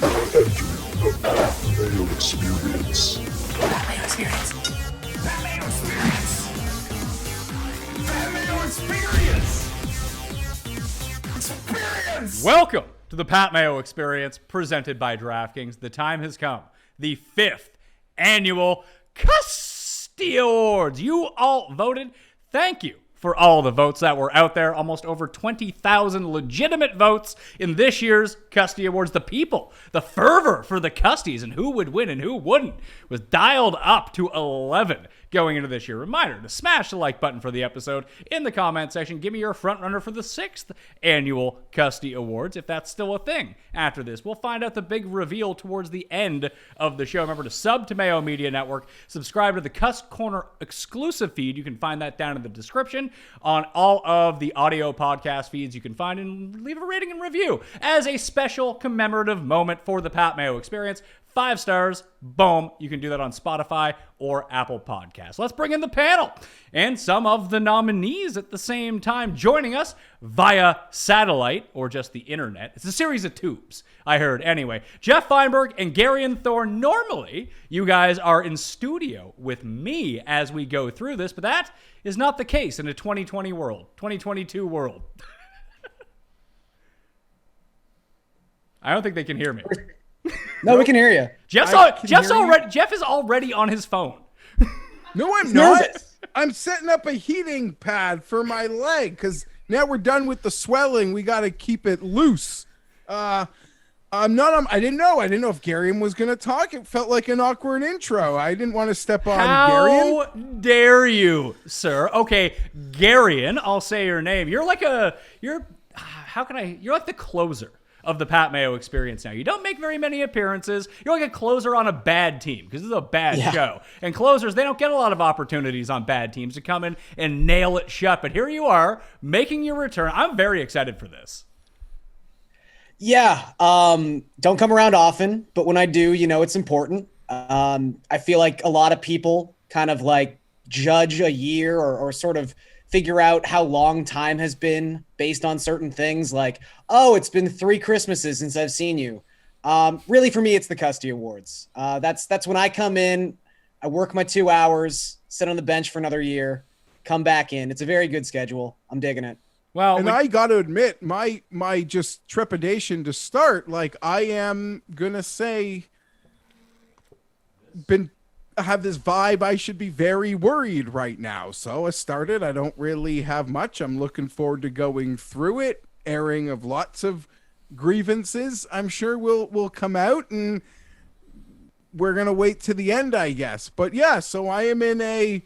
Mayo experience. Mayo experience. Mayo experience. Mayo experience. Experience. Welcome to the Pat Mayo Experience, presented by DraftKings. The time has come. The 5th annual CUSTY Awards. You all voted. Thank you for all the votes that were out there. Almost over 20,000 legitimate votes in this year's CUSTY Awards. The people, the fervor for the Custies and who would win and who wouldn't was dialed up to 11 going into this year. Reminder to smash the like button for the episode in the comment section. Give me your front runner for the 6th annual CUSTY Awards, if that's still a thing after this. We'll find out the big reveal towards the end of the show. Remember to sub to Mayo Media Network. Subscribe to the Cust Corner exclusive feed. You can find that down in the description on all of the audio podcast feeds you can find, and leave a rating and review as a special commemorative moment for the Pat Mayo Experience. 5 stars, boom. You can do that on Spotify or Apple Podcasts. Let's bring in the panel and some of the nominees at the same time. Joining us via satellite or just the internet. It's a series of tubes, I heard. Anyway, Geoff Fienberg and Garion Thorne. Normally, you guys are in studio with me as we go through this, but that is not the case in a 2020 world, 2022 world. I don't think they can hear me. No, we can hear you. Geoff is already on his phone. No, I'm not. I'm setting up a heating pad for my leg because now we're done with the swelling. We got to keep it loose. I didn't know. I didn't know if Garion was going to talk. It felt like an awkward intro. I didn't want to step on Garion. How dare you, sir? Okay, Garion, I'll say your name. You're like the closer of the Pat Mayo Experience now. You don't make very many appearances. You're like a closer on a bad team because this is a bad show. And closers, they don't get a lot of opportunities on bad teams to come in and nail it shut. But here you are making your return. I'm very excited for this. Yeah. Don't come around often, but when I do, it's important. I feel like a lot of people kind of like judge a year or sort of figure out how long time has been based on certain things like, oh, it's been 3 Christmases since I've seen you. Really, for me, it's the CUSTY Awards. That's when I come in, I work my 2 hours, sit on the bench for another year, come back in. It's a very good schedule. I'm digging it. Well, and I got to admit, my just trepidation to start, like I am going to say, have this vibe I should be very worried right now. So I started. I don't really have much. I'm looking forward to going through it, airing of lots of grievances. I'm sure will come out, and we're going to wait to the end, I guess. But yeah, so I am in a,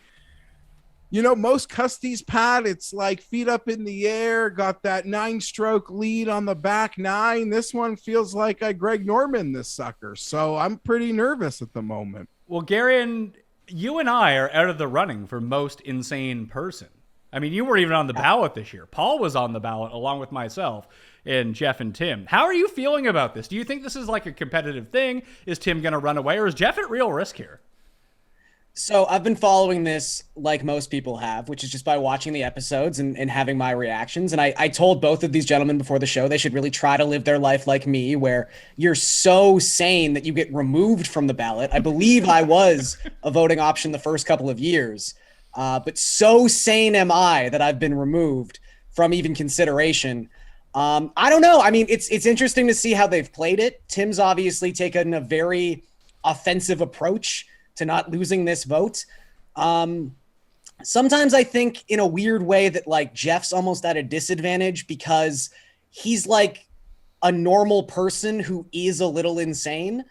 most Custies, Pat, it's like feet up in the air, got that 9-stroke lead on the back 9. This one feels like I Greg Norman this sucker. So I'm pretty nervous at the moment. Well, Garion, you and I are out of the running for most insane person. I mean, you weren't even on the ballot this year. Paul was on the ballot along with myself and Geoff and Tim. How are you feeling about this? Do you think this is like a competitive thing? Is Tim going to run away, or is Geoff at real risk here? So I've been following this like most people have, which is just by watching the episodes and having my reactions. And I told both of these gentlemen before the show they should really try to live their life like me, where you're so sane that you get removed from the ballot. I believe I was a voting option the first couple of years, but so sane am I that I've been removed from even consideration. I don't know. I mean, it's interesting to see how they've played it. Tim's obviously taken a very offensive approach to not losing this vote. Sometimes I think in a weird way that like Geoff's almost at a disadvantage because he's like a normal person who is a little insane,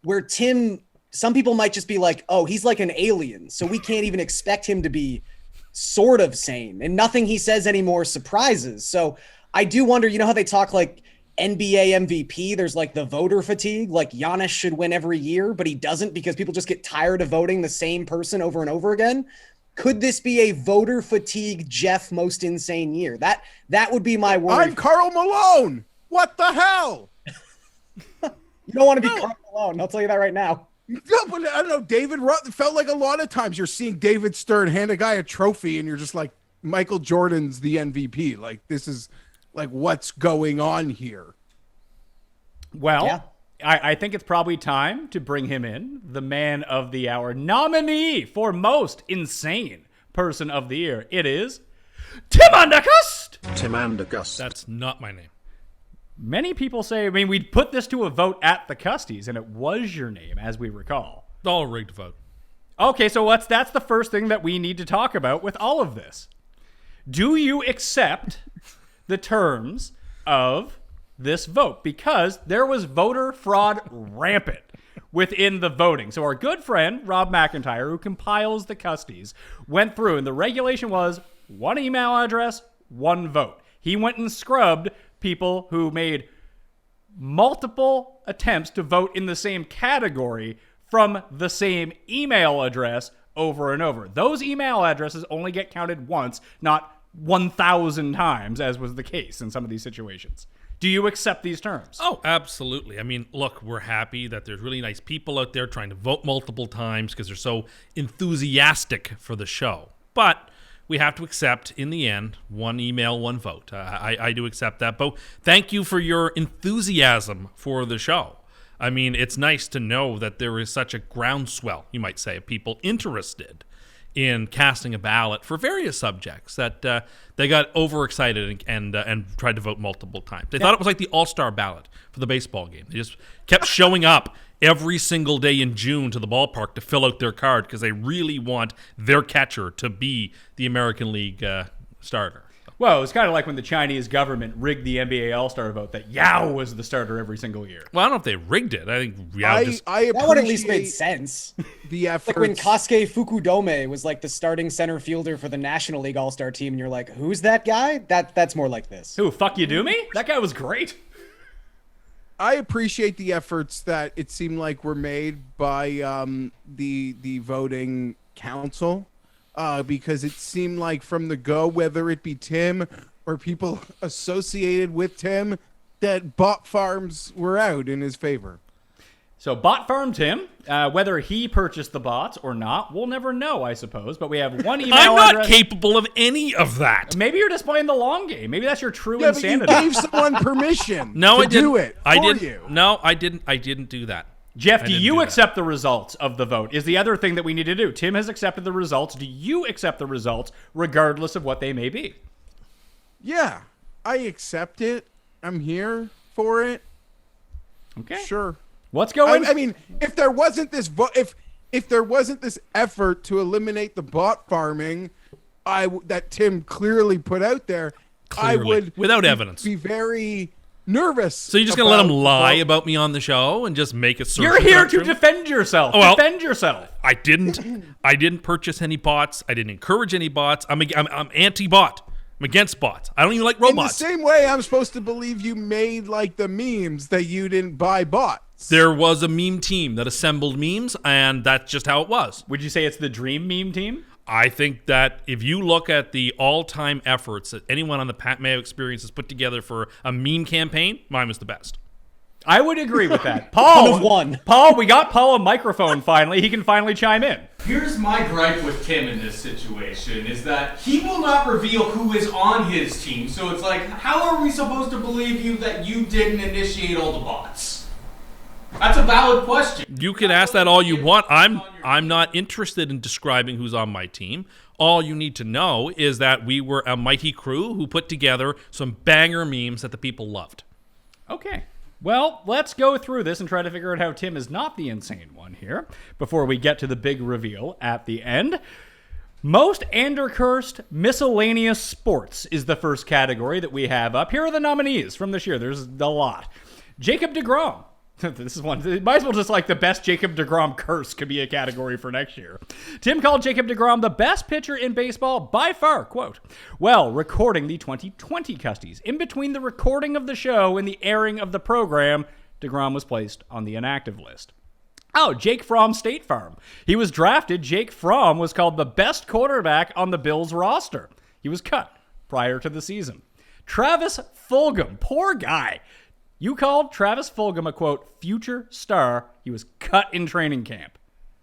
where Tim, some people might just be like, oh, he's like an alien, so we can't even expect him to be sort of sane, and nothing he says anymore surprises. So I do wonder, how they talk like NBA MVP, there's like the voter fatigue, like Giannis should win every year, but he doesn't because people just get tired of voting the same person over and over again. Could this be a voter fatigue Geoff most insane year? That would be my worry. I'm Karl Malone. What the hell? You don't want to be Karl Malone. I'll tell you that right now. No, but I don't know. David felt like a lot of times you're seeing David Stern hand a guy a trophy and you're just like, Michael Jordan's the MVP. Like, this is like, what's going on here? Well, I think it's probably time to bring him in, the man of the hour, nominee for most insane person of the year. It is Tim Andercust. Tim Andercust. That's not my name. Many people say, we put this to a vote at the Custies, and it was your name, as we recall. All rigged vote. Okay, so that's the first thing that we need to talk about with all of this. Do you accept the terms of this vote? Because there was voter fraud rampant within the voting. So our good friend, Rob McIntyre, who compiles the Custies, went through, and the regulation was one email address, one vote. He went and scrubbed people who made multiple attempts to vote in the same category from the same email address over and over. Those email addresses only get counted once, not 1,000 times, as was the case in some of these situations. Do you accept these terms? Oh, absolutely. I mean, look, we're happy that there's really nice people out there trying to vote multiple times because they're so enthusiastic for the show. But we have to accept, in the end, one email, one vote. I do accept that. But thank you for your enthusiasm for the show. I mean, it's nice to know that there is such a groundswell, you might say, of people interested in casting a ballot for various subjects that they got overexcited and tried to vote multiple times. They thought it was like the all-star ballot for the baseball game. They just kept showing up every single day in June to the ballpark to fill out their card because they really want their catcher to be the American League starter. Well, it's kind of like when the Chinese government rigged the NBA All-Star vote that Yao was the starter every single year. Well, I don't know if they rigged it. I think Yao just... I That would at least made sense. the efforts. Like when Kosuke Fukudome was like the starting center fielder for the National League All-Star team, and you're like, who's that guy? That's more like this. Who, fuck you do me? That guy was great. I appreciate the efforts that it seemed like were made by the voting council, because it seemed like from the go, whether it be Tim or people associated with Tim, that bot farms were out in his favor. So bot farm Tim, whether he purchased the bots or not, we'll never know, I suppose. But we have one email I'm not address. capable of any of that. Maybe you're just playing the long game. Maybe that's your true Yeah, but you insanity. gave someone permission No, to I didn't. do it I for didn't. you. No, I didn't. I didn't do that. Jeff, I do didn't you do that. accept the results of the vote? Is the other thing that we need to do. Tim has accepted the results. Do you accept the results regardless of what they may be? Yeah, I accept it. I'm here for it. Okay. Sure. What's going I mean, if there wasn't this if there wasn't this effort to eliminate the bot farming, that Tim clearly put out there, I Clearly. would Without evidence. be very nervous. So you're just gonna let him about lie the vote. about me on the show and just make it? You're here to defend yourself. Oh, well. Defend yourself. I didn't purchase any bots. I didn't encourage any bots. I'm anti-bot. I'm against bots. I don't even like In the robots. same way, I'm supposed to believe you made like the memes that you didn't buy bots. There was a meme team that assembled memes, and that's just how it was. Would you say it's the dream meme team? I think that if you look at the all-time efforts that anyone on the Pat Mayo experience has put together for a meme campaign, mine was the best. I would agree with that. Paul, One of one. Paul, we got Paul a microphone finally. He can finally chime in. Here's my gripe with Tim in this situation is that he will not reveal who is on his team. So it's like, how are we supposed to believe you that you didn't initiate all the bots? That's a valid question. You can ask that all you want. I'm not interested in describing who's on my team. All you need to know is that we were a mighty crew who put together some banger memes that the people loved. Okay. Well, let's go through this and try to figure out how Tim is not the insane one here before we get to the big reveal at the end. Most Andercurse miscellaneous sports is the first category that we have up. Here are the nominees from this year. There's a lot. Jacob deGrom. This is one. It might as well just like the best Jacob deGrom curse could be a category for next year. Tim called Jacob deGrom the best pitcher in baseball by far, quote, well, recording the 2020 Custies. In between the recording of the show and the airing of the program, deGrom was placed on the inactive list. Oh, Jake Fromm State Farm. He was drafted. Jake Fromm was called the best quarterback on the Bills roster. He was cut prior to the season. Travis Fulgham, poor guy. You called Travis Fulgham a, quote, future star. He was cut in training camp.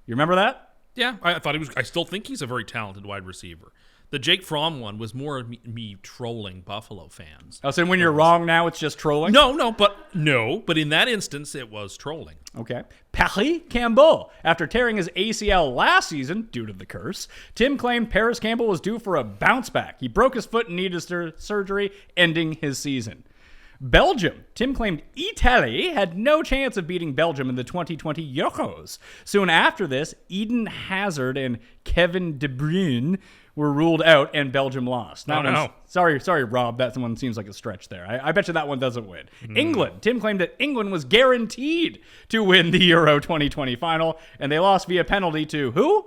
You remember that? Yeah, I still think he's a very talented wide receiver. The Jake Fromm one was more of me trolling Buffalo fans. Oh, so when you're wrong now, it's just trolling? No, but in that instance, it was trolling. Okay. Paris Campbell. After tearing his ACL last season due to the curse, Tim claimed Paris Campbell was due for a bounce back. He broke his foot and needed surgery, ending his season. Belgium. Tim claimed Italy had no chance of beating Belgium in the 2020 Euros. Soon after this, Eden Hazard and Kevin De Bruyne were ruled out and Belgium lost. No. Sorry, Rob. That one seems like a stretch there. I bet you that one doesn't win. England. Tim claimed that England was guaranteed to win the Euro 2020 final, and they lost via penalty to who?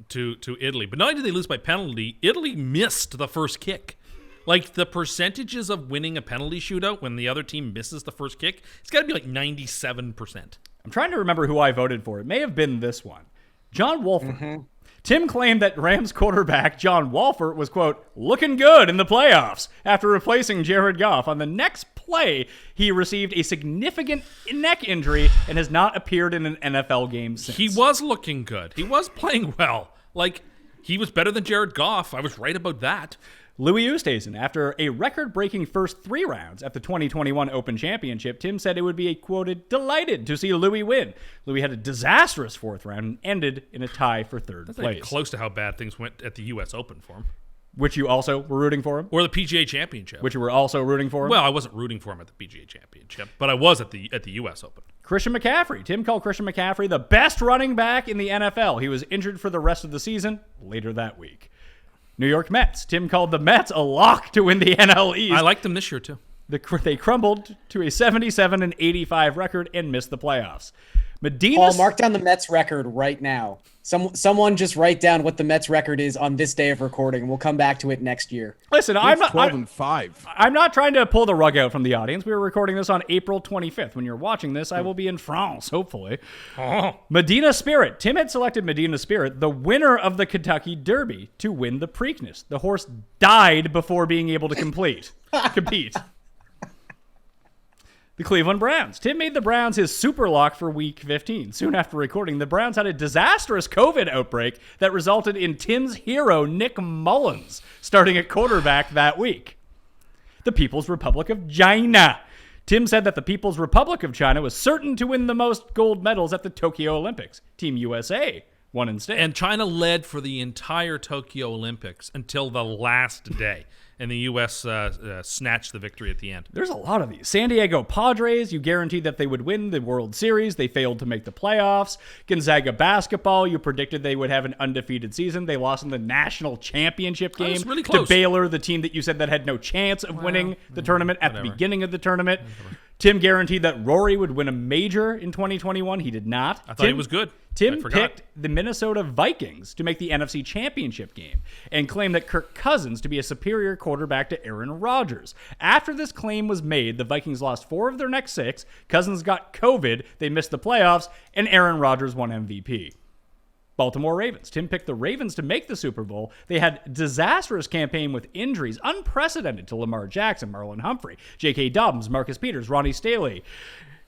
To Italy. But not only did they lose by penalty, Italy missed the first kick. Like, the percentages of winning a penalty shootout when the other team misses the first kick, it's got to be like 97%. I'm trying to remember who I voted for. It may have been this one. John Wolford. Tim claimed that Rams quarterback John Wolford was, quote, looking good in the playoffs after replacing Jared Goff. On the next play, he received a significant neck injury and has not appeared in an NFL game since. He was looking good. He was playing well. Like, he was better than Jared Goff. I was right about that. Louis Oosthuizen, after a record-breaking first 3 rounds at the 2021 Open Championship, Tim said it would be, quoted, delighted to see Louis win. Louis had a disastrous 4th round and ended in a tie for 3rd That's place. like close to how bad things went at the U.S. Open for him. Which you also were rooting for him? Or the PGA Championship. Which you were also rooting for him? Well, I wasn't rooting for him at the PGA Championship, but I was at the U.S. Open. Christian McCaffrey. Tim called Christian McCaffrey the best running back in the NFL. He was injured for the rest of the season later that week. New York Mets. Tim called the Mets a lock to win the NL East. I liked them this year, too. They crumbled to a 77-85 record and missed the playoffs. Medina. Paul, mark down the Mets record right now. Someone just write down what the Mets record is on this day of recording, and we'll come back to it next year. Listen, I'm not 12-5. I'm not trying to pull the rug out from the audience. We were recording this on April 25th. When you're watching this, I will be in France, hopefully. Oh. Medina Spirit. Tim had selected Medina Spirit, the winner of the Kentucky Derby, to win the Preakness. The horse died before being able to compete. The Cleveland Browns. Tim made the Browns his super lock for Week 15. Soon after recording, the Browns had a disastrous COVID outbreak that resulted in Tim's hero, Nick Mullins, starting at quarterback that week. The People's Republic of China. Tim said that the People's Republic of China was certain to win the most gold medals at the Tokyo Olympics. Team USA won instead. And China led for the entire Tokyo Olympics until the last day. And the U.S. Snatched the victory at the end. There's a lot of these. San Diego Padres, you guaranteed that they would win the World Series. They failed to make the playoffs. Gonzaga basketball, you predicted they would have an undefeated season. They lost in the national championship game was really to close. Baylor, the team that you said that had no chance of winning the tournament at the whatever. beginning of the tournament. Tim guaranteed that Rory would win a major in 2021. He did not. I thought he was good. Tim I forgot. picked the Minnesota Vikings to make the NFC Championship game and claimed that Kirk Cousins to be a superior quarterback to Aaron Rodgers. After this claim was made, the Vikings lost 4 of their next 6. Cousins got COVID, they missed the playoffs, and Aaron Rodgers won MVP. Baltimore Ravens. Tim picked the Ravens to make the Super Bowl. They had a disastrous campaign with injuries, unprecedented to Lamar Jackson, Marlon Humphrey, J.K. Dobbins, Marcus Peters, Ronnie Staley.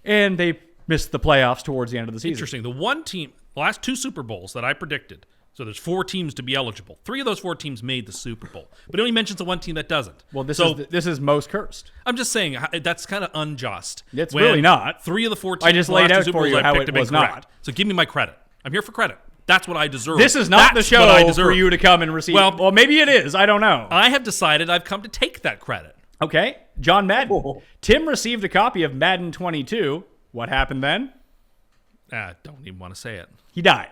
And they missed the playoffs towards the end of the season. Interesting. The one team, the last 2 Super Bowls that I predicted, so there's 4 teams to be eligible. 3 of those 4 teams made the Super Bowl. But it only mentions the one team that doesn't. Well, this is most cursed. I'm just saying, that's kind of unjust. It's When really not. 3 of the 4 teams I just in the laid last out 2 Super for Bowls you I how picked it have been was correct. not. So give me my credit. I'm here for credit. That's what I deserve. This is not the That's what I show deserve. for you to come and receive. Well, maybe it is. I don't know. I have decided I've come to take that credit. Okay. John Madden. Cool. Tim received a copy of Madden 22. What happened then? Don't even want to say it. He died.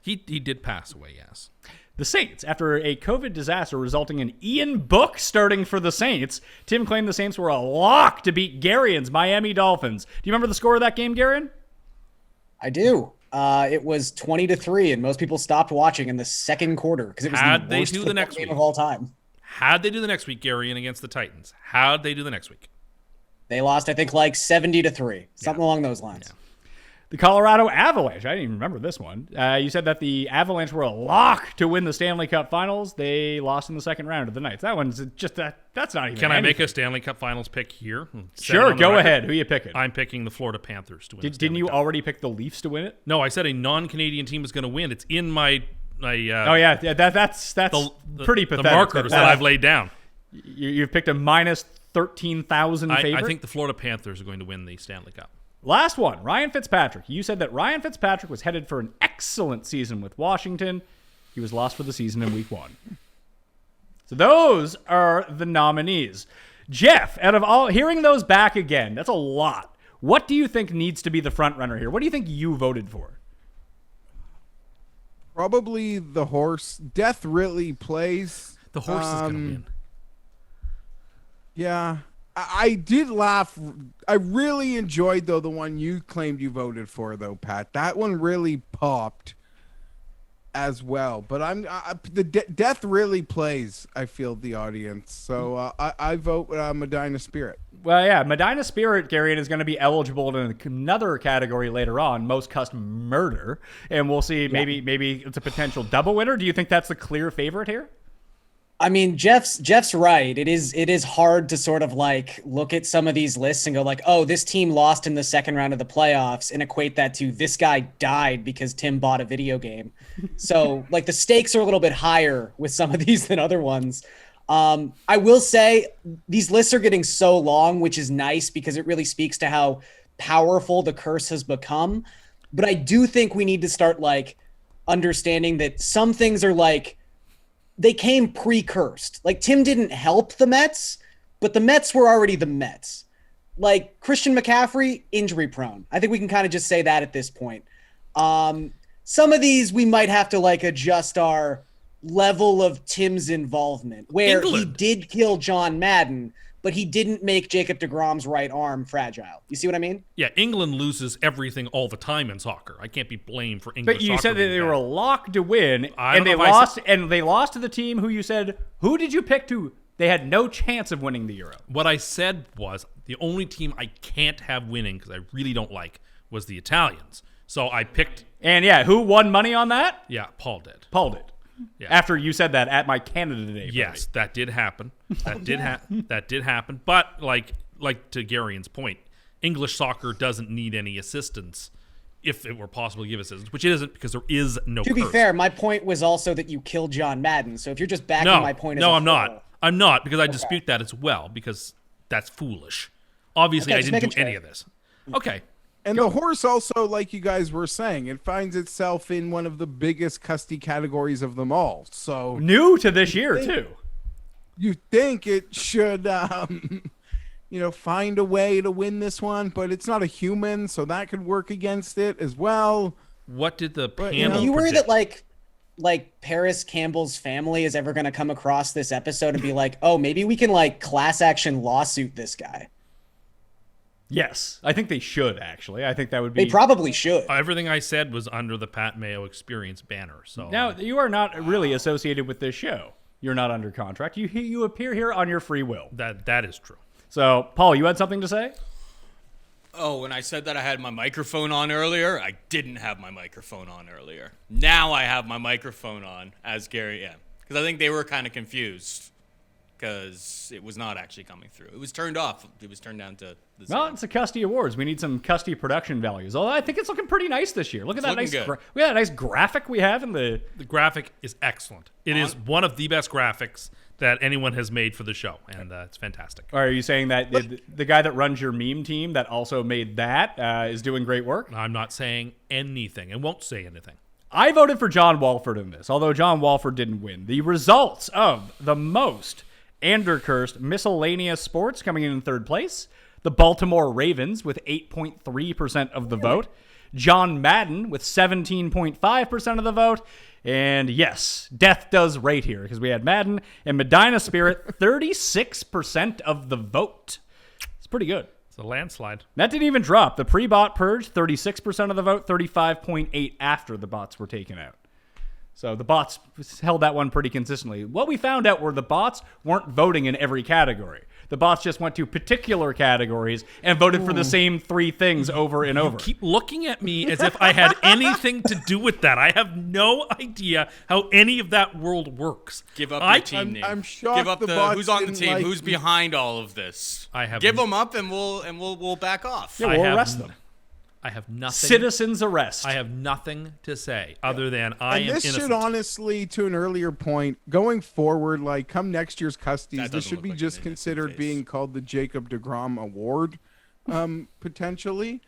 He did pass away, yes. The Saints, after a COVID disaster resulting in Ian Book starting for the Saints, Tim claimed the Saints were a lock to beat Garion's Miami Dolphins. Do you remember the score of that game, Garion? I do. It was 20-3, and most people stopped watching in the second quarter because it was How'd the they worst do the football next game week? of all time. How'd they do the next week, Garion, against the Titans? How'd they do the next week? They lost, I think, like 70-3, something along those lines. Yeah. The Colorado Avalanche. I didn't even remember this one. You said that the Avalanche were a lock to win the Stanley Cup Finals. They lost in the second round of the Knights. That one's just that's not even Can I make anything. a Stanley Cup Finals pick here? Sure, go ahead. Who you picking? I'm picking the Florida Panthers to win. the Didn't Stanley you Cup. already pick the Leafs to win it? No, I said a non-Canadian team is going to win. It's in my That's pretty pathetic. The markers that I've laid down. You've picked a minus 13,000 favorite. I think the Florida Panthers are going to win the Stanley Cup. Last one, Ryan Fitzpatrick. You said that Ryan Fitzpatrick was headed for an excellent season with Washington. He was lost for the season in week 1. So those are the nominees. Geoff, out of all, hearing those back again, that's a lot. What do you think needs to be the front runner here? What do you think you voted for? Probably the horse. Death really plays. The horse is going to win. Yeah. I did laugh. I really enjoyed, though, the one you claimed you voted for, though, Pat. That one really popped as well. But Death really plays, I feel, the audience. So I vote Medina Spirit. Well, yeah, Medina Spirit, Garion, is going to be eligible in another category later on, most custom murder. And we'll see, maybe it's a potential double winner. Do you think that's the clear favorite here? I mean, Jeff's right. It is hard to sort of like look at some of these lists and go like, oh, this team lost in the second round of the playoffs, and equate that to this guy died because Tim bought a video game. So like the stakes are a little bit higher with some of these than other ones. I will say these lists are getting so long, which is nice because it really speaks to how powerful the curse has become. But I do think we need to start like understanding that some things are like, they came pre-cursed. Like Tim didn't help the Mets, but the Mets were already the Mets. Like Christian McCaffrey, injury prone. I think we can kind of just say that at this point. Some of these we might have to like adjust our level of Tim's involvement, where he did kill John Madden, but he didn't make Jacob deGrom's right arm fragile. You see what I mean? Yeah, England loses everything all the time in soccer. I can't be blamed for English soccer. But you said said that they were locked to win, and they lost. And they lost to the team who you said, who did you pick to? They had no chance of winning the Euro. What I said was the only team I can't have winning because I really don't like was the Italians. So I picked. And yeah, who won money on that? Yeah, Paul did. Paul did. Yeah. After you said that at my Canada Day party. Yes, that did happen. That did happen. But like to Garion's point, English soccer doesn't need any assistance. If it were possible to give assistance, which it isn't because there is no. To be fair, my point was also that you killed John Madden. So if you're just backing my point, I'm not. I'm not because I dispute that as well because that's foolish. Obviously, I didn't do any of this. Okay. And the horse also, like you guys were saying, it finds itself in one of the biggest custy categories of them all. So new to this year, too. You think it should, find a way to win this one, but it's not a human, so that could work against it as well. What did the panel you worry that, like Paris Campbell's family is ever going to come across this episode and be like, oh, maybe we can, like, class action lawsuit this guy? Yes, I think they should, actually. I think that would be... They probably should. Everything I said was under the Pat Mayo Experience banner. So now, you are not really associated with this show. You're not under contract. You appear here on your free will. That is true. So, Paul, you had something to say? Oh, when I said that I had my microphone on earlier, I didn't have my microphone on earlier. Now I have my microphone on as Gary, because I think they were kind of confused. Because it was not actually coming through. It was turned off. It was turned down to the zero. Well, it's the CUSTY Awards. We need some CUSTY production values. Although I think it's looking pretty nice this year. Look at that nice, nice graphic we have in the... The graphic is excellent. It is one of the best graphics that anyone has made for the show, and it's fantastic. Are you saying that the guy that runs your meme team that also made that is doing great work? I'm not saying anything and won't say anything. I voted for John Walford in this, although John Walford didn't win. The results of the most... Andercurse miscellaneous sports coming in third place. The Baltimore Ravens with 8.3% of the vote. John Madden with 17.5% of the vote. And yes, death does rate here because we had Madden and Medina Spirit, 36% of the vote. It's pretty good. It's a landslide. That didn't even drop. The pre-bot purge, 36% of the vote, 35.8% after the bots were taken out. So the bots held that one pretty consistently. What we found out were the bots weren't voting in every category. The bots just went to particular categories and voted for the same three things over and over. You keep looking at me as if I had anything to do with that. I have no idea how any of that world works. Give up your team name. I'm shocked. Give up who's on the team, who's behind all of this. I have give them up, and we'll back off. Yeah, we'll arrest them. I have nothing. Citizens arrest. I have nothing to say other than I And am this innocent. should honestly, to an earlier point, going forward, like come next year's That Custies, doesn't this should look be like just an innocent considered face. being called the Jacob deGrom Award, potentially.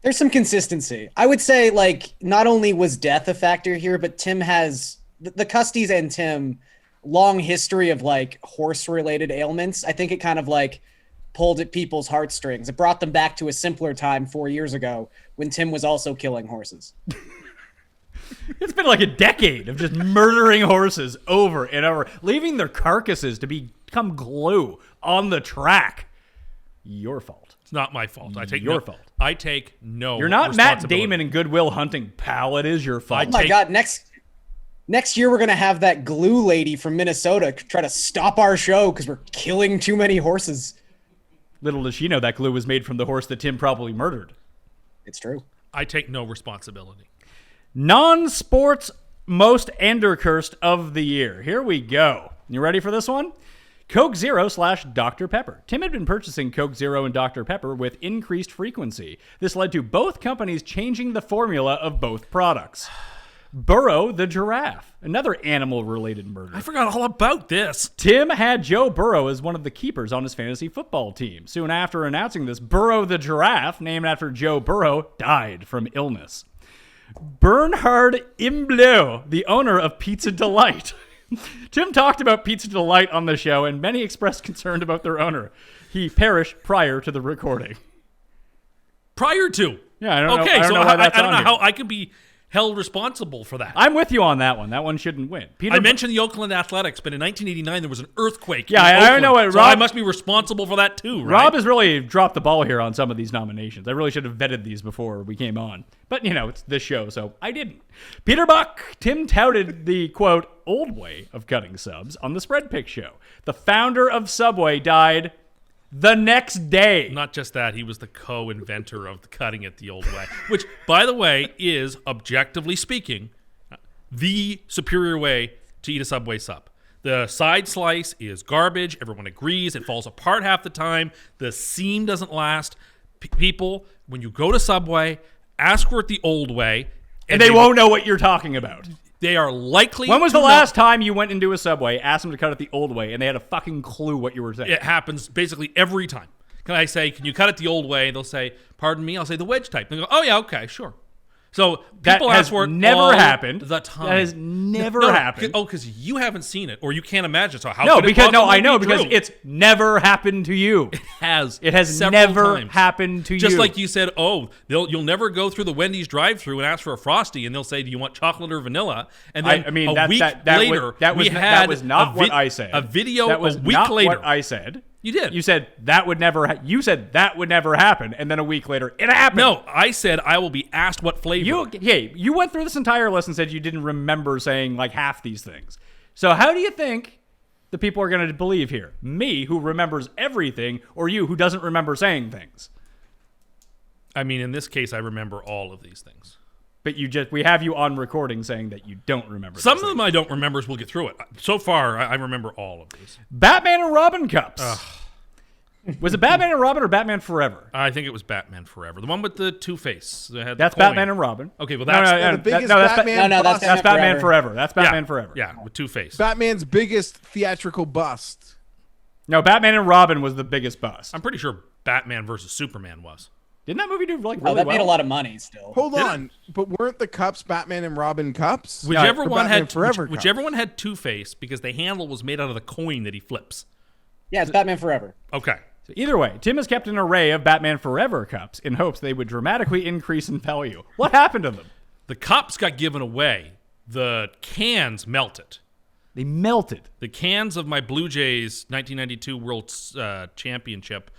There's some consistency. I would say, like, not only was death a factor here, but Tim has the Custies and Tim long history of like horse-related ailments. I think it kind of like pulled at people's heartstrings. It brought them back to a simpler time 4 years ago when Tim was also killing horses. It's been like a decade of just murdering horses over and over, leaving their carcasses to become glue on the track. Your fault. It's not my fault. I take Your no, fault. I take no. You're not Matt responsibility. Damon in Good Will Hunting, pal. It is your fault. Oh my God! Next year we're gonna have that glue lady from Minnesota try to stop our show because we're killing too many horses. Little does she know that glue was made from the horse that Tim probably murdered. It's true. I take no responsibility. Non-sports most Andercursed of the year. Here we go. You ready for this one? Coke Zero / Dr. Pepper. Tim had been purchasing Coke Zero and Dr. Pepper with increased frequency. This led to both companies changing the formula of both products. Burrow the giraffe, another animal-related murder. I forgot all about this. Tim had Joe Burrow as one of the keepers on his fantasy football team. Soon after announcing this, Burrow the giraffe, named after Joe Burrow, died from illness. Bernhard Imblo, the owner of Pizza Delight. Tim talked about Pizza Delight on the show, and many expressed concern about their owner. He perished prior to the recording. Prior to. Yeah, I don't know. Okay, I don't so know why that's I don't on know here. how I could be held responsible for that. I'm with you on that one. That one shouldn't win. Peter I mentioned the Oakland Athletics, but in 1989 there was an earthquake. Yeah, in I don't Oakland, know what so I Rob- must be responsible for that too, right? Rob has really dropped the ball here on some of these nominations. I really should have vetted these before we came on. But, you know, it's this show, so I didn't. Peter Buck. Tim touted the, quote, old way of cutting subs on the Spread Pick show. The founder of Subway died the next day. Not just that, he was the co-inventor of the cutting it the old way, which, by the way, is, objectively speaking, the superior way to eat a Subway sub. The side slice is garbage. Everyone agrees. It falls apart half the time. The seam doesn't last. People, when you go to Subway, ask for it the old way. And they won't know what you're talking about. They are likely When was to the know- last time you went into a Subway, asked them to cut it the old way, and they had a fucking clue what you were saying? It happens basically every time. Can I say, can you cut it the old way? They'll say, pardon me. I'll say the wedge type. They go, oh yeah, okay, sure. So That people has ask for it never all happened. the time. That has never No, happened. because you haven't seen it or you can't imagine. So how No, could it because no, possibly I know be because true? it's never happened to you. It has several never times. happened to Just you. like you said, you'll never go through the Wendy's drive-through and ask for a Frosty, and they'll say, "Do you want chocolate or vanilla?" And then I mean, a that- week that- that was- later, that was we n- had that was not what I said. A video that was a week not later. what I said. You did. You said that would never. You said that would never happen, and then a week later, it happened. No, I said I will be asked what flavor. You went through this entire list and said you didn't remember saying like half these things. So how do you think the people are going to believe here? Me, who remembers everything, or you, who doesn't remember saying things? I mean, in this case, I remember all of these things. But we have you on recording saying that you don't remember. Some these of them things. I don't remember, as we'll get through it. So far, I remember all of these. Batman and Robin cups. Was it Batman and Robin or Batman Forever? I think it was Batman Forever. The one with the Two-Face. That had the That's coin. Batman and Robin. Okay, well, No, that's... the biggest that's Batman No, that's bust. That's Batman Forever. Forever. That's Batman Forever. Yeah, with Two-Face. Batman's biggest theatrical bust. No, Batman and Robin was the biggest bust. I'm pretty sure Batman versus Superman was. Didn't that movie do like Oh, really that well? made a lot of money still. Hold on, but weren't the cups Batman and Robin cups? Whichever The one Batman had Forever cups. whichever one had Two-Face, because the handle was made out of the coin that he flips. Yeah, it's Batman Forever. Okay. So either way, Tim has kept an array of Batman Forever cups in hopes they would dramatically increase in value. What happened to them? The cups got given away. The cans melted. They melted. The cans of my Blue Jays 1992 World Championship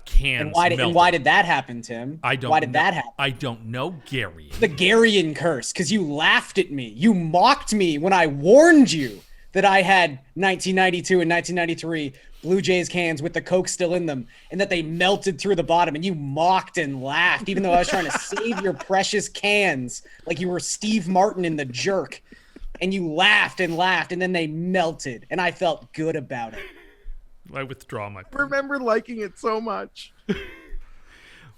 cans And why melted. did that happen, Tim? I don't Why did know. that happen? I don't know, Gary. The Garion curse, because you laughed at me. You mocked me when I warned you that I had 1992 and 1993 Blue Jays cans with the Coke still in them, and that they melted through the bottom, and you mocked and laughed, even though I was trying to save your precious cans like you were Steve Martin in The Jerk. And you laughed, and then they melted, and I felt good about it. I withdraw my I remember liking it so much.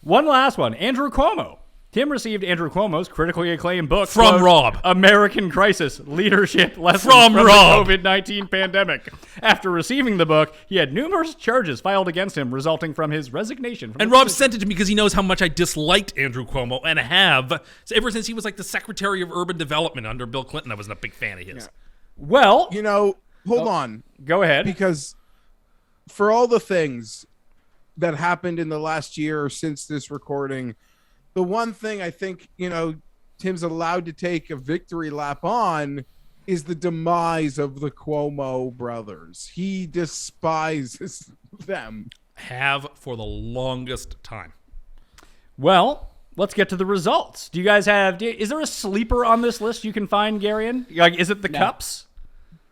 One last one. Andrew Cuomo. Tim received Andrew Cuomo's critically acclaimed book From quote, Rob. American Crisis: Leadership Lessons From Rob. the COVID-19 Pandemic. After receiving the book, he had numerous charges filed against him resulting from his resignation. From And the Rob position. sent it to me because he knows how much I disliked Andrew Cuomo and have ever since he was like the Secretary of Urban Development under Bill Clinton. I wasn't a big fan of his. Well, You know, hold on. go ahead. Because for all the things that happened in the last year or since this recording, the one thing I think, Tim's allowed to take a victory lap on is the demise of the Cuomo brothers. He despises them. Have for the longest time. Well, let's get to the results. Do you guys have? Is there a sleeper on this list you can find, Garion? Like, is it the No. Cups?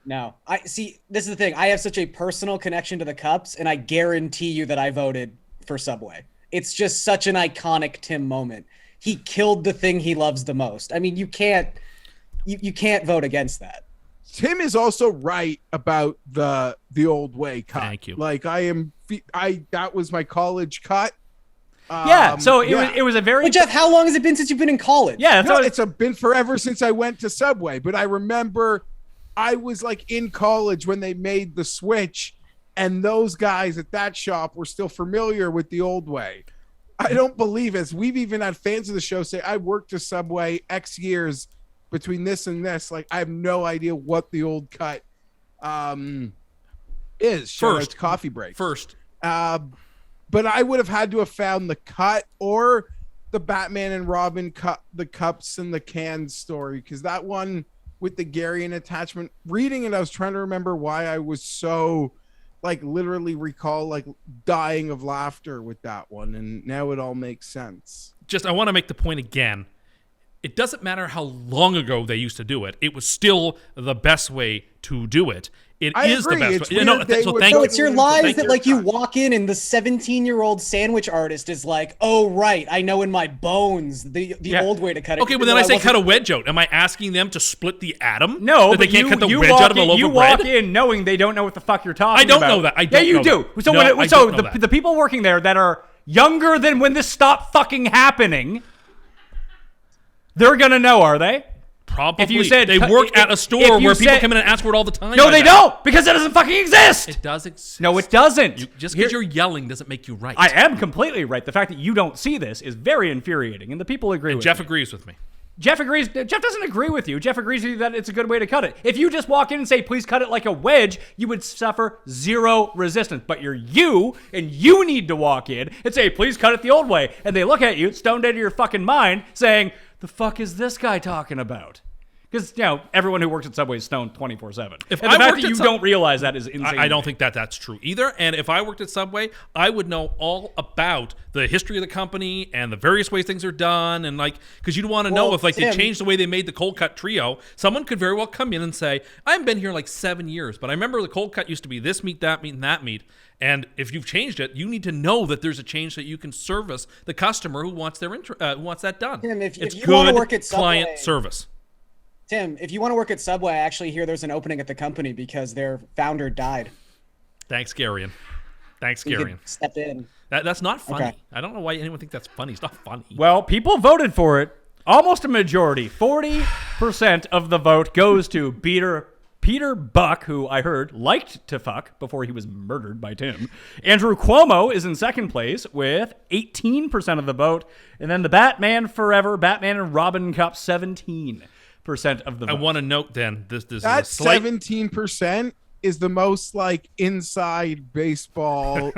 No, I see. This is the thing. I have such a personal connection to the Cups, and I guarantee you that I voted for Subway. It's just such an iconic Tim moment. He killed the thing he loves the most. I mean, you can't vote against that. Tim is also right about the old way cut. Thank you. Like that was my college cut. Yeah. So it was a very. But Jeff, how long has it been since you've been in college? Yeah. No, So been forever since I went to Subway, but I remember I was like in college when they made the switch, and those guys at that shop were still familiar with the old way. I don't believe it. We've even had fans of the show say, I worked at Subway X years between this and this. Like, I have no idea what the old cut is. Shout out to Coffee Break. First, But I would have had to have found the cut or the Batman and Robin cut, the cups and the cans story, because that one with the Garion attachment, reading it, I was trying to remember why I was so literally recall dying of laughter with that one, and now it all makes sense. I want to make the point again. It doesn't matter how long ago they used to do it. It was still the best way to do it. I It is agree. the best It's way. weird No, they so would- thank So you. it's your Thank lies that you. you walk in and the 17-year-old sandwich artist is like, oh right, I know in my bones the old way to cut it. Okay, well even then I though say wasn't- cut a wedge out. Am I asking them to split the atom? no, that they but can't cut the you wedge walk out of a in, loaf you of bread. walk in knowing they don't know what the fuck you're talking I don't about. know that. I Yeah, don't you know do. that. So No, I don't know that. the people working there that are younger than when this stopped fucking happening, they're gonna know, are they? Probably. If you said they cut- work if- at a if store you where people said- come in and ask for it all the time. No, I they bet. don't, because it doesn't fucking exist. It does exist. No, it doesn't. Just Here- because you're yelling doesn't make you right. I am completely right. The fact that you don't see this is very infuriating, and the people agree with Jeff me. agrees with me. Jeff agrees. Jeff doesn't agree with you. Jeff agrees with you that it's a good way to cut it. If you just walk in and say, please cut it like a wedge, you would suffer zero resistance. But you're you, and you need to walk in and say, please cut it the old way. And they look at you, stoned out of your fucking mind, saying, the fuck is this guy talking about? Because, everyone who works at Subway is stoned 24/7. If And I the fact worked that at you Sub- don't realize that is insane. I don't think that's true either. And if I worked at Subway, I would know all about the history of the company and the various ways things are done. And because you'd want to know Well, if they Tim- changed the way they made the cold cut trio, someone could very well come in and say, I haven't been here 7 years, but I remember the cold cut used to be this meat, that meat, and that meat. And if you've changed it, you need to know that there's a change so that you can service the customer who wants wants that done. Tim, if it's you wanna good work at client Subway- service. Tim, if you want to work at Subway, I actually hear there's an opening at the company because their founder died. Thanks, Garion. Thanks, You could Garion. step in. That's not funny. Okay. I don't know why anyone thinks that's funny. It's not funny. Well, people voted for it. Almost a majority. 40% of the vote goes to Peter Buck, who I heard liked to fuck before he was murdered by Tim. Andrew Cuomo is in second place with 18% of the vote. And then the Batman and Robin Cup, 17% of the vote. I want to note then this is a That slight 17% is the most inside baseball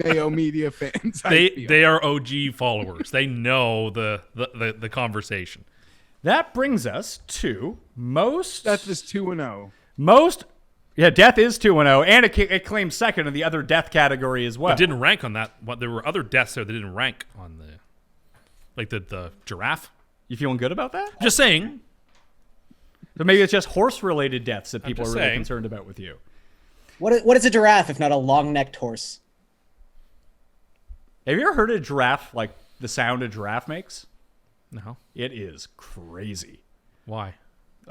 Mayo media fans. they are OG followers. They know the conversation. That brings us to most... That's just 2-0. Death is 2-0, and it claims second in the other death category as well. It didn't rank on that. There were other deaths there that didn't rank on the giraffe. You feeling good about that? Just saying. So maybe it's just horse-related deaths that people are just really saying. concerned about with you. What is a giraffe if not a long-necked horse? Have you ever heard a giraffe, the sound a giraffe makes? No. It is crazy. Why?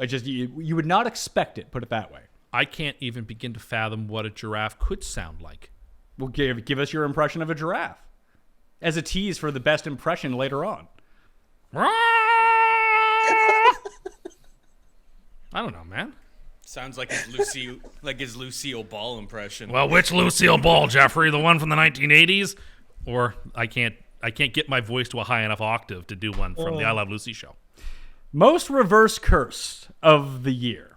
You would not expect it, put it that way. I can't even begin to fathom what a giraffe could sound like. Well, give us your impression of a giraffe. as a tease for the best impression later on. I don't know, man. Sounds like his Lucille Ball impression. Well, which Lucille Ball, Jeffrey? The one from the 1980s? Or I can't get my voice to a high enough octave to do one from the I Love Lucy show. Most reverse curse of the year.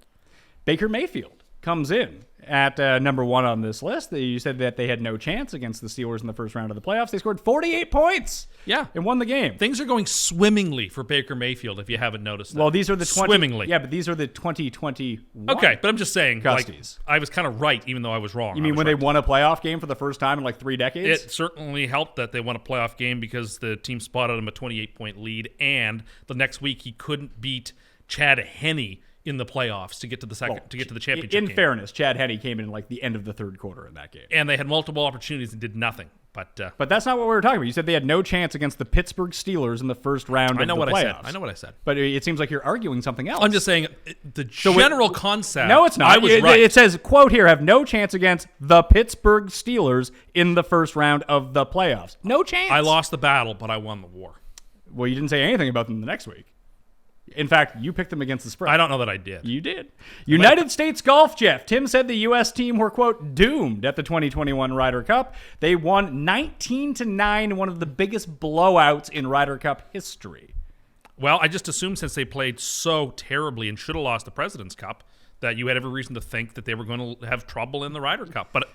Baker Mayfield comes in at number 1 on this list. You said that they had no chance against the Steelers in the first round of the playoffs. They scored 48 points. Yeah. And won the game. Things are going swimmingly for Baker Mayfield, if you haven't noticed that. Well, these are the swimmingly. Yeah, but these are the 2021. Okay, but I'm just saying, Custies. I was kind of right, even though I was wrong. You mean when they won a playoff game for the first time in like 3 decades? It certainly helped that they won a playoff game because the team spotted him a 28-point lead, and the next week he couldn't beat Chad Henne in the playoffs to get to the championship In game. fairness, Chad Henne came in like the end of the third quarter in that game. And they had multiple opportunities and did nothing. But that's not what we were talking about. You said they had no chance against the Pittsburgh Steelers in the first round of the playoffs. I know what I said. But it seems like you're arguing something else. I'm just saying the general concept. No, it's not. I was right. It says, quote here, have no chance against the Pittsburgh Steelers in the first round of the playoffs. No chance. I lost the battle, but I won the war. Well, you didn't say anything about them the next week. In fact, you picked them against the spread. I don't know that I did. You did. United States Golf, Jeff. Tim said the U.S. team were, quote, doomed at the 2021 Ryder Cup. They won 19-9, one of the biggest blowouts in Ryder Cup history. Well, I just assumed since they played so terribly and should have lost the President's Cup that you had every reason to think that they were going to have trouble in the Ryder Cup. But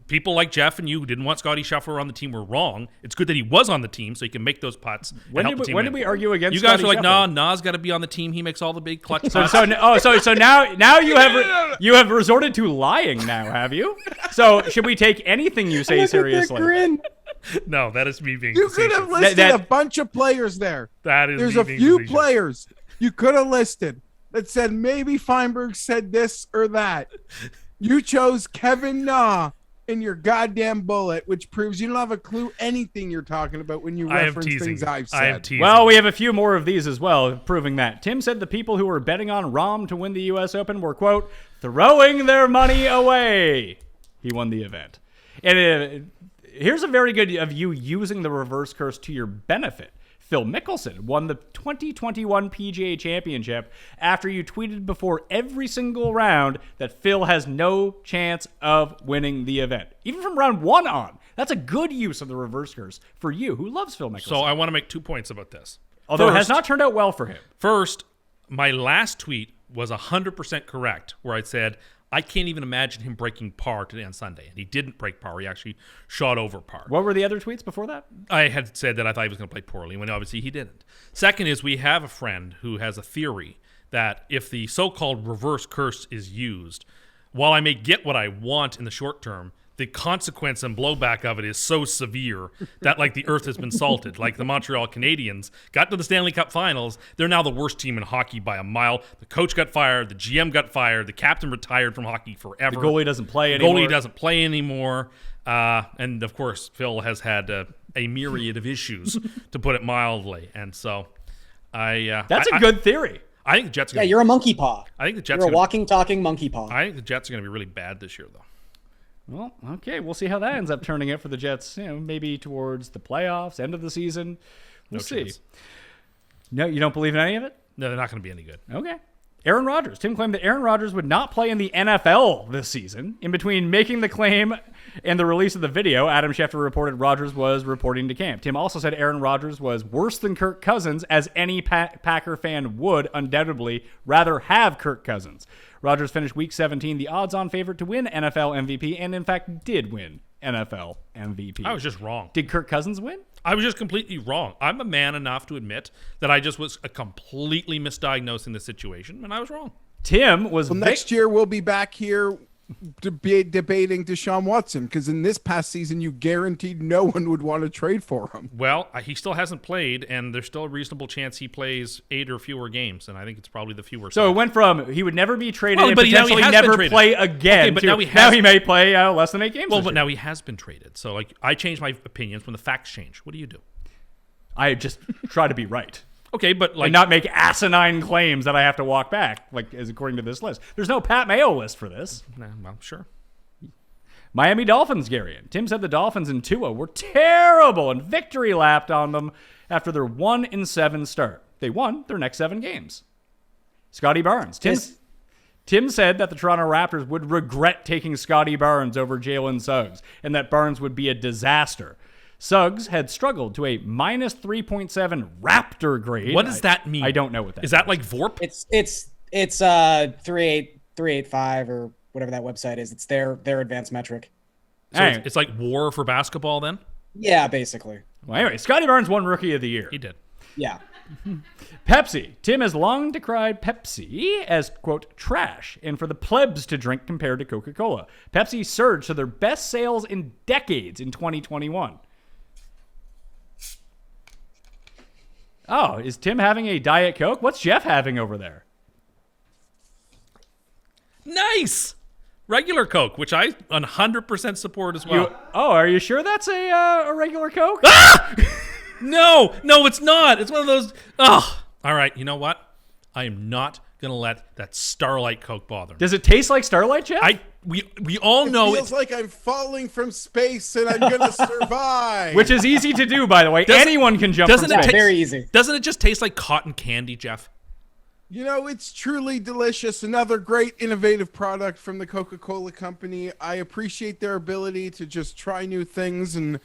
people like Jeff and you who didn't want Scotty Scheffler on the team were wrong. It's good that he was on the team so he can make those putts. When did we argue against you guys Scotty were like, Scheffler? Nas got to be on the team. He makes all the big clutch putts. So now you have resorted to lying now, have you? So should we take anything you say seriously? No, that is me being You could have listed a bunch of players there. That is There's me a being few facetious. players you could have listed that said maybe Fienberg said this or that. You chose Kevin Na in your goddamn bullet, which proves you don't have a clue anything you're talking about when you reference things I've said. I am teasing. Well, we have a few more of these as well, proving that. Tim said the people who were betting on Rahm to win the U.S. Open were, quote, throwing their money away. He won the event. And here's a very good of you using the reverse curse to your benefit. Phil Mickelson won the 2021 PGA Championship after you tweeted before every single round that Phil has no chance of winning the event. Even from round 1 on. That's a good use of the reverse curse for you, who loves Phil Mickelson. So I want to make 2 points about this. Although it has not turned out well for him. First, my last tweet was 100% correct, where I said, I can't even imagine him breaking par today on Sunday. And he didn't break par. He actually shot over par. What were the other tweets before that? I had said that I thought he was going to play poorly, when obviously he didn't. Second is we have a friend who has a theory that if the so-called reverse curse is used, while I may get what I want in the short term, the consequence and blowback of it is so severe that like the earth has been salted. Like the Montreal Canadiens got to the Stanley Cup Finals. They're now the worst team in hockey by a mile. The coach got fired. The GM got fired. The captain retired from hockey forever. The goalie doesn't play anymore. And of course, Phil has had a myriad of issues, to put it mildly. And so That's a good theory. I think the Jets are Yeah, you're a monkey paw. I think the Jets You're a walking, talking monkey paw. I think the Jets are going to be really bad this year, though. Well, okay, we'll see how that ends up turning out for the Jets. Maybe towards the playoffs, end of the season. We'll see. Chance. No, you don't believe in any of it? No, they're not going to be any good. Okay. Aaron Rodgers. Tim claimed that Aaron Rodgers would not play in the NFL this season. In between making the claim and the release of the video, Adam Schefter reported Rodgers was reporting to camp. Tim also said Aaron Rodgers was worse than Kirk Cousins, as any Packer fan would undoubtedly rather have Kirk Cousins. Rodgers finished Week 17 the odds-on favorite to win NFL MVP, and in fact did win NFL MVP. I was just wrong. Did Kirk Cousins win? I was just completely wrong. I'm a man enough to admit that I just was completely misdiagnosing the situation, and I was wrong. Tim was... Well, next year we'll be back here debating Deshaun Watson, because in this past season you guaranteed no one would want to trade for him. Well, he still hasn't played, and there's still a reasonable chance he plays 8 or fewer games, and I think it's probably the fewer. So it went from he would never be traded Well, and but now he potentially has never been traded. play again. Okay, but to now he may play less than 8 games. Well, this but year. now he has been traded. So, like, I change my opinions when the facts change. What do you do? I just try to be right. Okay, but like And not make asinine claims that I have to walk back, like as according to this list. There's no Pat Mayo list for this. Nah, well, sure. Miami Dolphins, Garion. Tim said the Dolphins and Tua were terrible and victory lapped on them after their 1-7 start. They won their next 7 games. Scotty Barnes. Tim said that the Toronto Raptors would regret taking Scotty Barnes over Jalen Suggs and that Barnes would be a disaster. Suggs had struggled to a minus 3.7 Raptor grade. What does that mean? I don't know what that is. That like VORP? It's 385 or whatever that website is. It's their advanced metric. So it's like war for basketball then? Yeah, basically. Well, anyway, Scotty Barnes won Rookie of the Year. He did. Yeah. Pepsi. Tim has long decried Pepsi as, quote, trash and for the plebs to drink compared to Coca-Cola. Pepsi surged to their best sales in decades in 2021. Oh, is Tim having a Diet Coke? What's Geoff having over there? Nice! Regular Coke, which I 100% support as well. Are you sure that's a regular Coke? No, it's not. It's one of those. Oh, all right. You know what? I am not gonna let that Starlight Coke bother me. Does it taste like Starlight, Geoff? We all know Feels like I'm falling from space and I'm gonna survive. Which is easy to do, by the way. Anyone can jump from doesn't it space. Very easy. Doesn't it just taste like cotton candy, Geoff? You know, it's truly delicious. Another great innovative product from the Coca-Cola company. I appreciate their ability to just try new things and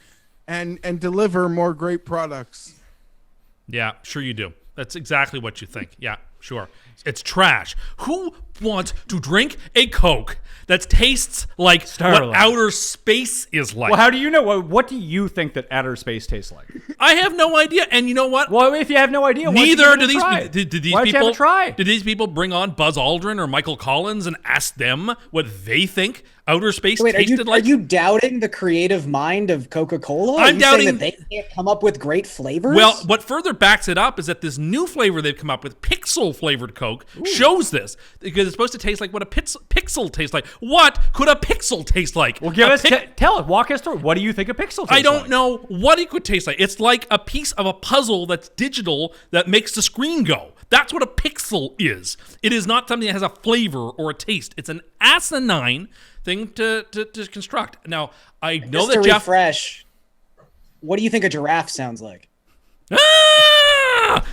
deliver more great products. Yeah, sure you do. That's exactly what you think. Yeah, sure. It's trash. Who wants to drink a Coke that tastes like Starlight. what outer space is like? Well, how do you know? What do you think that outer space tastes like? I have no idea. And you know what? Well, if you have no idea, Neither do these try? did these Why don't you people have a try? Did these people bring on Buzz Aldrin or Michael Collins and ask them what they think outer space Wait, tasted like? Are you doubting the creative mind of Coca-Cola? I'm are you doubting saying that they can't come up with great flavors? Well, what further backs it up is that this new flavor they've come up with, pixel flavored Coke, shows this because it's supposed to taste like what a pixel tastes like. What could a pixel taste like? Well, tell it. Walk us through. What do you think a pixel tastes like? I don't know what it could taste like. It's like a piece of a puzzle that's digital that makes the screen go. That's what a pixel is. It is not something that has a flavor or a taste. It's an asinine thing to construct. Now, I know Just that to Geoff... refresh, what do you think a giraffe sounds like?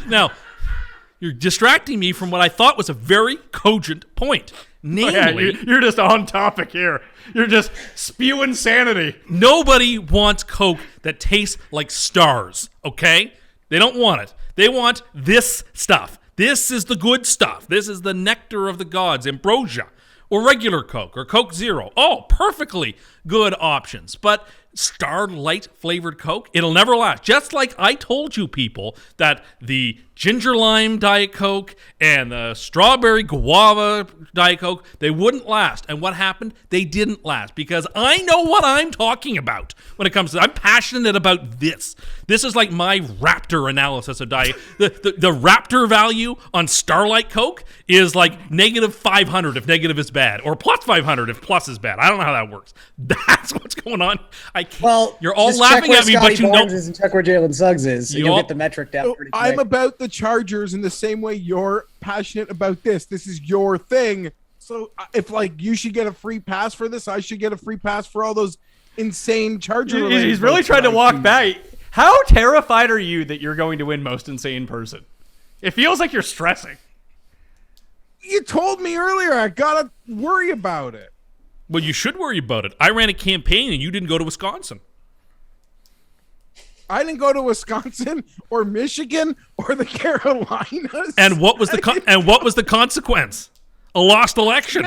Now, you're distracting me from what I thought was a very cogent point. Namely, you're just on topic here. You're just spewing sanity. nobody wants Coke that tastes like stars, okay? They don't want it. They want this stuff. This is the good stuff. This is the nectar of the gods, ambrosia, or regular Coke, or Coke Zero. Oh, perfectly good options. But Starlight flavored Coke, it'll never last. Just like I told you people that the ginger lime Diet Coke and the strawberry guava Diet Coke, they wouldn't last. And what happened? They didn't last because I know what I'm talking about when it comes to I'm passionate about this. This is like my Raptor analysis of Diet. The Raptor value on Starlight Coke is like negative 500 if negative is bad, or plus 500 if plus is bad. I don't know how that works. That's what's going on. I can't. Well, You're all just laughing check at me, where but you Scotty know. Barnes is and check where Jalen Suggs is. So You you'll all- get the metric down pretty quick. I'm about the Chargers in the same way you're passionate about this. This is your thing. So if like you should get a free pass for this, I should get a free pass for all those insane Charger. He's really trying to walk back. How terrified are you that you're going to win most insane person? It feels like you're stressing. You told me earlier I gotta worry about it. Well, you should worry about it. I ran a campaign and you didn't go to Wisconsin. I didn't go to Wisconsin or Michigan or the Carolinas. And what was the consequence? A lost election.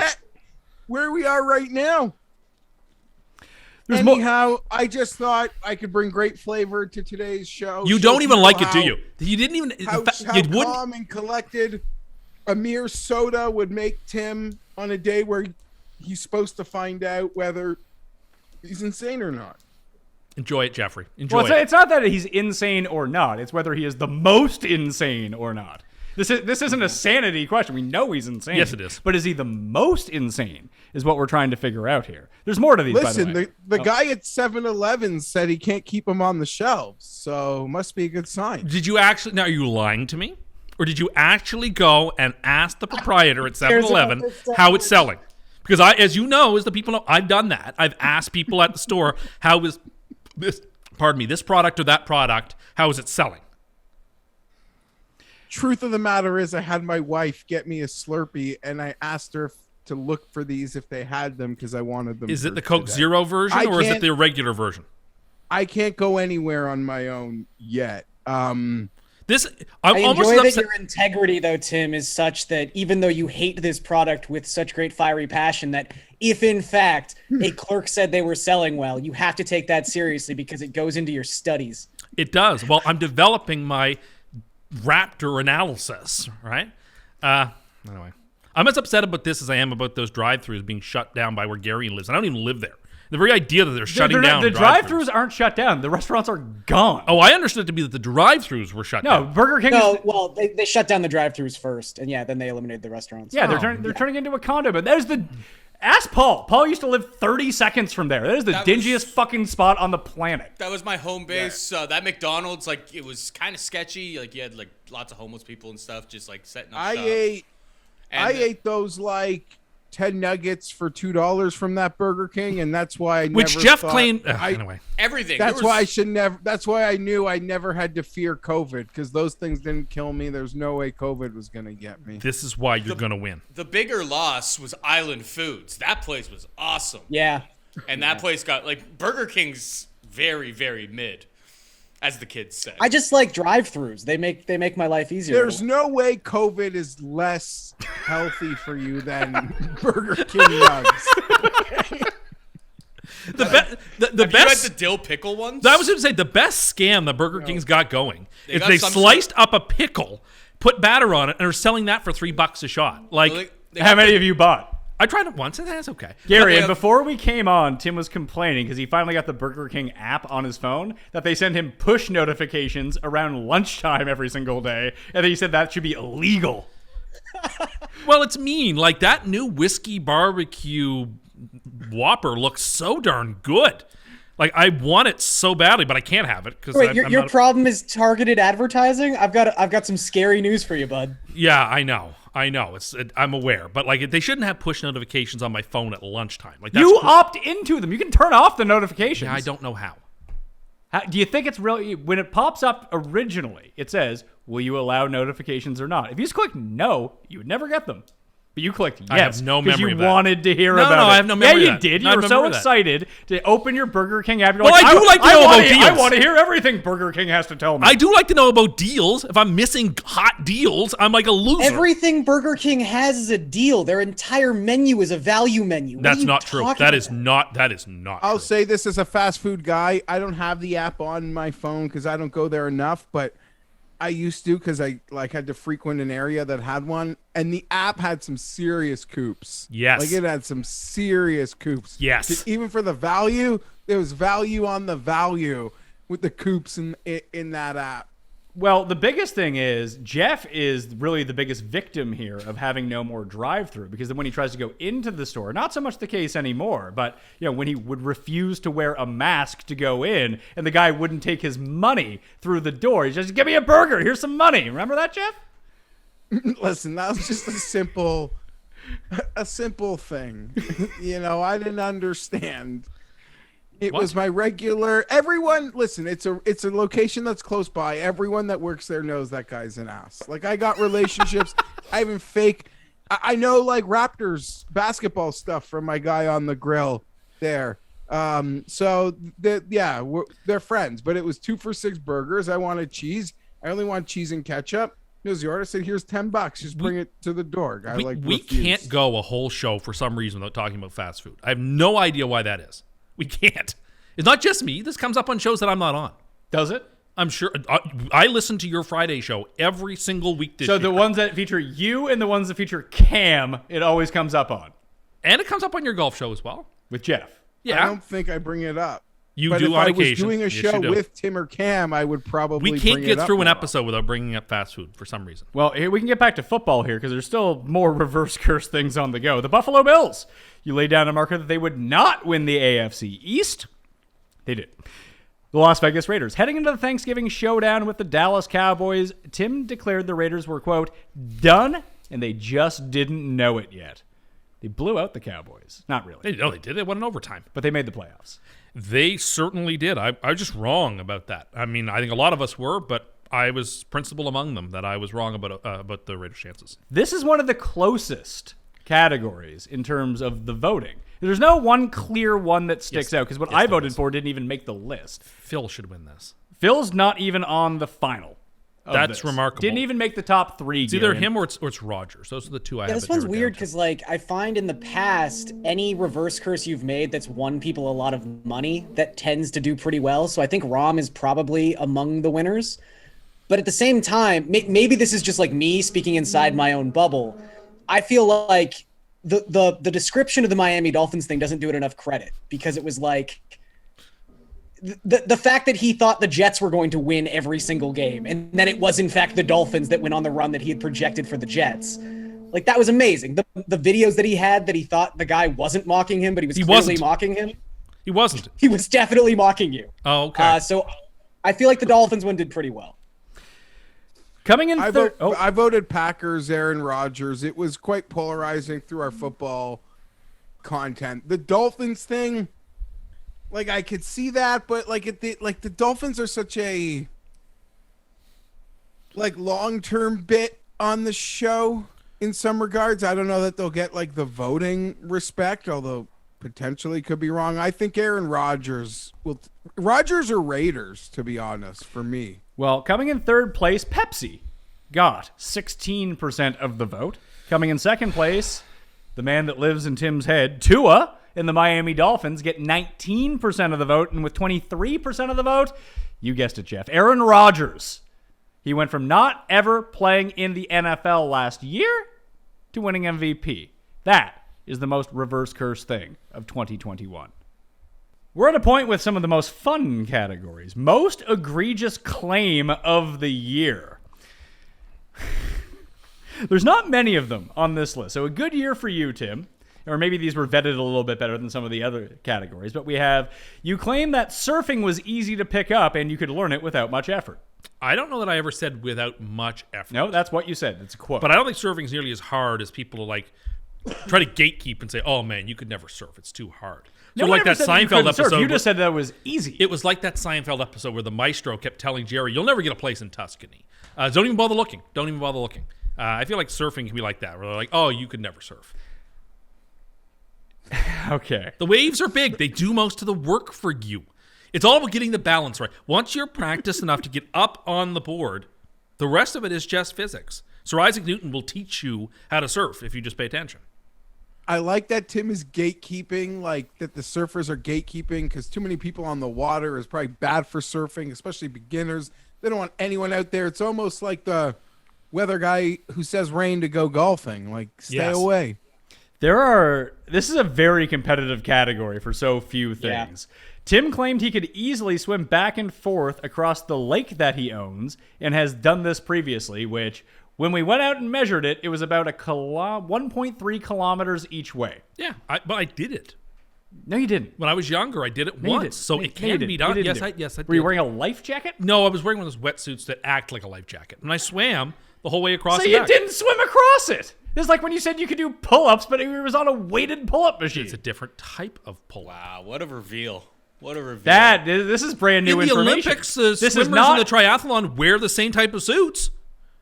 Where we are right now. There's Anyhow, I just thought I could bring great flavor to today's show. You Show don't even people like it, do how- you? You didn't even. How, in fact, how you wouldn't. calm and collected a mere soda would make Tim on a day where he's supposed to find out whether he's insane or not. Enjoy it, Jeffrey. Enjoy Well, it. it's not that he's insane or not. It's whether he is the most insane or not. This isn't a sanity question. We know he's insane. Yes, it is. But is he the most insane is what we're trying to figure out here. There's more to these, Listen, by the way. the guy at 7-Eleven said he can't keep them on the shelves, so must be a good sign. Did you actually? Now, are you lying to me, or did you actually go and ask the proprietor at 7-Eleven how it's selling? Because as you know, as the people know, I've done that. I've asked people at the store, how is this, this product or that product, how is it selling? Truth of the matter is I had my wife get me a Slurpee, and I asked her to look for these if they had them because I wanted them. Is it for the Coke today. Zero version or is it can't- the regular version? I can't go anywhere on my own yet. I'm I almost enjoy that upset. your integrity, though, Tim, is such that even though you hate this product with such great fiery passion, that if in fact a clerk said they were selling well, you have to take that seriously because it goes into your studies. It does. Well, I'm developing my Raptor analysis, right? Anyway, I'm as upset about this as I am about those drive-thrus being shut down by where Garion lives. I don't even live there. The very idea that they're shutting down the drive-thrus. drive-thrus aren't shut down. The restaurants are gone. Oh, I understood it to be that the drive-thrus were shut No, down. Burger King No, is... well, they shut down the drive-thrus first, and then they eliminated the restaurants. Yeah, they're turning into a condo. But there's the... Ask Paul. Paul used to live 30 seconds from there. That is the That dingiest was- fucking spot on the planet. That was my home base. That McDonald's, like, it was kind of sketchy. Like, you had like lots of homeless people and stuff, just like setting up I shop. ate those like 10 nuggets for $2 from that Burger King, and that's why I Which never Jeff thought- claimed. I- Anyway, everything. That's There was- why I should never. That's why I knew I never had to fear COVID, because those things didn't kill me. There's no way COVID was gonna get me. this is why you're going to win. the bigger loss was Island Foods. That place was awesome. Yeah. And that place got, like, Burger King's very, very mid, as the kids say. I just like drive-thrus. They make my life easier. There's no way COVID is less healthy for you than Burger King nugs. The Have you had best. the dill pickle ones? I was going to say the best scam that Burger King's got going is got they some sliced up a pickle, put batter on it, and are selling that for $3 a shot. Like, They How got many the- of you bought? I tried it once, and that's okay. Gary, But and before we came on, Tim was complaining because he finally got the Burger King app on his phone that they send him push notifications around lunchtime every single day, and then he said that should be illegal. Well, it's mean. Like, that new whiskey barbecue Whopper looks so darn good. Like, I want it so badly, but I can't have it because Wait, your problem is targeted advertising? I've got some scary news for you, bud. Yeah, I know. I'm aware, but like they shouldn't have push notifications on my phone at lunchtime. Like that's You opt into them. You can turn off the notifications. Yeah, I don't know how. Do you think it's really when it pops up originally? It says, "Will you allow notifications or not?" If you just click no, you would never get them. But you clicked yes. I have no because memory you of that. wanted to hear No, about no, it. I have no memory Yeah, of you that. did. No, I You were so remember that. excited to open your Burger King app. You're Well, like, I do like to know about I deals. want to hear everything Burger King has to tell me. I do like to know about deals. If I'm missing hot deals, I'm like a loser. Everything Burger King has is a deal. Their entire menu is a value menu. What are That's you not true. talking That is about? not I'll true. say this as a fast food guy. I don't have the app on my phone because I don't go there enough, but I used to because I had to frequent an area that had one, and the app had some serious coups. Yes. Like it had some serious coups. Yes. Even for the value, there was value on the value with the coups in that app. Well, the biggest thing is Jeff is really the biggest victim here of having no more drive-through because then when he tries to go into the store, not so much the case anymore, but when he would refuse to wear a mask to go in and the guy wouldn't take his money through the door. He's just, give me a burger. Here's some money. Remember that, Jeff? Listen, that was just a simple thing. I didn't understand. It was my regular. Everyone, listen. It's a location that's close by. Everyone that works there knows that guy's an ass. Like I got relationships. I even fake. I know like Raptors basketball stuff from my guy on the grill there. So they're friends. But it was 2 for $6 burgers. I wanted cheese. I only want cheese and ketchup. Knows the order. Said here's $10. Just bring it to the door. Guy we refused. can't go a whole show for some reason without talking about fast food. I have no idea why that is. We can't. It's not just me. This comes up on shows that I'm not on. Does it? I'm sure. I listen to your Friday show every single week this So year. the ones that feature you and the ones that feature Cam, it always comes up on. And it comes up on your golf show as well. With Jeff. Yeah. I don't think I bring it up. You But do if on I occasion. was doing a Yes, show you do. with Tim or Cam, I would probably We can't bring get it up through an more. episode without bringing up fast food for some reason. Well, here we can get back to football here because there's still more reverse curse things on the go. The Buffalo Bills. You laid down a marker that they would not win the AFC East. They did. The Las Vegas Raiders. Heading into the Thanksgiving showdown with the Dallas Cowboys, Tim declared the Raiders were, quote, done, and they just didn't know it yet. They blew out the Cowboys. Not really. They did. They won in overtime. But they made the playoffs. They certainly did. I was just wrong about that. I mean, I think a lot of us were, but I was principal among them that I was wrong about the Raiders' chances. This is one of the closest categories in terms of the voting. There's no one clear one that sticks out because what I voted for didn't even make the list. Phil should win this. Phil's not even on the final. That's remarkable. Didn't even make the top 3. It's either him or it's Rogers. Those are the two I have. This one's weird because, like, I find in the past, any reverse curse you've made that's won people a lot of money, that tends to do pretty well. So I think Rom is probably among the winners. But at the same time, maybe this is just like me speaking inside my own bubble. I feel like the description of the Miami Dolphins thing doesn't do it enough credit because it was like the fact that he thought the Jets were going to win every single game, and then it was in fact the Dolphins that went on the run that he had projected for the Jets. Like, that was amazing. The videos that he had that he thought the guy wasn't mocking him, but he was clearly mocking him. He wasn't. Uh, He was definitely mocking you. Oh, okay. So I feel like the Dolphins one did pretty well. Coming in third. I voted Packers, Aaron Rodgers. It was quite polarizing through our football content. The Dolphins thing, like, I could see that, but the Dolphins are such a long-term bit on the show in some regards. I don't know that they'll get like the voting respect, although potentially could be wrong. I think Aaron Rodgers will. Rodgers or Raiders, to be honest, for me. Well, coming in third place, Pepsi got 16% of the vote. Coming in second place, the man that lives in Tim's head, Tua, and the Miami Dolphins get 19% of the vote. And with 23% of the vote, you guessed it, Jeff, Aaron Rodgers. He went from not ever playing in the NFL last year to winning MVP. That is the most reverse curse thing of 2021. We're at a point with some of the most fun categories. Most egregious claim of the year. There's not many of them on this list. So a good year for you, Tim. Or maybe these were vetted a little bit better than some of the other categories. But we have, you claim that surfing was easy to pick up and you could learn it without much effort. I don't know that I ever said without much effort. No, that's what you said. It's a quote. But I don't think surfing is nearly as hard as people like try to gatekeep and say, "Oh man, you could never surf. It's too hard." So no like that Seinfeld episode. You just said that was easy. It was like that Seinfeld episode where the maestro kept telling Jerry, "You'll never get a place in Tuscany. Don't even bother looking. Don't even bother looking." I feel like surfing can be like that, where they're like, "Oh, you could never surf." Okay. The waves are big. They do most of the work for you. It's all about getting the balance right. Once you're practiced enough to get up on the board, the rest of it is just physics. Sir Isaac Newton will teach you how to surf if you just pay attention. I like that Tim is gatekeeping, like that the surfers are gatekeeping because too many people on the water is probably bad for surfing, especially beginners. They don't want anyone out there. It's almost like the weather guy who says rain to go golfing. Like, stay away. This is a very competitive category for so few things. Yeah. Tim claimed he could easily swim back and forth across the lake that he owns and has done this previously, which, when we went out and measured it, it was about 1.3 kilometers each way. Yeah, but I did it. No, you didn't. When I was younger, I did it once, so it can be done. Yes, I did. Were you wearing a life jacket? No, I was wearing one of those wetsuits that act like a life jacket. And I swam the whole way across the deck. So you didn't swim across it. It's like when you said you could do pull-ups, but it was on a weighted pull-up machine. It's a different type of pull-up. Wow, what a reveal. What a reveal. This is brand new information. In the Olympics, the swimmers in the triathlon wear the same type of suits.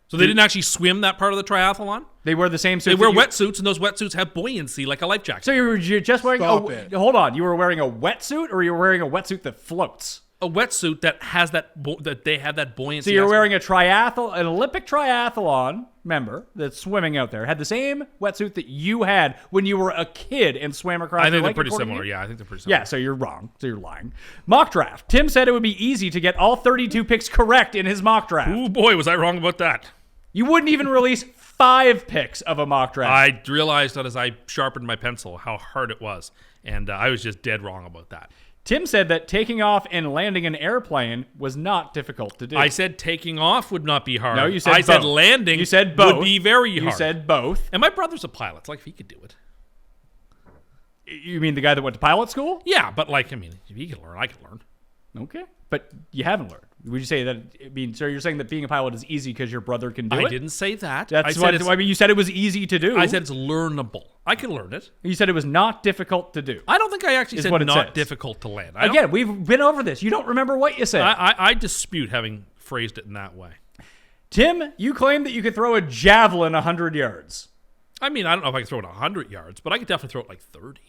So they didn't actually swim that part of the triathlon? They wear the same suits. They wear wetsuits, and those wetsuits have buoyancy like a life jacket. So you're just wearing hold on. You were wearing a wetsuit, or you were wearing a wetsuit that floats? A wetsuit that has that they have that buoyancy. So you're wearing an Olympic triathlon member that's swimming out there, had the same wetsuit that you had when you were a kid and swam across the lake. I think they're pretty similar. Yeah, I think they're pretty similar. Yeah, so you're wrong. So you're lying. Mock draft. Tim said it would be easy to get all 32 picks correct in his mock draft. Ooh, boy, was I wrong about that. You wouldn't even release 5 picks of a mock draft. I realized that as I sharpened my pencil how hard it was, and I was just dead wrong about that. Tim said that taking off and landing an airplane was not difficult to do. I said taking off would not be hard. No, you said both. said landing you said both. would be very hard. You said both. And my brother's a pilot. It's like if he could do it. You mean the guy that went to pilot school? Yeah, but if he could learn, I could learn. Okay. But you haven't learned. Would you say that? I mean, so you're saying that being a pilot is easy because your brother can do it? I didn't say that. That's what. I mean, you said it was easy to do. I said it's learnable. I can learn it. You said it was not difficult to do. I don't think I actually Is said what it not says. difficult to land. Again, we've been over this. You don't remember what you said. I dispute having phrased it in that way. Tim, you claim that you could throw a javelin 100 yards. I mean, I don't know if I can throw it 100 yards, but I could definitely throw it like 30.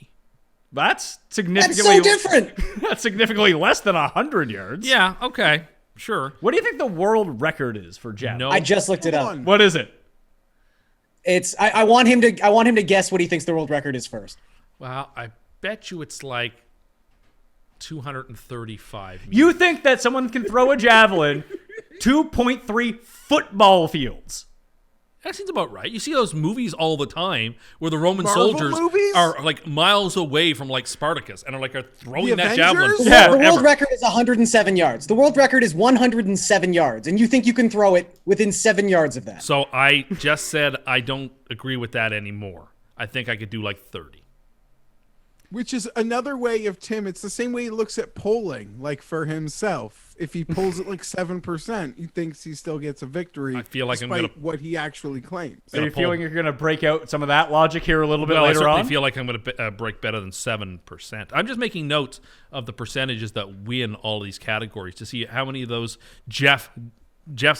That's That's significantly. so different. That's significantly less than 100 yards. Yeah, okay, sure. What do you think the world record is for javelin? No, I just looked it Hold up. on. What is it? It's I want him to guess what he thinks the world record is first. well, I bet you it's like 235. You think that someone can throw a javelin 2.3 football fields? That seems about right. You see those movies all the time where the Roman Marvel soldiers movies? are like miles away from like Spartacus and are throwing The that Avengers? javelin. Yeah. The world forever. record is 107 yards. The world record is 107 yards, and you think you can throw it within 7 yards of that? So I just said I don't agree with that anymore. I think I could do like 30. Which is another way of Tim. It's the same way he looks at polling, like for himself. If he pulls it like 7%, he thinks he still gets a victory. I feel like I'm despite gonna- what he actually claims. Are you Gonna pull- feeling you're going to break out some of that logic here a little bit Well, I later certainly on? feel like I'm going to break better than 7%. I'm just making notes of the percentages that win all these categories to see how many of those Jeff's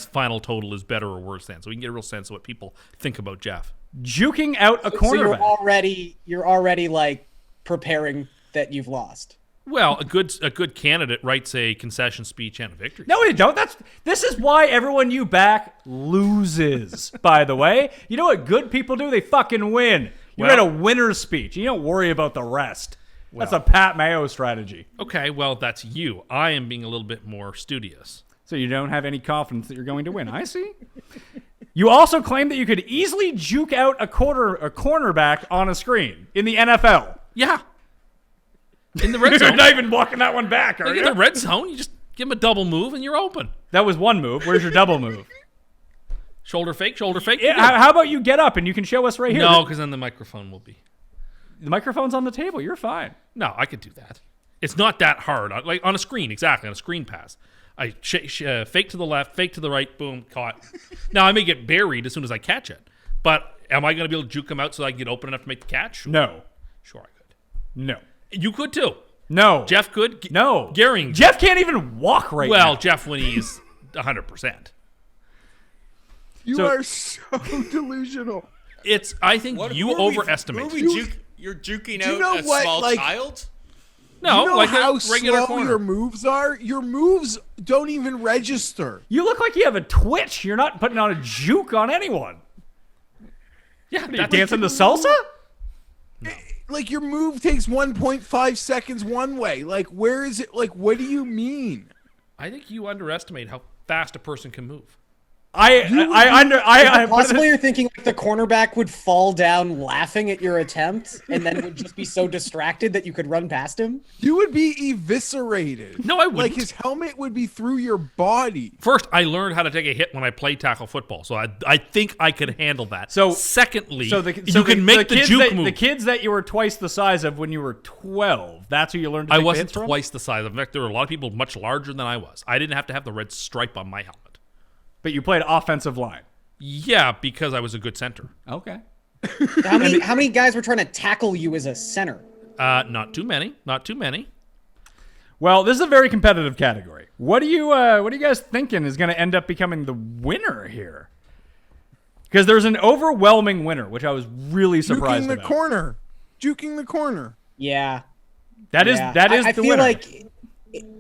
final total is better or worse than, so we can get a real sense of what people think about Jeff. Juking out a So you're cornerback. already like preparing that you've lost. Well, a good candidate writes a concession speech and a victory. No, you don't. This is why everyone you back loses, by the way. You know what good people do? They fucking win. You Well- write a winner's speech. You don't worry about the rest. That's a Pat Mayo strategy. Okay, well, that's you. I am being a little bit more studious. So you don't have any confidence that you're going to win. I see. You also claim that you could easily juke out a cornerback on a screen in the NFL. Yeah. In the red You're zone. not even walking that one back, are Like in you? the red zone, you just give him a double move and you're open. That was one move. Where's your double move? Shoulder fake. Yeah, you're good. how about you get up and you can show us right here? No, because then the microphone will be. The microphone's on the table. You're fine. No, I could do that. It's not that hard. Like on a screen, exactly, on a screen pass. I fake to the left, fake to the right, boom, caught. Now, I may get buried as soon as I catch it, but am I going to be able to juke him out so I can get open enough to make the catch? Sure. No. Sure, I could. No. You could too. No. Jeff could. No. Garion. Jeff can't even walk right now. Well, Jeff when he's 100%. You So- are so delusional. I think you overestimate. You're juking you out know a what, small like- child? No, you know like how a regular slow corner. your moves are? Your moves don't even register. You look like you have a twitch. You're not putting on a juke on anyone. Yeah, Are you that's dancing the salsa? Like your move takes 1.5 seconds one way. Like where is it? Like what do you mean? I think you underestimate how fast a person can move. Possibly you're thinking like the cornerback would fall down laughing at your attempt and then would just be so distracted that you could run past him. You would be eviscerated. No, I wouldn't. Like his helmet would be through your body. First, I learned how to take a hit when I played tackle football, so I think I could handle that. So- secondly, So you can make the kids juke move. The kids that you were twice the size of when you were 12, that's who you learned to I take the wasn't hits from? twice the size. In fact, there were a lot of people much larger than I was. I didn't have to have the red stripe on my helmet. But you played offensive line. Yeah, because I was a good center. Okay. How many guys were trying to tackle you as a center? Not too many. Not too many. Well, this is a very competitive category. What are you guys thinking is going to end up becoming the winner here? Because there's an overwhelming winner, which I was really surprised Juking the about. corner. Juking the corner. Yeah. That is Yeah. that is I the feel winner. like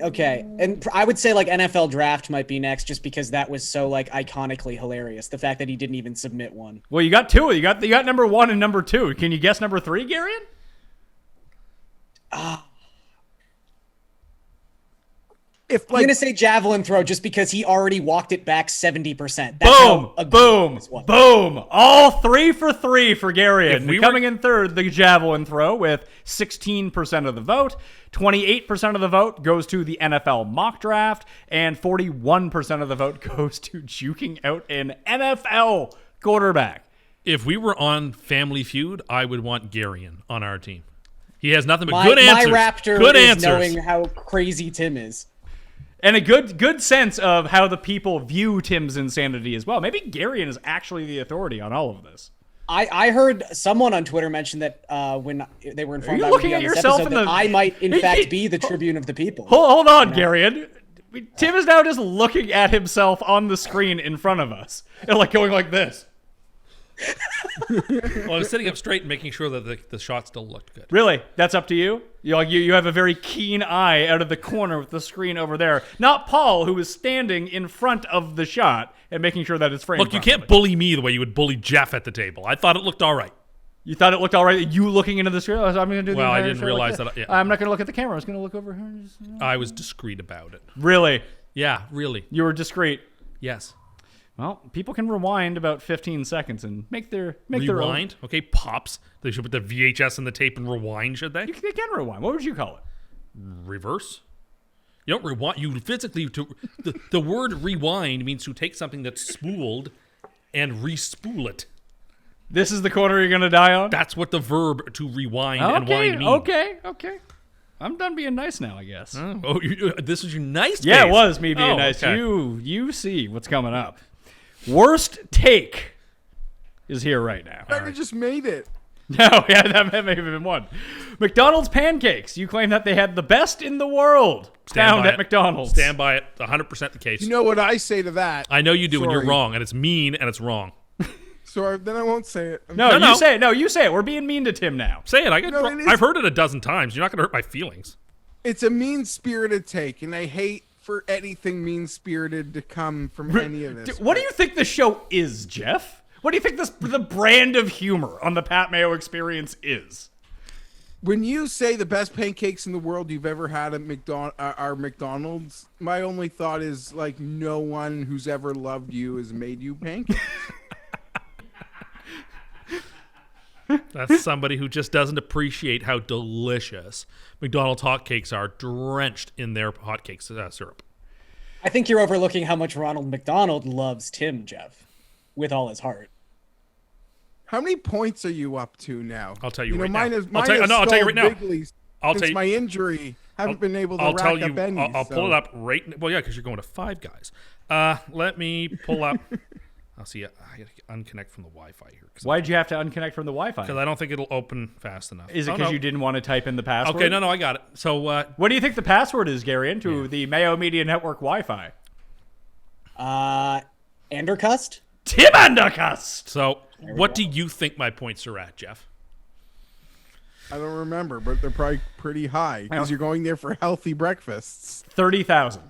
okay, and I would say like NFL draft might be next, just because that was so like iconically hilarious. The fact that he didn't even submit one. Well, you got two. You got number 1 and number 2. Can you guess number 3, Garion? If I'm like gonna say javelin throw just because he already walked it back 70%. Boom, boom, boom. All 3 for 3 for Garion. If we Coming in third, the javelin throw with 16% of the vote. 28% of the vote goes to the NFL mock draft, and 41% of the vote goes to juking out an NFL quarterback. If we were on Family Feud, I would want Garion on our team. He has nothing but My good answers. Raptor Good is answers. knowing how crazy Tim is. And a good sense of how the people view Tim's insanity as well. Maybe Garion is actually the authority on all of this. I heard someone on Twitter mention that when they were informed you I would looking be on at this yourself episode, in that the- I might in fact be the tribune of the people. Hold on, Garion. Tim is now just looking at himself on the screen in front of us. And like going like this. Well, I was sitting up straight and making sure that the shot still looked good. Really? That's up to you? You have a very keen eye out of the corner with the screen over there. Not Paul, who is standing in front of the shot and making sure that it's framed Look, you properly. can't bully me the way you would bully Geoff at the table. I thought it looked all right. You thought it looked all right? You looking into the screen? I'm going to do the Well, I entire didn't show realize like that. I'm not going to look at the camera. I was going to look over here. I was discreet about it. Really? Yeah, really. You were discreet. Yes. Well, people can rewind about 15 seconds and make their own. Rewind? Okay, pops. They should put the VHS in the tape and rewind, should they? They can rewind. What would you call it? Reverse? You don't rewind. You physically... The word rewind means to take something that's spooled and re-spool it. This is the corner you're going to die on? That's what the verb to rewind and wind means. Okay. I'm done being nice now, I guess. Oh, this was your nice Yeah, face. it was me being Oh, nice. okay. You see what's coming up. Worst take is here right now. I just made it. No, yeah, that may have been one. McDonald's pancakes. You claim that they had the best in the world found at McDonald's. Stand by it. 100% the case. You know what I say to that? I know you do, and you're Sorry. wrong, and it's mean, and it's wrong. So then I won't say it. No, No. you say it. No, you say it. We're being mean to Tim now. Say it. No, it is- I've heard it a dozen times. You're not going to hurt my feelings. It's a mean-spirited take, and I hate for anything mean-spirited to come from any of this. What do you think the show is, Jeff? What do you think the brand of humor on the Pat Mayo Experience is? When you say the best pancakes in the world you've ever had at are McDonald's, my only thought is like no one who's ever loved you has made you pancakes. That's somebody who just doesn't appreciate how delicious McDonald's hotcakes are, drenched in their hotcakes syrup. I think you're overlooking how much Ronald McDonald loves Tim, Jeff, with all his heart. How many points are you up to now? I'll tell you right mine now. Is, I'll mine tell you- has no, I'll tell you right now. stalled bigly I'll since tell you- my injury. Haven't been able to I'll rack tell up you. any. I'll pull it up right. Well, yeah, because you're going to Five Guys. Let me pull up. I'll see. I got to unconnect from the Wi-Fi here. Why'd you have to unconnect from the Wi-Fi? Because I don't think it'll open fast enough. Is it Oh, because no. you didn't want to type in the password? Okay, no, I got it. So, What do you think the password is, Garion, to the Mayo Media Network Wi-Fi? Andercust? Tim Andercust! so what do you think my points are at, Jeff? I don't remember, but they're probably pretty high because you're going there for healthy breakfasts. 30,000.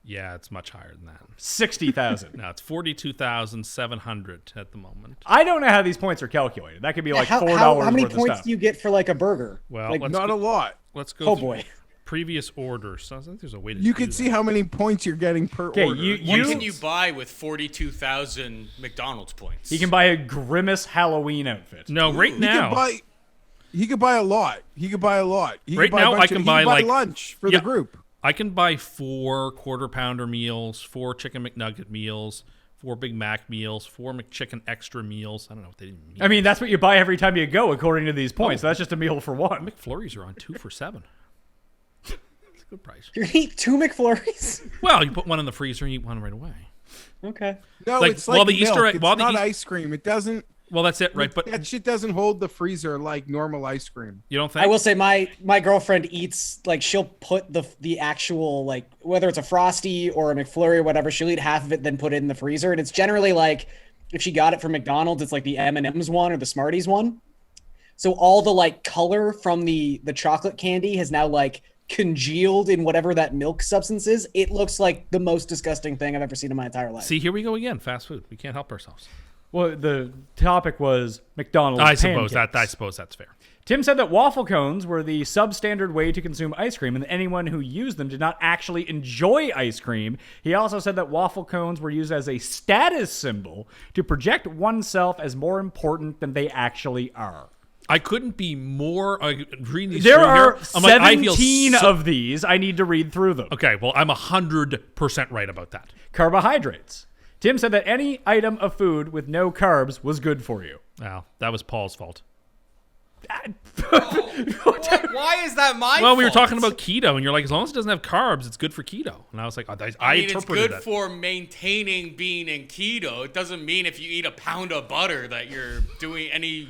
Yeah, it's much higher than that. 60,000. No, it's 42,700 at the moment. I don't know how these points are calculated. That could be like $4 How many worth of points stuff. do you get for like a burger? Well, like, let's Not a lot. Let's go. Oh, through boy. Previous orders. So I think there's a way to. You do can that. see how many points you're getting per Okay, order. What can you buy with 42,000 McDonald's points? He can buy a Grimace Halloween outfit. No, right now. He could buy a lot. He could buy a lot. He Right could buy a now, bunch I of- can he buy, could like- lunch for Yeah. the group. I can buy 4 quarter pounder meals, 4 chicken McNugget meals, 4 Big Mac meals, 4 McChicken extra meals. I don't know what they didn't mean. I mean, that's what you buy every time you go, according to these points. So that's just a meal for one. McFlurries are on 2 for $7. It's a good price. You eat 2 McFlurries? Well, you put one in the freezer and eat one right away. Okay. No, Like, it's like while the milk. Easter egg- It's while the not Eas- ice cream. It doesn't. Well, that's it, right? But That shit doesn't hold the freezer like normal ice cream. you don't think? I will say my girlfriend eats, like, she'll put the actual, like, whether it's a Frosty or a McFlurry or whatever, she'll eat half of it, then put it in the freezer. And it's generally like, if she got it from McDonald's, it's like the M&M's one or the Smarties one. So all the, like, color from the chocolate candy has now, like, congealed in whatever that milk substance is. It looks like the most disgusting thing I've ever seen in my entire life. See, here we go again. Fast food. We can't help ourselves. Well, the topic was McDonald's I suppose pancakes. that's fair. Tim said that waffle cones were the substandard way to consume ice cream, and that anyone who used them did not actually enjoy ice cream. He also said that waffle cones were used as a status symbol to project oneself as more important than they actually are. I couldn't be more reading these There through are here. I'm like, I feel 17 so- of these. I need to read through them. Okay, well, I'm 100% right about that. Carbohydrates. Tim said that any item of food with no carbs was good for you. Wow, that was Paul's fault. Why is that my Well, we were fault? talking about keto, and you're like, as long as it doesn't have carbs, it's good for keto. And I was like, I I mean, it's interpreted good that. for maintaining being in keto. It doesn't mean if you eat a pound of butter that you're doing any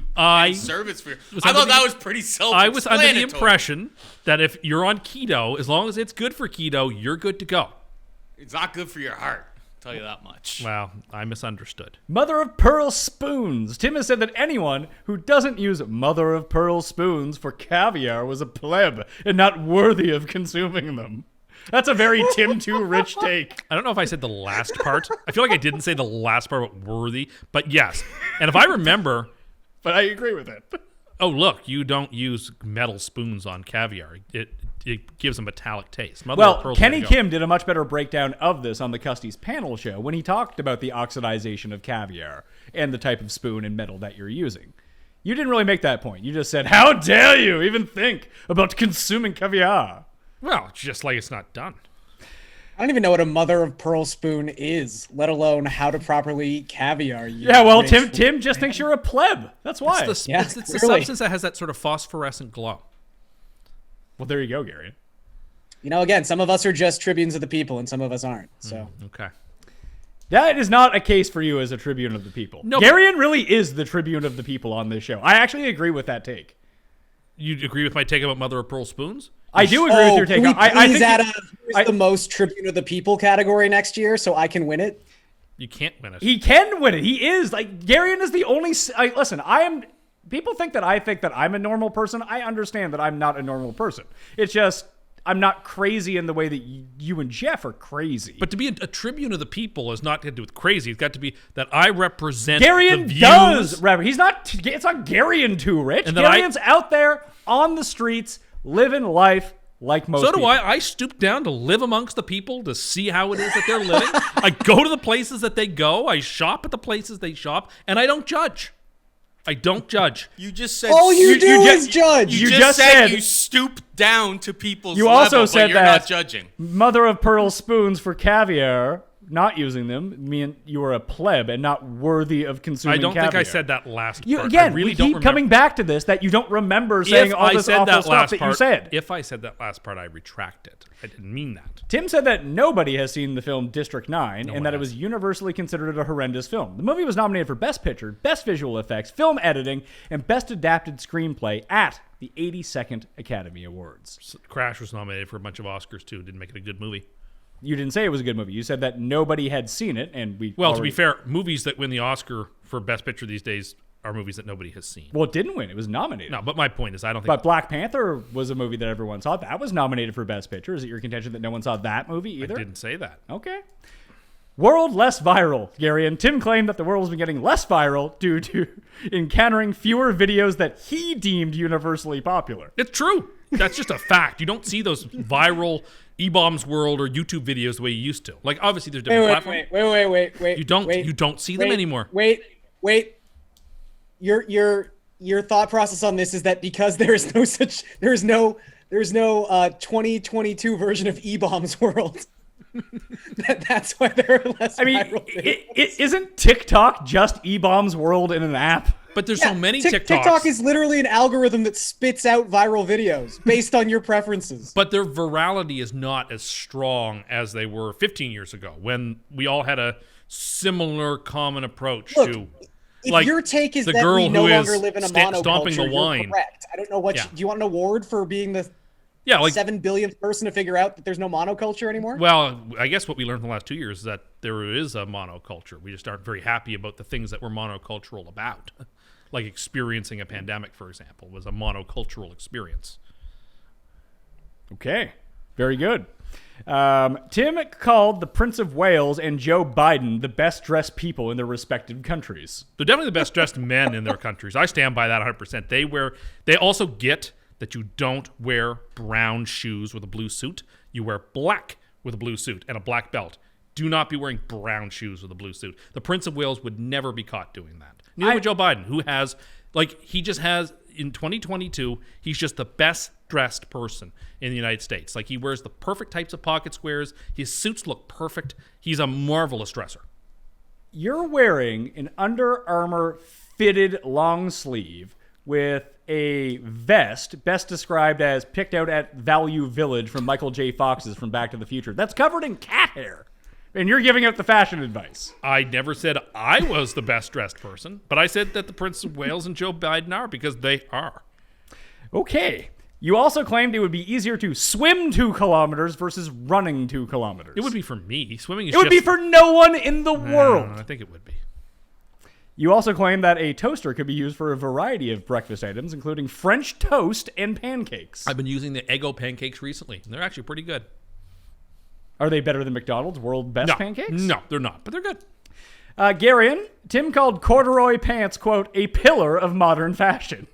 service for. I thought that was pretty I self-explanatory. was under the impression that if you're on keto, as long as it's good for keto, you're good to go. It's not good for your heart. I'll tell you that much. Wow, I misunderstood. Mother of pearl spoons. Tim has said that anyone who doesn't use mother of pearl spoons for caviar was a pleb and not worthy of consuming them. That's a very Tim Too Rich take. I don't know if I said the last part. I feel like I didn't say the last part about worthy, but yes. And if I remember, But I agree with it. oh, look, you don't use metal spoons on caviar. It gives a metallic taste. Mother of Well, pearl's Kenny way to go. Kim did a much better breakdown of this on the Custy's panel show when he talked about the oxidization of caviar and the type of spoon and metal that you're using. You didn't really make that point. You just said, how dare you even think about consuming caviar? Well, it's just like it's not done. I don't even know what a mother of pearl spoon is, let alone how to properly eat caviar. Yeah, well, Tim just thinks you're a pleb. That's why. It's the, Yeah, it's the clearly. substance that has that sort of phosphorescent glow. Well, there you go, Gary. You know, again, some of us are just tribunes of the people, and some of us aren't. So Okay. That is not a case for you as a tribune of the people. No, Garion really is the tribune of the people on this show. I actually agree with that take. You agree with my take about mother of pearl spoons? I do agree with your take. Can we I please think add you- a who's the most tribune of the people category next year so I can win it? You can't win it. he can win it. He is. Like, Garion is the only... listen, I am... People think that I'm a normal person. I understand that I'm not a normal person. It's just... I'm not crazy in the way that you and Geoff are crazy. But to be a tribune of the people is not to do with crazy. It's got to be that I represent Garion the views. does. He's not... It's not Garion too rich. And that Garion's out there on the streets living life like most So do people. I stoop down to live amongst the people to see how it is that they're living. I go to the places that they go. I shop at the places they shop. And I don't judge. I don't judge. You just said All you do ju- is judge. You, You just just said- you stoop down to people's You level, also but said you're that- not judging. Mother of pearl spoons for caviar, not using them, mean you are a pleb and not worthy of consuming I don't caviar. think I said that last You, part. again, I really we don't keep remember. coming back to this, that you don't remember saying If all I this said awful that stuff last that part, you said. if I said that last part, I retract it. I didn't mean that. Tim said that nobody has seen the film District 9 and one that it has. was universally considered a horrendous film. The movie was nominated for Best Picture, Best Visual Effects, Film Editing, and Best Adapted Screenplay at the 82nd Academy Awards. Crash was nominated for a bunch of Oscars too. Didn't make it a good movie. You didn't say it was a good movie. You said that nobody had seen it, and we Well, to already- be fair, movies that win the Oscar for Best Picture these days are movies that nobody has seen. Well, it didn't win. It was nominated. No, but my point is, I don't think. But Black Panther was a movie that everyone saw. That was nominated for Best Picture. Is it your contention that no one saw that movie I either? didn't say that. Okay. World less viral, Gary. And Tim claimed that the world has been getting less viral due to encountering fewer videos that he deemed universally popular. It's true. That's just a fact. You don't see those viral E-Bombs World or YouTube videos the way you used to. Like, obviously, there's different platforms. Wait. You don't see them anymore. Wait. Your thought process on this is that because there's no 2022 version of E-Bombs World. That's why there are less. I mean, viral videos. isn't TikTok just E-Bombs World in an app? But there's Yeah, so many Tik- TikToks. TikTok is literally an algorithm that spits out viral videos based on your preferences. But their virality is not as strong as they were 15 years ago when we all had a similar common approach Look, to. If like, your take is the that girl we no who longer is live in a stomping monoculture, the you're wine. correct. I don't know what. Yeah. Do you want an award for being the Yeah, like 7 billionth person to figure out that there's no monoculture anymore? well, I guess what we learned in the last 2 years is that there is a monoculture. We just aren't very happy about the things that we're monocultural about. Like experiencing a pandemic, for example, was a monocultural experience. Okay, very good. Tim called the Prince of Wales and Joe Biden the best dressed people in their respective countries. They're definitely the best dressed men in their countries. I stand by that 100%. They also get that you don't wear brown shoes with a blue suit. You wear black with a blue suit and a black belt. Do not be wearing brown shoes with a blue suit. The Prince of Wales would never be caught doing that. Neither would Joe Biden, who has, he just has, in 2022, he's just the best dressed person in the United States. Like, he wears the perfect types of pocket squares. His suits look perfect. He's a marvelous dresser. You're wearing an Under Armour fitted long sleeve with a vest, best described as picked out at Value Village from Michael J. Fox's from Back to the Future. That's covered in cat hair. And you're giving out the fashion advice. I never said I was the best dressed person, but I said that the Prince of Wales and Joe Biden are, because they are. Okay. You also claimed it would be easier to swim 2 kilometers versus running 2 kilometers. It would be for me. Swimming is It would be for no one in the world. I think it would be. You also claimed that a toaster could be used for a variety of breakfast items, including French toast and pancakes. I've been using the Eggo pancakes recently. They're actually pretty good. Are they better than McDonald's world best pancakes? No, they're not, but they're good. Garion, Tim called corduroy pants, quote, a pillar of modern fashion.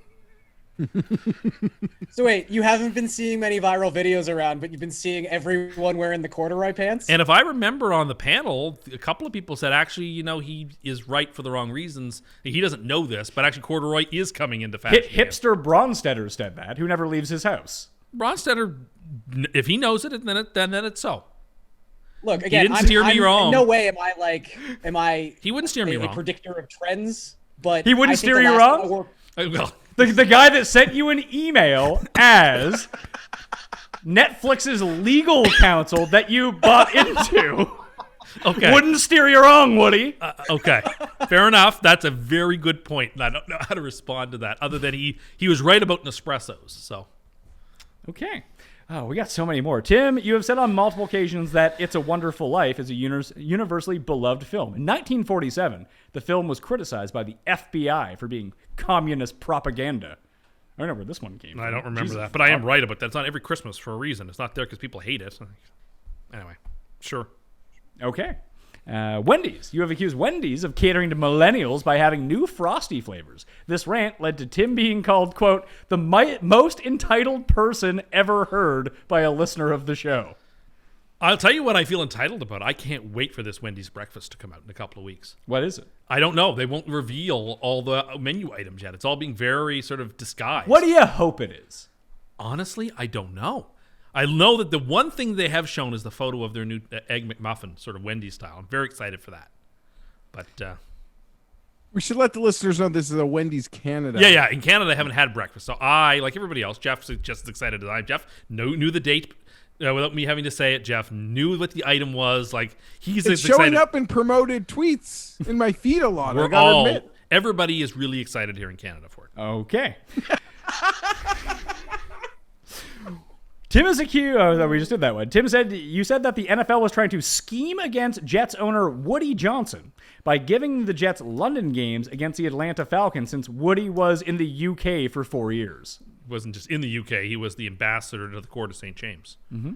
So wait, you haven't been seeing many viral videos around, but you've been seeing everyone wearing the corduroy pants? And if I remember on the panel, a couple of people said, actually, he is right for the wrong reasons. He doesn't know this, but actually corduroy is coming into fashion. Hipster Bronstetter said that, who never leaves his house. Bronstetter, if he knows it, then it's so. Look, again, didn't steer me wrong. In no way am I He wouldn't steer me a wrong. predictor of trends, but He wouldn't I think steer the you last wrong? Well, The guy that sent you an email as Netflix's legal counsel that you bought into okay. wouldn't steer you wrong, Woody. Okay, fair enough. That's a very good point. And I don't know how to respond to that, other than he was right about Nespressos. So, Okay. Oh, we got so many more. Tim, you have said on multiple occasions that It's a Wonderful Life is a universally beloved film. In 1947, the film was criticized by the FBI for being communist propaganda. I don't know where this one came from. I don't remember Jesus. that, but I am right about that. It's not every Christmas for a reason. It's not there because people hate it. Anyway, sure. Okay. Wendy's. You have accused Wendy's of catering to millennials by having new Frosty flavors. This rant led to Tim being called, quote, the most entitled person ever heard by a listener of the show. I'll tell you what I feel entitled about. I can't wait for this Wendy's breakfast to come out in a couple of weeks. What is it? I don't know. They won't reveal all the menu items yet. It's all being very sort of disguised. What do you hope it is? Honestly, I don't know. I know that the one thing they have shown is the photo of their new Egg McMuffin, sort of Wendy's style. I'm very excited for that. But We should let the listeners know this is a Wendy's Canada. yeah. In Canada, I haven't had breakfast. So I, like everybody else, Jeff's just as excited as I am. Jeff knew the date without me having to say it. Jeff knew what the item was. Like, he's It's as excited. showing up in promoted tweets in my feed a lot. I gotta admit. Everybody is really excited here in Canada for it. Okay. Tim is accused. Oh, we just did that one. Tim said you said that the NFL was trying to scheme against Jets owner Woody Johnson by giving the Jets London games against the Atlanta Falcons, since Woody was in the UK for 4 years. Wasn't just in the UK. He was the ambassador to the Court of St. James. Mm-hmm.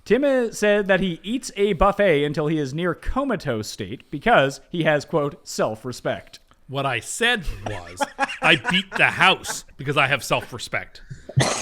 Tim said that he eats a buffet until he is near comatose state because he has, quote, self-respect. What I said was, I beat the house because I have self-respect.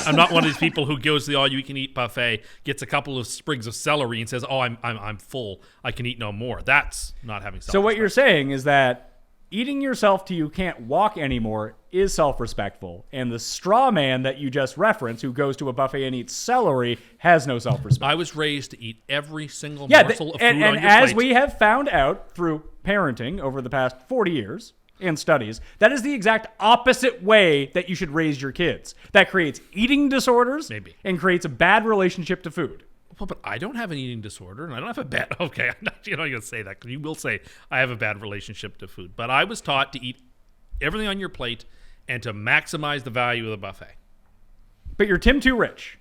I'm not one of these people who goes to the all-you-can-eat buffet, gets a couple of sprigs of celery, and says, "Oh, I'm full. I can eat no more." That's not having self-respect. So what you're saying is that eating yourself till you can't walk anymore is self-respectful, and the straw man that you just referenced, who goes to a buffet and eats celery, has no self-respect. I was raised to eat every single morsel of food and on your as plate. we have found out through parenting over the past 40 years. And studies, that is the exact opposite way that you should raise your kids. That creates eating disorders and creates a bad relationship to food. Well, but I don't have an eating disorder, and I don't have a bad... Okay, I'm not going to say that, because you will say I have a bad relationship to food. But I was taught to eat everything on your plate and to maximize the value of the buffet. But you're Tim Too Rich.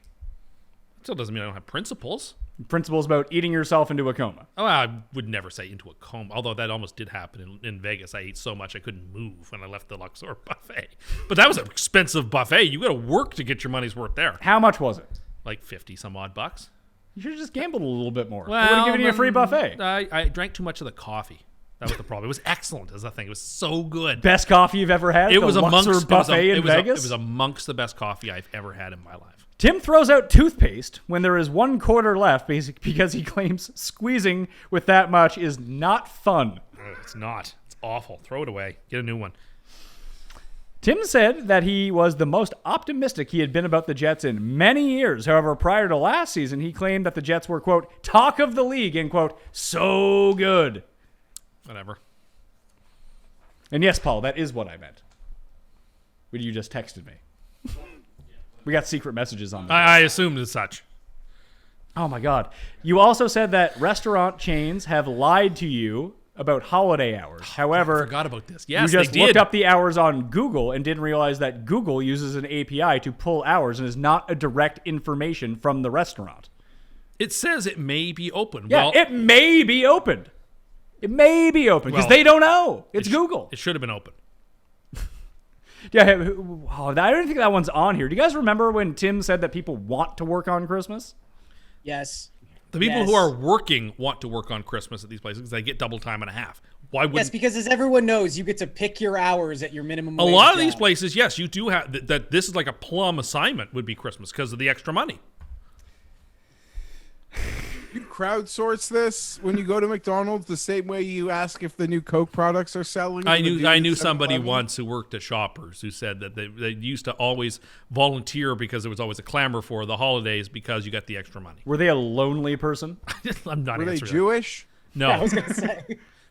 Still doesn't mean I don't have principles. Principles about eating yourself into a coma. Oh, I would never say into a coma, although that almost did happen in Vegas. I ate so much I couldn't move when I left the Luxor buffet. But that was an expensive buffet. You got to work to get your money's worth there. How much was it? Like 50 some odd bucks. You should have just gambled a little bit more. Well, They would have given you a free buffet. I drank too much of the coffee. That was the problem. It was excellent as a thing. It was so good. Best coffee you've ever had? It was Luxor buffet in Vegas? It was amongst the best coffee I've ever had in my life. Tim throws out toothpaste when there is 1 quarter left because he claims squeezing with that much is not fun. It's not. It's awful. Throw it away. Get a new one. Tim said that he was the most optimistic he had been about the Jets in many years. However, prior to last season, he claimed that the Jets were, quote, talk of the league and, quote, so good. Whatever. And yes, Paul, that is what I meant when you just texted me. We got secret messages on that. I assumed as such. Oh my God. You also said that restaurant chains have lied to you about holiday hours. However, I forgot about this. Yes, you just they did. looked up the hours on Google and didn't realize that Google uses an API to pull hours and is not a direct information from the restaurant. It says it may be open. Yeah, Well, it may be opened. It may be open because Well, they don't know. It's Google. it should have been open. Yeah, I don't think that one's on here. Do you guys remember when Tim said that people want to work on Christmas? Yes. The people Yes. who are working want to work on Christmas at these places because they get double time and a half. Why would Yes, because as everyone knows, you get to pick your hours at your minimum a wage lot of these job. places? Yes, you do have that. This is like a plum assignment would be Christmas because of the extra money. You crowdsource this when you go to McDonald's the same way you ask if the new Coke products are selling. I for the knew dude I at knew somebody 7-Eleven? once who worked at Shoppers who said that they used to always volunteer because there was always a clamor for the holidays because you got the extra money. Were they a lonely person? I'm not Were they answering. Jewish? No, I was gonna say.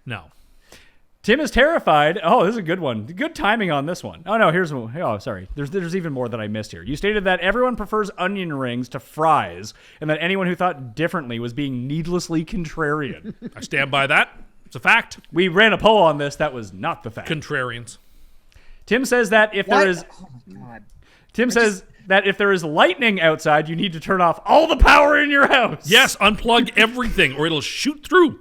no. Tim is terrified. Oh, this is a good one. Good timing on this one. Oh, no, here's one. Oh, sorry. There's even more that I missed here. You stated that everyone prefers onion rings to fries and that anyone who thought differently was being needlessly contrarian. I stand by that. It's a fact. We ran a poll on this. That was not the fact. Contrarians. Tim says that if there is... Oh my God. Tim says that if there is lightning outside, you need to turn off all the power in your house. Yes, unplug everything or it'll shoot through.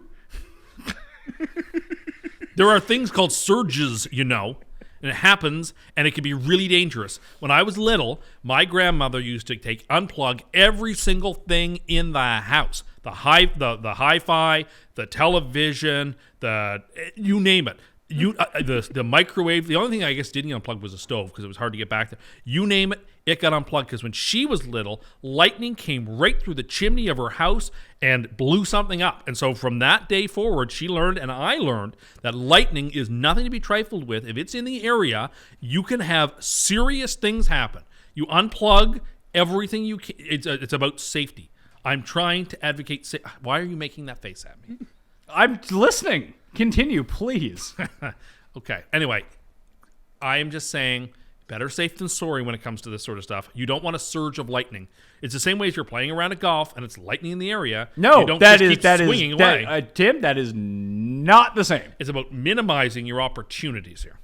There are things called surges, you know, and it happens, and it can be really dangerous. When I was little, my grandmother used to unplug every single thing in the house. The hi-fi, the television, you name it. The microwave. The only thing I guess didn't unplug was the stove because it was hard to get back there. You name it, it got unplugged because when she was little, lightning came right through the chimney of her house and blew something up. And so from that day forward, she learned and I learned that lightning is nothing to be trifled with. If it's in the area, you can have serious things happen. You unplug everything you can. It's about safety. I'm trying to advocate. Why are you making that face at me? I'm listening. Continue, please. Okay. Anyway, I am just saying better safe than sorry when it comes to this sort of stuff. You don't want a surge of lightning. It's the same way if you're playing around at golf and it's lightning in the area. No, you don't that just is keep swinging away. Tim. That is not the same. It's about minimizing your opportunities here.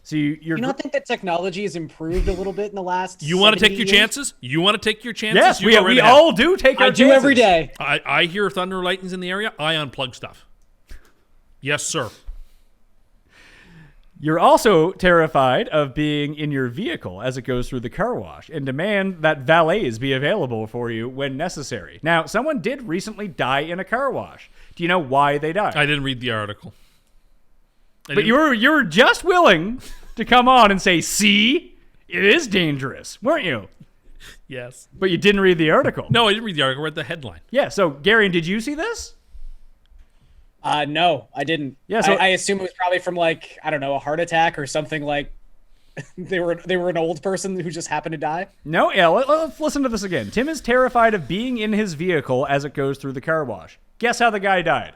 So you're You don't think that technology has improved a little bit in the last? You want to take 70 your years? chances? You want to take your chances? yes, You go right we ahead. all do take our I do chances. every day. I hear thunder lightnings in the area. I unplug stuff. Yes, sir. You're also terrified of being in your vehicle as it goes through the car wash and demand that valets be available for you when necessary. Now, someone did recently die in a car wash. Do you know why they died? I didn't read the article. But you were just willing to come on and say, see, it is dangerous, weren't you? Yes. But you didn't read the article. No, I didn't read the article. I read the headline. Yeah, so, Garion, did you see this? No, I didn't. Yeah, so- I assume it was probably from like, I don't know, a heart attack or something like they were an old person who just happened to die. No, yeah, let's listen to this again. Tim is terrified of being in his vehicle as it goes through the car wash. Guess how the guy died?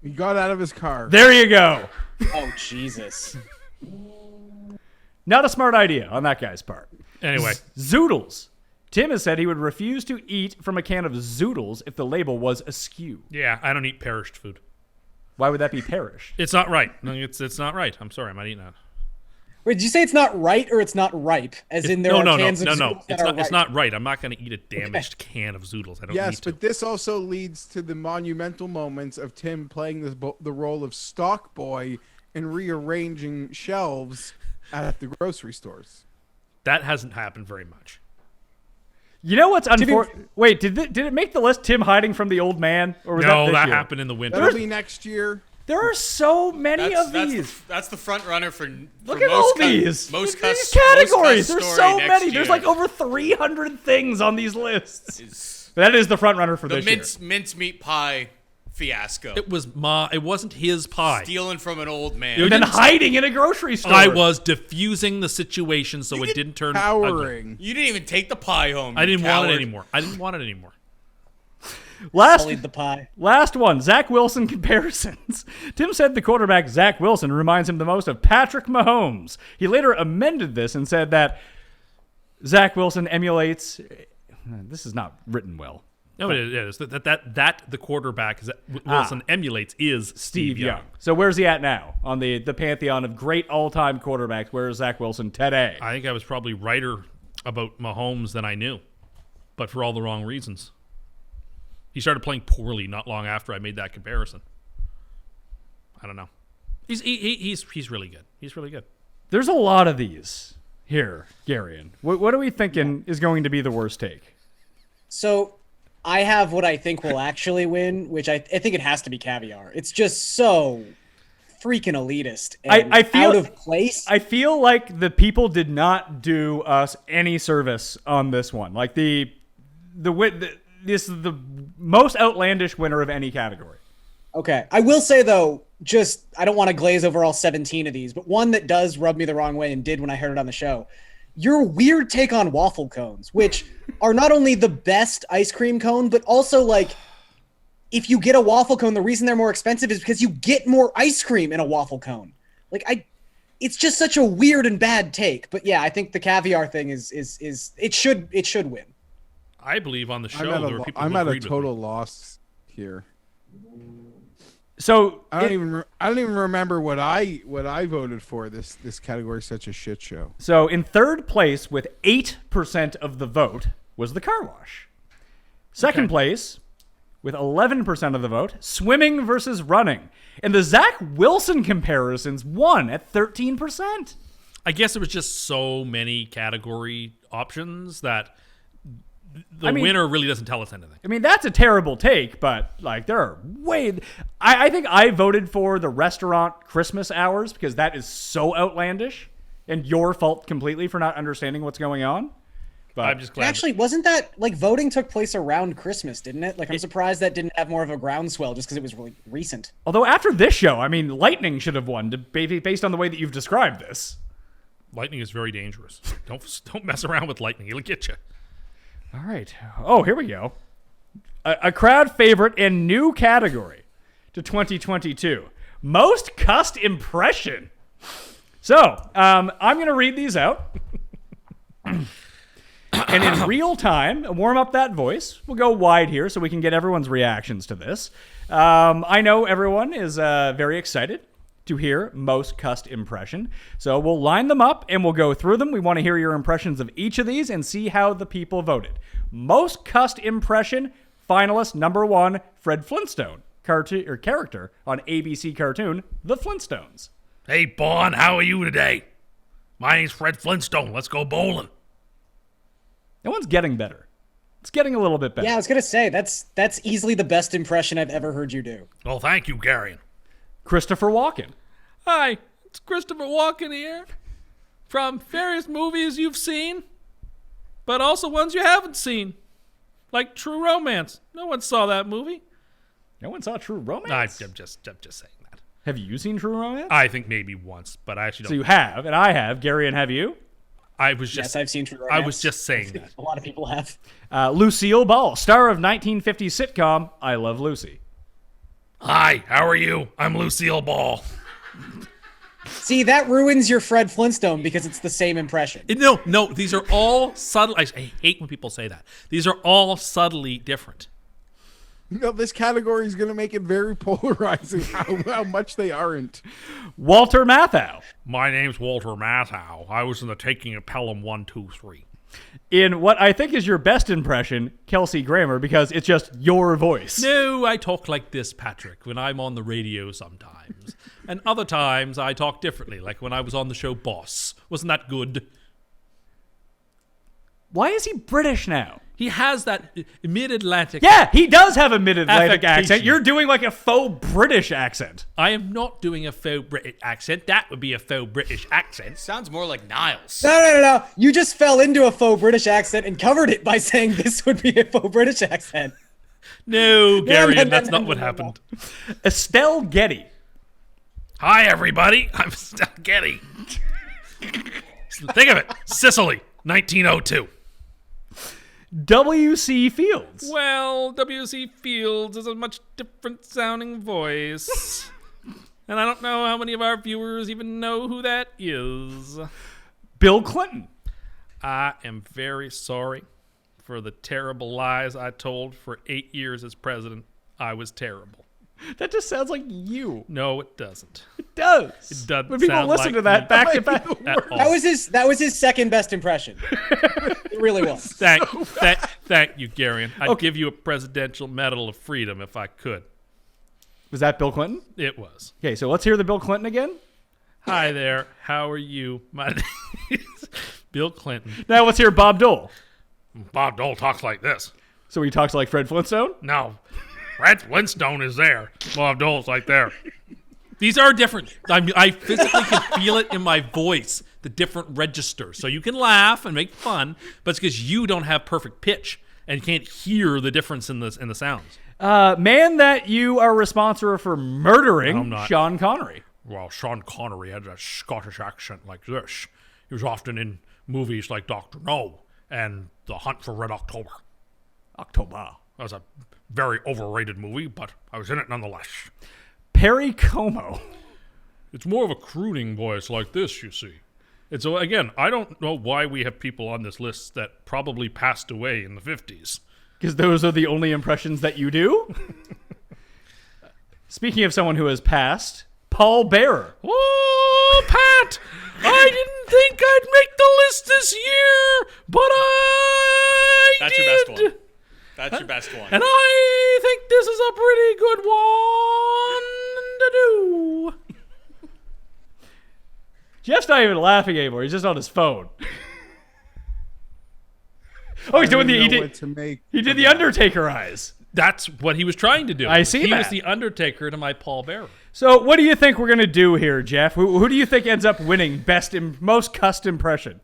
He got out of his car. There you go. Oh, Jesus. Not a smart idea on that guy's part. Anyway, Zoodles. Tim has said he would refuse to eat from a can of Zoodles if the label was askew. yeah, I don't eat perished food. Why would that be perished? It's not right. No, it's not right. I'm sorry. I'm not eating that. Wait, did you say it's not right or it's not ripe? As in there are cans of Zoodles that are It's ripe? not right. I'm not going to eat a damaged can of Zoodles. I don't Yes, need to. but this also leads to the monumental moments of Tim playing the role of stock boy and rearranging shelves at the grocery stores. That hasn't happened very much. You know what's unfortunate? Wait, did it make the list? Tim hiding from the old man, or was No, that that this year? happened in the winter. That'll be next year. There are so many of these. That's the front runner for. Look for at all most these. Most These Cust- categories. most Cust There's story so next many. There's year like over 300 things on these lists. is But that is the front runner for the this year. mincemeat pie fiasco. It wasn't his pie. Stealing from an old man. And then hiding in a grocery store. I was diffusing the situation so it didn't turn ugly. Powering. You didn't even take the pie home. I you didn't want it coward. anymore. I didn't want it anymore. Sullied the pie. Last one, Zach Wilson comparisons. Tim said the quarterback Zach Wilson reminds him the most of Patrick Mahomes. He later amended this and said that Zach Wilson emulates. This is not written well. No, it is. That the quarterback that Wilson emulates is Steve Young. So where's he at now on the pantheon of great all-time quarterbacks? Where is Zach Wilson today? I think I was probably righter about Mahomes than I knew, but for all the wrong reasons. He started playing poorly not long after I made that comparison. I don't know. He's really good. He's really good. There's a lot of these here, Garion. What are we thinking is going to be the worst take? So I have what I think will actually win, which I think it has to be caviar. It's just so freaking elitist and I feel out of place. I feel like the people did not do us any service on this one. Like this is the most outlandish winner of any category. Okay. I will say, though, I don't want to glaze over all 17 of these, but one that does rub me the wrong way and did when I heard it on the show. Your weird take on waffle cones, which are not only the best ice cream cone, but also, like, if you get a waffle cone, the reason they're more expensive is because you get more ice cream in a waffle cone. Like, it's just such a weird and bad take. But yeah, I think the caviar thing is it should win. I believe on the show there were people who I'm at a agreed with total me. loss here. So I don't even remember what I voted for. This category is such a shit show. So in third place with 8% of the vote was the car wash. Second place with 11% of the vote, swimming versus running. And the Zach Wilson comparisons won at 13%. I guess it was just so many category options that the winner really doesn't tell us anything. I mean, that's a terrible take, but like there are I think I voted for the restaurant Christmas hours because that is so outlandish and your fault completely for not understanding what's going on. But I'm just glad. Actually, wasn't that, like, voting took place around Christmas, didn't it? Like, I'm surprised that didn't have more of a groundswell just because it was really recent. Although after this show, I mean, lightning should have won based on the way that you've described this. Lightning is very dangerous. Don't mess around with lightning. It'll get you. All right. Oh, here we go. A crowd favorite and new category to 2022. Most Cust impression. So, I'm going to read these out. And in real time, warm up that voice. We'll go wide here so we can get everyone's reactions to this. I know everyone is very excited to hear most Cust impression. So we'll line them up and we'll go through them. We want to hear your impressions of each of these and see how the people voted. Most Cust impression, finalist number 1, Fred Flintstone, character on ABC cartoon The Flintstones. Hey, Bon, how are you today? My name's Fred Flintstone. Let's go bowling. That one's getting better. It's getting a little bit better. Yeah, I was going to say, that's easily the best impression I've ever heard you do. Well, thank you, Garion. Christopher Walken. Hi, it's Christopher Walken here. From various movies you've seen, but also ones you haven't seen. Like True Romance. No one saw that movie. No one saw True Romance? I'm just saying that. Have you seen True Romance? I think maybe once, but I actually don't. So you have, and I have. Gary, and have you? Yes, I've seen True Romance. I was just saying that. A lot of people have. Lucille Ball, star of 1950s sitcom I Love Lucy. Hi, how are you? I'm Lucille Ball. See, that ruins your Fred Flintstone because it's the same impression. No, these are all subtle. I hate when people say that. These are all subtly different. No, this category is going to make it very polarizing how much they aren't. Walter Matthau. My name's Walter Matthau. I was in the taking of Pelham 1, 2, 3. In what I think is your best impression, Kelsey Grammer, because it's just your voice. No, I talk like this, Patrick, when I'm on the radio sometimes. And other times I talk differently, like when I was on the show Boss. Wasn't that good? Why is he British now? He has that mid-Atlantic... Yeah, he does have a mid-Atlantic affectation. accent. You're doing like a faux British accent. I am not doing a faux British accent. That would be a faux British accent. Sounds more like Niles. No. You just fell into a faux British accent and covered it by saying this would be a faux British accent. No, Garion, no, that's not no, what no. happened. Estelle Getty. Hi, everybody. I'm Estelle Getty. Think of it. Sicily, 1902. W.C. Fields. Well, W.C. Fields is a much different sounding voice. And I don't know how many of our viewers even know who that is. Bill Clinton. I am very sorry for the terrible lies I told for 8 years as president. I was terrible. That just sounds like you. No, it doesn't. It does. It doesn't When people sound listen like to that me. back to back. At all. That was his second best impression. It really was. Thank you, Garion. I'd give you a Presidential Medal of Freedom if I could. Was that Bill Clinton? It was. Okay, so let's hear the Bill Clinton again. Hi there. How are you? My name is Bill Clinton. Now let's hear Bob Dole. Bob Dole talks like this. So he talks like Fred Flintstone? No. Brad Flintstone is there. Bob Dole's like there. These are different. I physically can feel it in my voice, the different registers. So you can laugh and make fun, but it's because you don't have perfect pitch and you can't hear the difference in the sounds. Man that you are responsible for murdering, I'm not. Sean Connery. Well, Sean Connery had a Scottish accent like this. He was often in movies like Dr. No and The Hunt for Red October. October. That was a very overrated movie, but I was in it nonetheless. Perry Como. It's more of a crooning voice like this, you see. And so, again, I don't know why we have people on this list that probably passed away in the 50s. Because those are the only impressions that you do? Speaking of someone who has passed, Paul Bearer. Oh, Pat! I didn't think I'd make the list this year, but I That's did. your best one. That's your best one. And I think this is a pretty good one to do. Jeff's not even laughing anymore. He's just on his phone. Oh, he's doing I don't know the... what to make He did of the that. Undertaker eyes. That's what he was trying to do. I see He was that. the Undertaker to my Paul Bearer. So what do you think we're going to do here, Jeff? Who do you think ends up winning most Cust impression?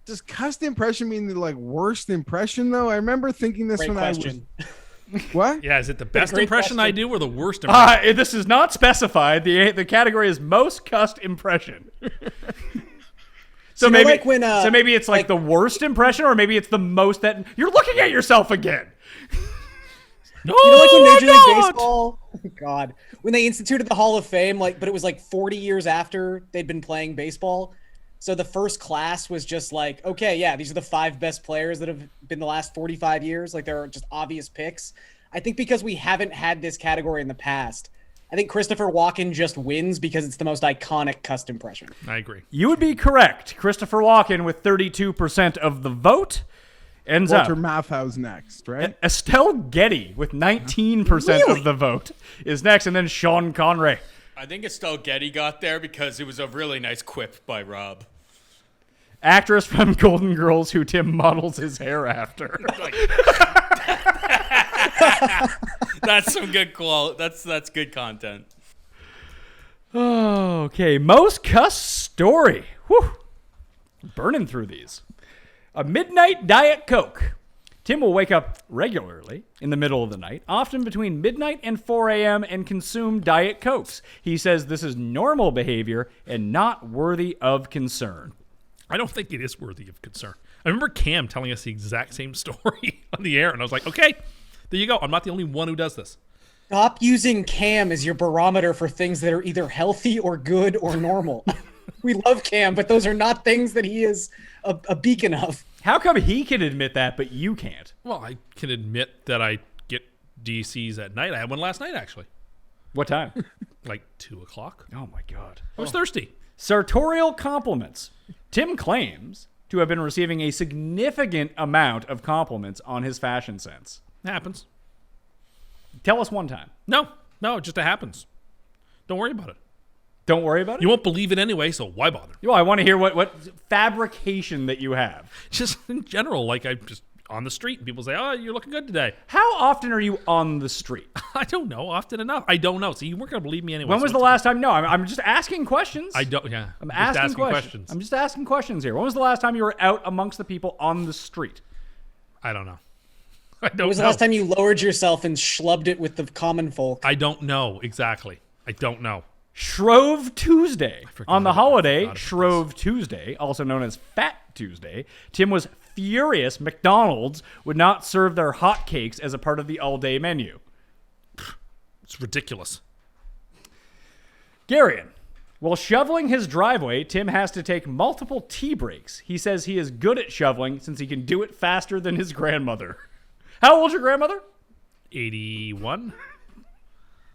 Does Cust impression mean the like worst impression though? I remember thinking this Great when question. I was what? Yeah, is it the best great impression I question. do or the worst impression? This is not specified. The category is most Cust impression. So you know, maybe like when, so maybe it's like the worst impression, or maybe it's the most that you're looking at yourself again. No, You know, like when Major League I'm not. Baseball, oh God, when they instituted the Hall of Fame, but it was like 40 years after they'd been playing baseball. So the first class was just like, okay, yeah, these are the 5 best players that have been the last 45 years. Like, there are just obvious picks. I think because we haven't had this category in the past, I think Christopher Walken just wins because it's the most iconic Cust impression. I agree. You would be correct. Christopher Walken with 32% of the vote ends Walter up. Matthau's next, right? Estelle Getty with 19% of the vote is next, and then Sean Connery. I think Estelle Getty got there because it was a really nice quip by Rob. Actress from Golden Girls who Tim models his hair after. That's some good That's good content. Okay, most Cust story. Whew. Burning through these. A midnight Diet Coke. Tim will wake up regularly in the middle of the night, often between midnight and 4 a.m., and consume Diet Cokes. He says this is normal behavior and not worthy of concern. I don't think it is worthy of concern. I remember Cam telling us the exact same story on the air, and I was like, okay, there you go. I'm not the only one who does this. Stop using Cam as your barometer for things that are either healthy or good or normal. We love Cam, but those are not things that he is a beacon of. How come he can admit that, but you can't? Well, I can admit that I get DCs at night. I had one last night, actually. What time? Like 2 o'clock. Oh, my God. I was thirsty. Sartorial compliments. Tim claims to have been receiving a significant amount of compliments on his fashion sense. It happens. Tell us one time. No, it just happens. Don't worry about it. Don't worry about it. You won't believe it anyway, so why bother? Well, I want to hear what fabrication that you have. Just in general, like I'm just on the street and people say, oh, you're looking good today. How often are you on the street? I don't know. Often enough. I don't know. So you weren't going to believe me anyway. When so was the it's- last time? No, I'm just asking questions. I don't, yeah. I'm just asking questions. I'm just asking questions here. When was the last time you were out amongst the people on the street? I don't know. I don't When was the know. last time you lowered yourself and schlubbed it with the common folk? I don't know exactly. I don't know. Shrove Tuesday. forgot On the about- I holiday, forgot about Shrove Tuesday, also known as Fat Tuesday, Tim was furious McDonald's would not serve their hotcakes as a part of the all-day menu. It's ridiculous. Garion, While shoveling his driveway, Tim has to take multiple tea breaks. He says he is good at shoveling since he can do it faster than his grandmother. How old's your grandmother? 81.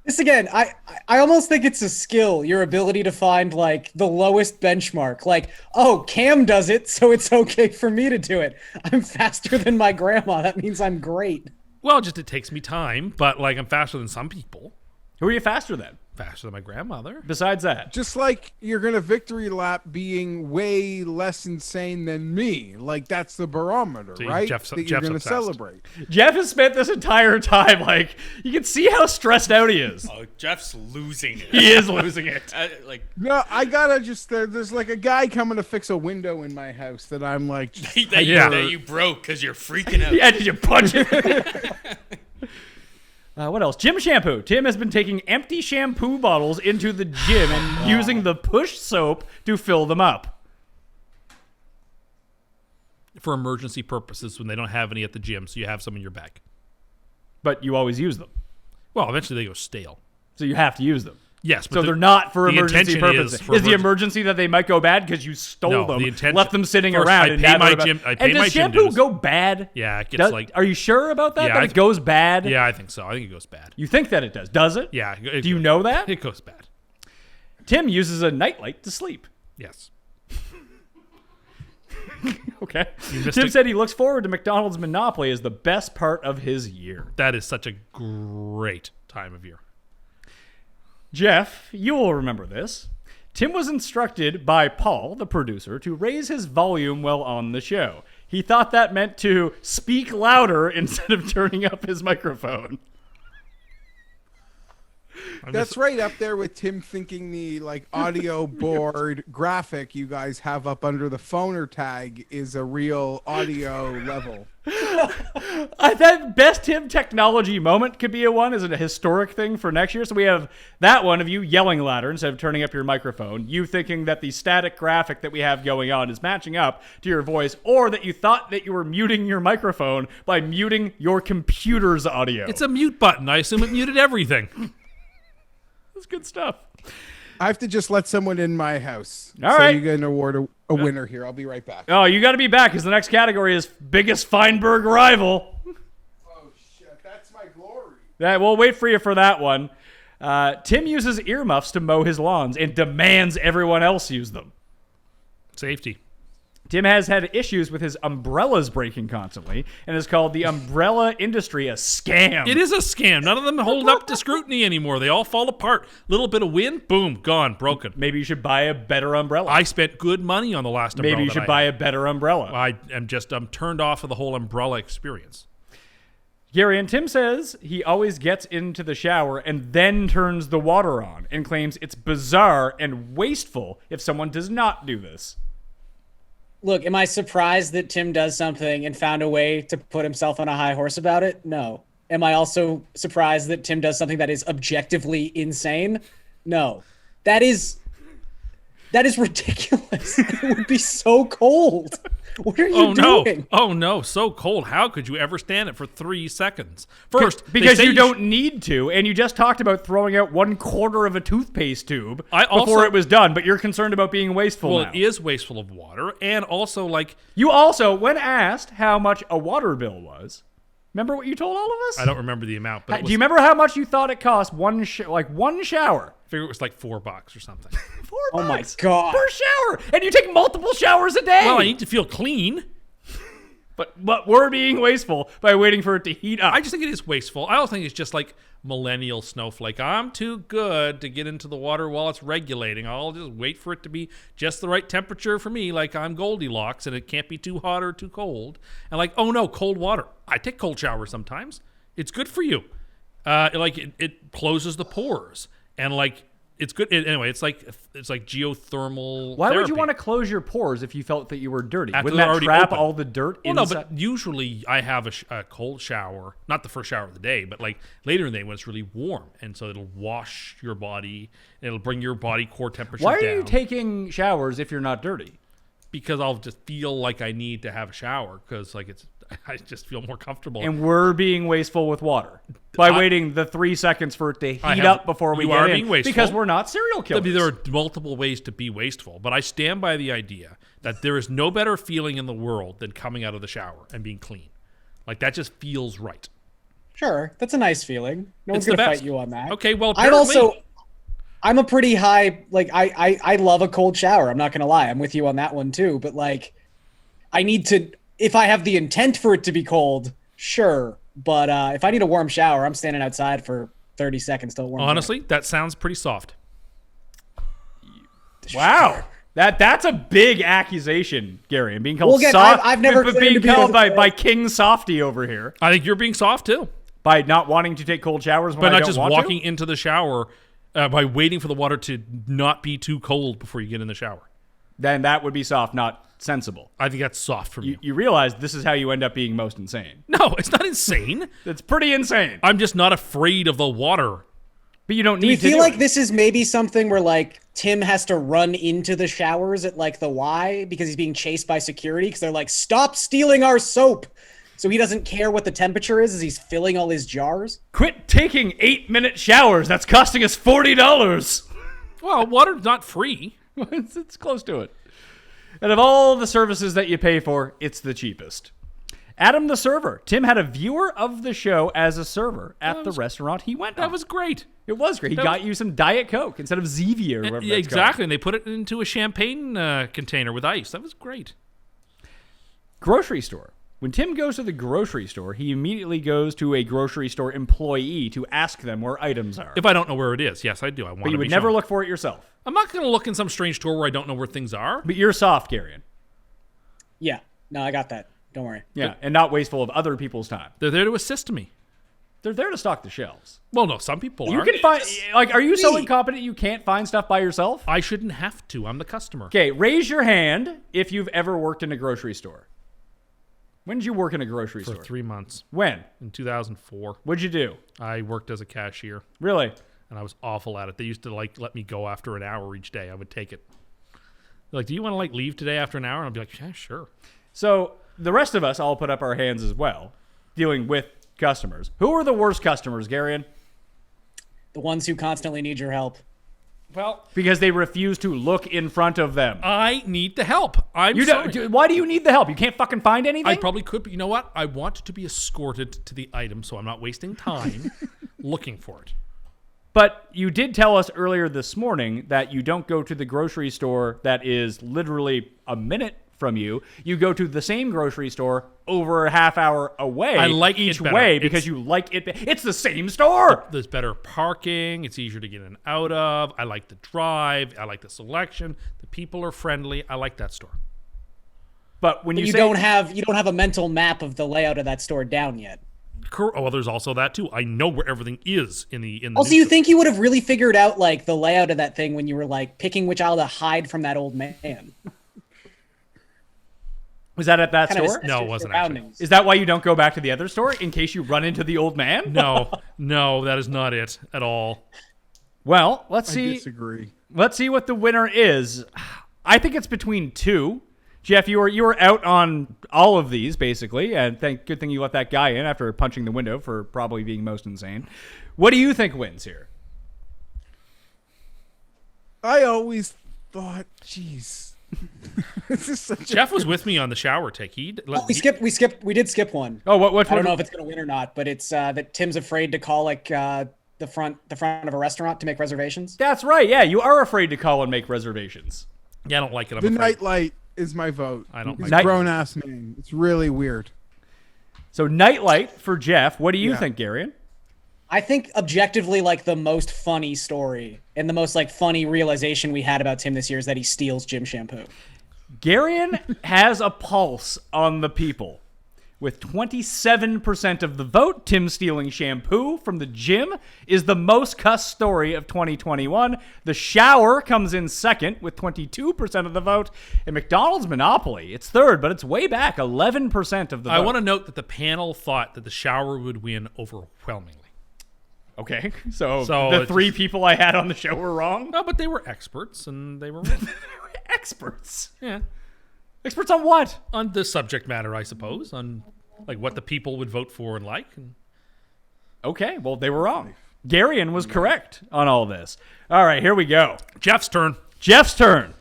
This again, I almost think it's a skill, your ability to find like the lowest benchmark. Like, oh, Cam does it, so it's okay for me to do it. I'm faster than my grandma. That means I'm great. Well, just it takes me time, but like I'm faster than some people. Who are you faster than? Faster than my grandmother. Besides that. Just like you're going to victory lap being way less insane than me. Like, that's the barometer, So right? Jeff's that you're going to obsessed. celebrate. Jeff has spent this entire time, like, you can see how stressed out he is. Oh, Jeff's losing it. He is losing it. Like No, I gotta just, there's like a guy coming to fix a window in my house that I'm like, just that Yeah. you broke because you're freaking out. Yeah, did you punch it? What else? Gym shampoo. Tim has been taking empty shampoo bottles into the gym and using the push soap to fill them up. For emergency purposes when they don't have any at the gym, so you have some in your bag. But you always use them. Well, eventually they go stale. So you have to use them. Yes, but So they're not for the emergency intention purposes. is for Is the emergency that they might go bad because you stole No, them, the intention- left them sitting First, around, I and pay now my they're about- gym- I And pay does my gym shampoo dues. go bad? Yeah, it gets like Are you sure about that? Yeah, that I- it goes bad? yeah, I think so. I think it goes bad. You think that it does? Does it? Yeah. Do you know that? It goes bad. Tim uses a nightlight to sleep. Yes. Okay. missed Tim it. said he looks forward to McDonald's Monopoly as the best part of his year. That is such a great time of year. Jeff, you will remember this. Tim was instructed by Paul, the producer, to raise his volume while on the show. He thought that meant to speak louder instead of turning up his microphone. that's right up there with Tim thinking the like audio board graphic you guys have up under the phoner tag is a real audio level. That best Tim technology moment could be is a historic thing for next year. So we have that one of you yelling louder instead of turning up your microphone. You thinking that the static graphic that we have going on is matching up to your voice, or that you thought that you were muting your microphone by muting your computer's audio. It's a mute button. I assume it muted everything. That's good stuff. I have to just let someone in my house. All so right. you get an award a winner here. I'll be right back. Oh, you got to be back because the next category is biggest Fienberg rival. Oh shit, that's my glory. We'll wait for you for that one. Tim uses earmuffs to mow his lawns and demands everyone else use them. Safety. Tim has had issues with his umbrellas breaking constantly and has called the umbrella industry a scam. It is a scam. None of them hold up to scrutiny anymore. They all fall apart. Little bit of wind, boom, gone, broken. Maybe you should buy a better umbrella. I spent good money on the last umbrella. Maybe you should buy a better umbrella. I'm turned off of the whole umbrella experience. Garion, Tim says he always gets into the shower and then turns the water on and claims it's bizarre and wasteful if someone does not do this. Look, am I surprised that Tim does something and found a way to put himself on a high horse about it? No. Am I also surprised that Tim does something that is objectively insane? No. That is ridiculous. It would be so cold. What are you doing? Oh no, so cold. How could you ever stand it for 3 seconds? First, Because they say you don't need to, and you just talked about throwing out 1/4 of a toothpaste tube I also- before it was done, but you're concerned about being wasteful Well, now. it is wasteful of water, and also like You also, when asked how much a water bill was, remember what you told all of us? I don't remember the amount, but it Do was, you remember how much you thought it cost one shower? I figure it was like $4 or something. $4 Oh my God. per shower, and you take multiple showers a day. Well, I need to feel clean. but we're being wasteful by waiting for it to heat up. I just think it is wasteful. I don't think it's just like millennial snowflake. I'm too good to get into the water while it's regulating. I'll just wait for it to be just the right temperature for me, like I'm Goldilocks, and it can't be too hot or too cold. And like, oh no, cold water. I take cold showers sometimes. It's good for you. It closes the pores, and like it's good. Anyway, it's like geothermal. Why would you therapy. want to close your pores if you felt that you were dirty? After Wouldn't they're that already trap open. all the dirt Well, no, inside? but usually I have a cold shower, not the first shower of the day, but like later in the day when it's really warm, and so it'll wash your body, and it'll bring your body core temperature Why down. are you taking showers if you're not dirty? Because I'll just feel like I need to have a shower because like I just feel more comfortable. And we're being wasteful with water by waiting the 3 seconds for it to heat up before we you get are in. being wasteful. Because we're not serial killers. There are multiple ways to be wasteful, but I stand by the idea that there is no better feeling in the world than coming out of the shower and being clean. Like, that just feels right. Sure, that's a nice feeling. No one's It's the gonna best. fight you on that. Okay, well, I'm a pretty high, like, I love a cold shower. I'm not gonna lie. I'm with you on that one too. But like, I need to, if I have the intent for it to be cold, sure. But if I need a warm shower, I'm standing outside for 30 seconds till it warms up. honestly, that sounds pretty soft. Wow. That's a big accusation, Gary. And being called Well, again, soft. I've never being claimed to be called a- by King Softy over here I think you're being soft too, by not wanting to take cold showers when but I not don't just want walking to. into the shower by waiting for the water to not be too cold before you get in the shower. Then that would be soft, not sensible. I think that's soft from you. You realize this is how you end up being most insane. No, it's not insane. It's pretty insane. I'm just not afraid of the water. But you don't Do need you to feel do like it. this is maybe something where like Tim has to run into the showers at like the Y because he's being chased by security because they're like, stop stealing our soap. So he doesn't care what the temperature is as he's filling all his jars. Quit taking 8-minute showers. That's costing us $40. Well, water's not free. It's close to it. And of all the services that you pay for, it's the cheapest. Adam the server. Tim had a viewer of the show as a server at the restaurant he went on. That was great. It was great. He got you some Diet Coke instead of Zevia or whatever Yeah, that's exactly, and they put it into a champagne container with ice. That was great. Grocery store. When Tim goes to the grocery store, he immediately goes to a grocery store employee to ask them where items are. If I don't know where it is, yes, I do. I want But to you be would never shown. look for it yourself. I'm not going to look in some strange store where I don't know where things are. But you're soft, Garion. Yeah, no, I got that. Don't worry. Yeah, and not wasteful of other people's time. They're there to assist me. They're there to stock the shelves. Well, no, some people You are. can find, like, are you so Me. incompetent you can't find stuff by yourself? I shouldn't have to. I'm the customer. Okay, raise your hand if you've ever worked in a grocery store. When did you work in a grocery For store? 3 months. When? In 2004, What'd you do? I worked as a cashier, Really? and I was awful at it. They used to let me go after an hour each day. I would take it. They're like, do you want to leave today after an hour? And I'd be like, yeah, sure. So the rest of us all put up our hands as well, dealing with customers. Who are the worst customers, Garion? The ones who constantly need your help. Well, Because they refuse to look in front of them. I need the help. I'm You sorry. don't, why do you need the help? You can't fucking find anything? I probably could, but you know what? I want to be escorted to the item, so I'm not wasting time looking for it. But you did tell us earlier this morning that you don't go to the grocery store that is literally a minute from you. You go to the same grocery store over a half hour away. I like each it better. way because you like it. It's the same store. There's better parking. It's easier to get in and out of. I like the drive. I like the selection. The people are friendly. I like that store. But when But you you say don't have a mental map of the layout of that store down yet. Oh, well, there's also that too. I know where everything is in the. Also, new you store. think you would have really figured out like the layout of that thing when you were like picking which aisle to hide from that old man. was that at that Kind of store? assess No, it your wasn't actually. surroundings. Is that why you don't go back to the other store in case you run into the old man? No, that is not it at all. Well, let's I see. disagree. Let's see what the winner is. I think it's between two. Jeff, you were out on all of these basically, and good thing you let that guy in after punching the window for probably being most insane. What do you think wins here? I always thought, jeez. This is such a Jeff was with me on the shower take. We did skip one. Oh, what? I don't know if it's gonna win or not, but it's that Tim's afraid to call like the front of a restaurant to make reservations. That's right. Yeah, you are afraid to call and make reservations. Yeah, I don't like it. I'm the afraid. nightlight is my vote. I don't He's like a grown ass man. It's really weird. So nightlight for Jeff. What do you Yeah. think, Garion? I think objectively, like the most funny story and the most like funny realization we had about Tim this year is that he steals gym shampoo. Garion has a pulse on the people. With 27% of the vote, Tim stealing shampoo from the gym is the most cuss story of 2021. The shower comes in second with 22% of the vote. And McDonald's Monopoly, it's third, but it's way back, 11% of the vote. I want to note that the panel thought that the shower would win overwhelmingly. Okay, so So the three people I had on the show were wrong? No, but they were experts, and they were wrong. Experts. Yeah, Experts on what? on the subject matter, I suppose. On like what the people would vote for and like. And Okay, well, they were wrong. Garion was correct on all this. All right, here we go. Jeff's turn. Jeff's turn.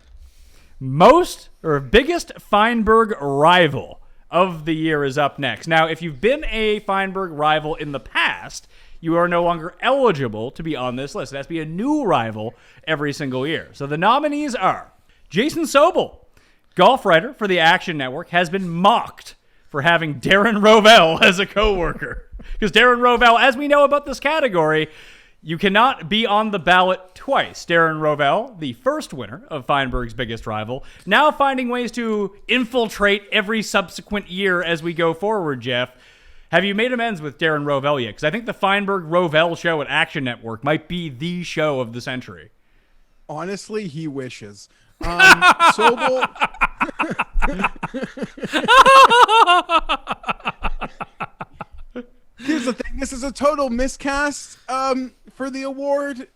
Biggest Fienberg rival of the year is up next. Now, if you've been a Fienberg rival in the past, you are no longer eligible to be on this list. It has to be a new rival every single year. So the nominees are Jason Sobel, golf writer for the Action Network, has been mocked for having Darren Rovell as a coworker. Because Darren Rovell, as we know about this category, you cannot be on the ballot twice. Darren Rovell, the first winner of Fienberg's biggest rival, now finding ways to infiltrate every subsequent year as we go forward, Jeff. Have you made amends with Darren Rovell yet? Because I think the Fienberg-Rovell show at Action Network might be the show of the century. Honestly, he wishes. Sobel. Here's the thing. This is a total miscast for the award.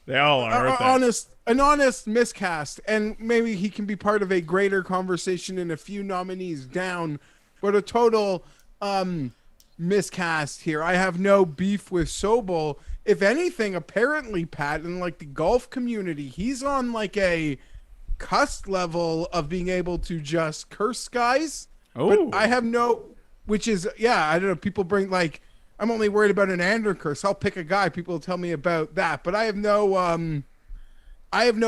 They all are, aren't they? An honest miscast, and maybe he can be part of a greater conversation and a few nominees down, but a total miscast here. I have no beef with Sobel. If anything, apparently, Pat, in like the golf community, he's on like a Cust level of being able to just curse guys. Oh, But I have no, which is, yeah, I don't know. People bring like, I'm only worried about an Andercurse. I'll pick a guy. People will tell me about that. But I have no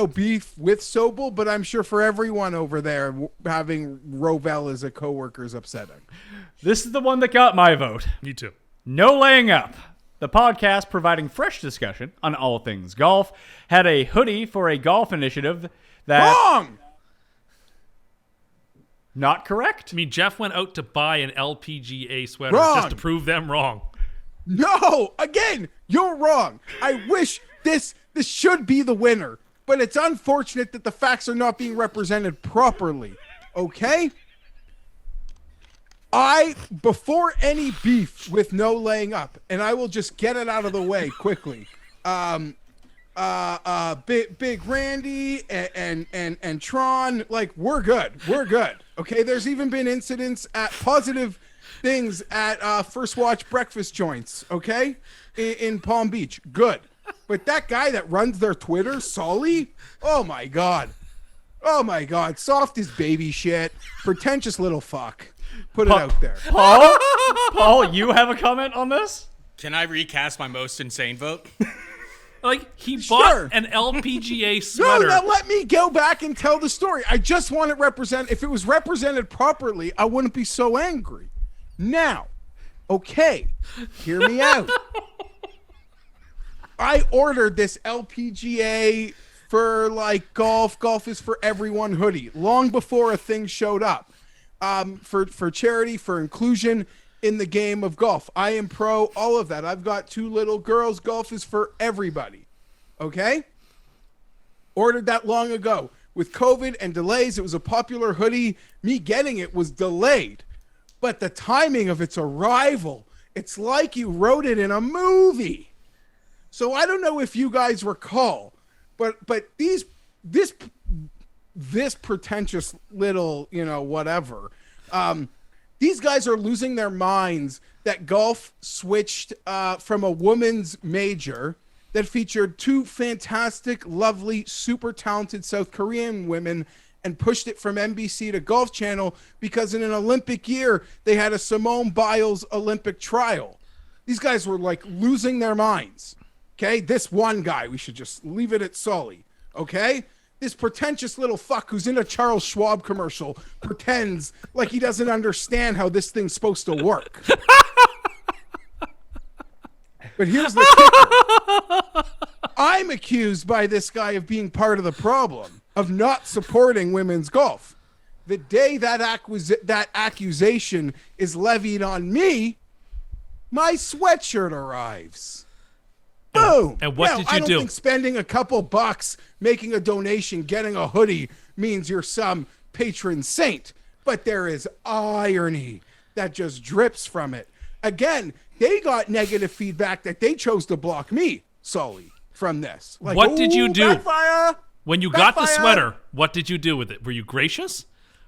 beef with Sobel, but I'm sure for everyone over there, having Rovell as a coworker is upsetting. This is the one that got my vote. Me too. No Laying Up. The podcast providing fresh discussion on all things golf had a hoodie for a golf initiative that... Wrong! Not correct? I mean, Jeff went out to buy an LPGA sweater Wrong. just to prove them wrong. No! Again, you're wrong. I wish this should be the winner, but it's unfortunate that the facts are not being represented properly. Okay? Before any beef with No Laying Up, and I will just get it out of the way quickly. Big Randy and Tron, like, we're good. Okay, there's even been incidents at positive things at First Watch breakfast joints, okay, in Palm Beach. Good. But that guy that runs their Twitter, Solly, oh my god, soft as baby shit, pretentious little fuck. Put it out there. Paul, you have a comment on this? Can I recast my most insane vote? Like, he Sure. bought an LPGA sweater. No, now let me go back and tell the story. I just want it represented. If it was represented properly, I wouldn't be so angry. Now, okay, hear me out. I ordered this LPGA for like golf is for everyone hoodie long before a thing showed up. For charity, for inclusion in the game of golf. I am pro all of that. I've got 2 little girls. Golf is for everybody. Okay? Ordered that long ago. With COVID and delays, it was a popular hoodie. Me getting it was delayed. But the timing of its arrival, it's like you wrote it in a movie. So I don't know if you guys recall, but this pretentious little, whatever. These guys are losing their minds that golf switched from a women's major that featured 2 fantastic, lovely, super talented South Korean women and pushed it from NBC to Golf Channel because in an Olympic year, they had a Simone Biles Olympic trial. These guys were like losing their minds. Okay, this one guy, we should just leave it at Sully. Okay? This pretentious little fuck who's in a Charles Schwab commercial pretends like he doesn't understand how this thing's supposed to work. But here's the kicker. I'm accused by this guy of being part of the problem, of not supporting women's golf. The day that accusation is levied on me, my sweatshirt arrives. Boom! And what did you I don't do? think spending a couple bucks, making a donation, getting a hoodie means you're some patron saint. But there is irony that just drips from it. Again, they got negative feedback that they chose to block me, Sully, from this. Like, What did you do? Backfire! When you got the Backfire! sweater, what did you do with it? Were you gracious?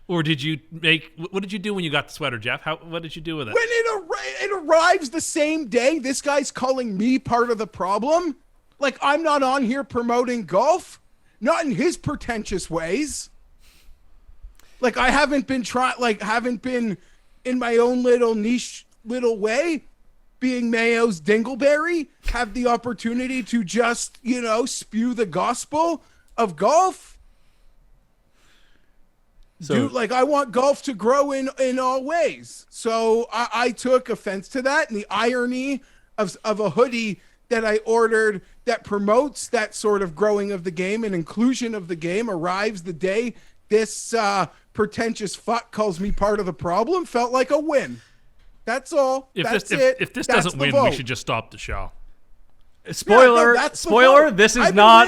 Or did you make? What did you do when you got the sweater, Jeff? What did you do with it? When it arrives the same day, this guy's calling me part of the problem. Like, I'm not on here promoting golf, not in his pretentious ways. Like, I haven't been in my own little niche little way, being Mayo's dingleberry, have the opportunity to just, spew the gospel of golf. So, Dude, like, I want golf to grow in all ways. So I took offense to that, and the irony of a hoodie that I ordered that promotes that sort of growing of the game and inclusion of the game arrives the day this pretentious fuck calls me part of the problem. Felt like a win. That's all. If this doesn't win, we should just stop the show. Spoiler, Yeah, no, that's the spoiler, vote. this is I've been not,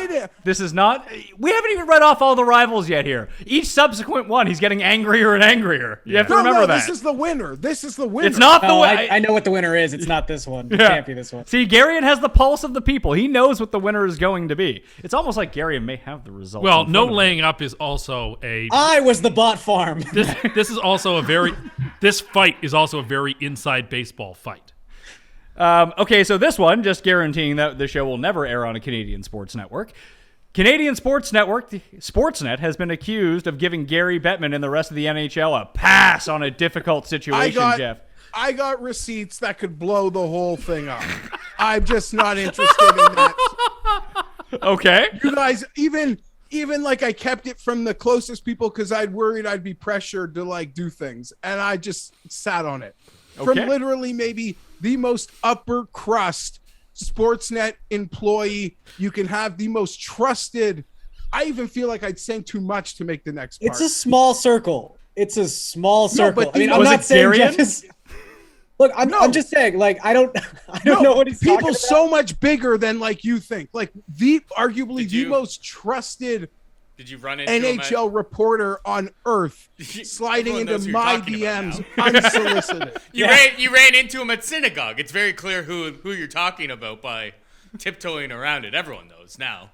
waiting. we haven't even read off all the rivals yet here. Each subsequent one, he's getting angrier and angrier. You have to remember that. This is the winner. It's not the Oh, way. I know what the winner is. It's not this one. It Yeah. can't be this one. See, Garion has the pulse of the people. He knows what the winner is going to be. It's almost like Garion may have the result. Well, in front no of him. laying up is also a. I was the bot farm. This is also a very. This fight is also a very inside baseball fight. Okay, so this one, just guaranteeing that the show will never air on a Canadian sports network. Canadian sports network, Sportsnet, has been accused of giving Gary Bettman and the rest of the NHL a pass on a difficult situation, Jeff. I got receipts that could blow the whole thing up. I'm just not interested in that. Okay. You guys, even like I kept it from the closest people because I'd worried I'd be pressured to like do things, and I just sat on it. From Okay. literally maybe the most upper crust Sportsnet employee you can have, the most trusted. I even feel like I'd saying too much to make the next part. It's a small circle. It's a small circle. but I mean, the- I'm Was not it saying Garion? Jeff is. Look, I'm just saying, like, I don't know what he's talking people about. so much bigger than like you think. Like arguably Did the you- most trusted Did you run into NHL reporter on earth sliding Everyone into knows who you're my talking about DMs now. unsolicited. You ran into him at synagogue. It's very clear who you're talking about by tiptoeing around it. Everyone knows now.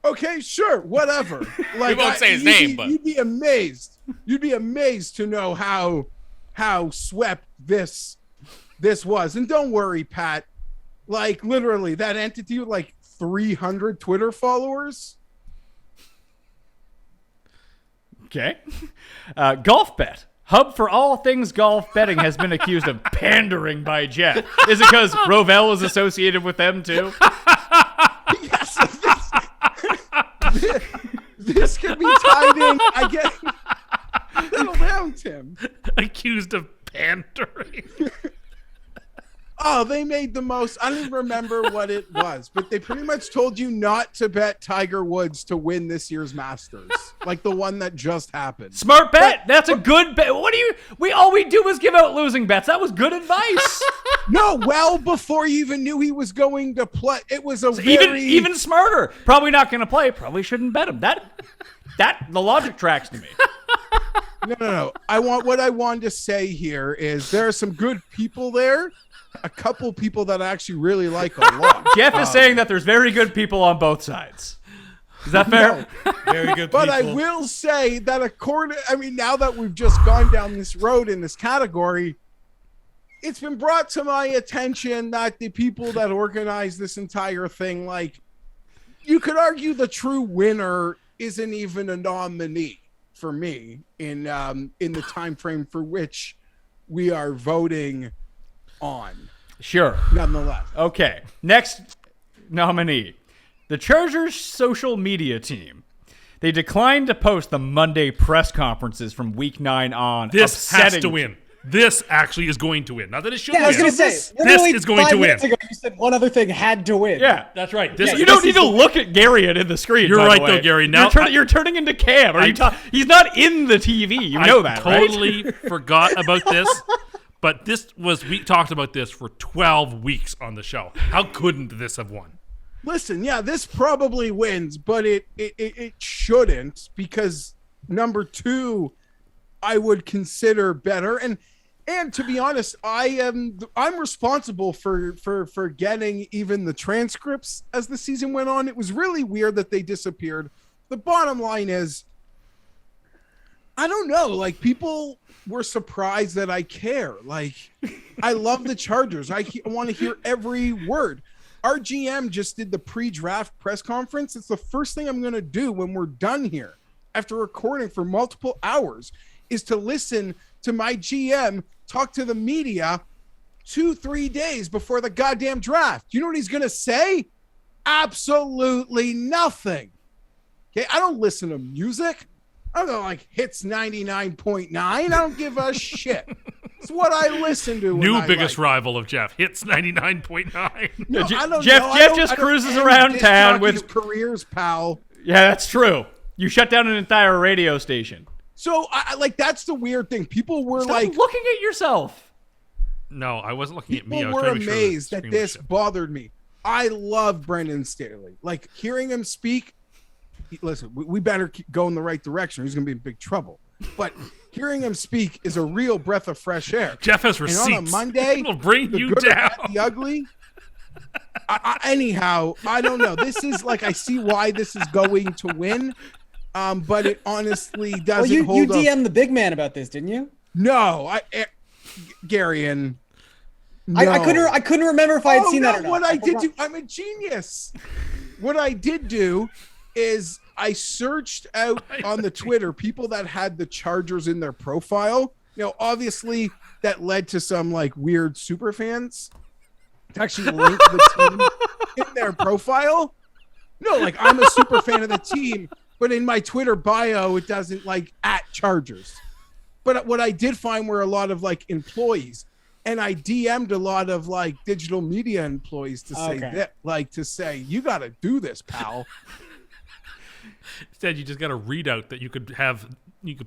Okay, sure, whatever. Like, won't say his name, but- you'd be amazed. You'd be amazed to know how swept this was. And don't worry, Pat. Like, literally, that entity with like 300 Twitter followers. Okay. Golf Bet. Hub for all things golf betting has been accused of pandering by Jeff. Is it because Rovell is associated with them too? Yes, this could be tied in. I get. Settle down, Tim. Accused of pandering. Oh, they made the most. I don't even remember what it was, but they pretty much told you not to bet Tiger Woods to win this year's Masters, like the one that just happened. Smart bet. That's a good bet. What do you? All we do is give out losing bets. That was good advice. No, well before you even knew he was going to play, it was a very Even smarter. Probably not going to play. Probably shouldn't bet him. That the logic tracks to me. No. What I wanted to say here is there are some good people there. A couple people that I actually really like a lot. Jeff is saying that there's very good people on both sides. Is that fair? Very good But I will say that now that we've just gone down this road in this category, it's been brought to my attention that the people that organize this entire thing, like, you could argue the true winner isn't even a nominee for me in the time frame for which we are voting on. Sure. Nonetheless. Okay. Next nominee. The Chargers social media team. They declined to post the Monday press conferences from week 9 on. This has upsetting- to win. This actually is going to win. Not that it should Yeah, I was win. gonna say. This literally is going 5 to win. minutes ago, you said one other thing had to win. Yeah. That's right. You don't need to look at Garion in the screen. You're by the right, way. though, Gary. Now you're turning into Cam. He's not in the TV. You know that, right? I totally forgot about this. But we talked about this for 12 weeks on the show. How couldn't this have won? Listen, yeah, this probably wins, but it shouldn't, because number 2 I would consider better. And to be honest, I'm responsible for getting even the transcripts as the season went on. It was really weird that they disappeared. The bottom line is, I don't know. Like, people were surprised that I care. Like, I love the Chargers. I want to hear every word. Our GM just did the pre-draft press conference. It's the first thing I'm going to do when we're done here, after recording for multiple hours, is to listen to my GM talk to the media 2-3 days before the goddamn draft. You know what he's going to say? Absolutely nothing. Okay, I don't listen to music. I don't know, like Hits 99.9. I don't give a shit. It's what I listen to. New biggest rival of Jeff, Hits 99.9. No, I don't Jeff know. Jeff just cruises around town with careers, pal. Yeah, that's true. You shut down an entire radio station. So, I like, that's the weird thing. People were Stop like looking at yourself. No, I wasn't looking at me. I People was were trying to make sure amazed the that screen this was bothered me. I love Brendan Staley. Like, hearing him speak, listen, we better keep going the right direction. He's going to be in big trouble. But hearing him speak is a real breath of fresh air. Jeff has receipts. And on a Monday, it'll bring the you good, the down. bad, the ugly. Anyhow, I don't know. This is like, I see why this is going to win. But it honestly doesn't Well, you hold up. DM'd the big man about this, didn't you? No, Garion. No. I couldn't remember if I had seen that or not. What I did do, I'm a genius. What I did do is I searched out on the Twitter people that had the Chargers in their profile. You know, obviously that led to some like weird super fans to actually link the team in their profile. No, like, I'm a super fan of the team, but in my Twitter bio, it doesn't like @Chargers. But what I did find were a lot of like employees. And I DM'd a lot of like digital media employees to say that, like, to say, you got to do this, pal. Instead, you just got a readout that you could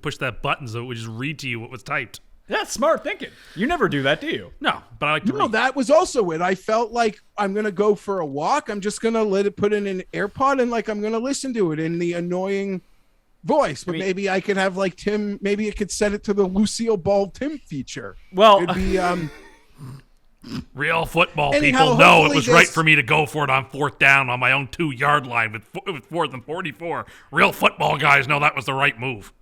push that button so it would just read to you what was typed. That's smart thinking. You never do that, do you? No, but I like to No, read. that was also it. I felt like I'm going to go for a walk. I'm just going to put in an AirPod and like I'm going to listen to it in the annoying voice. But maybe I could have like Tim, maybe it could set it to the Lucille Ball Tim feature. Well, it'd be real football Anyhow, people know it hopefully was right for me to go for it on 4th down on my own 2-yard line with 4th and 44. Real football guys know that was the right move.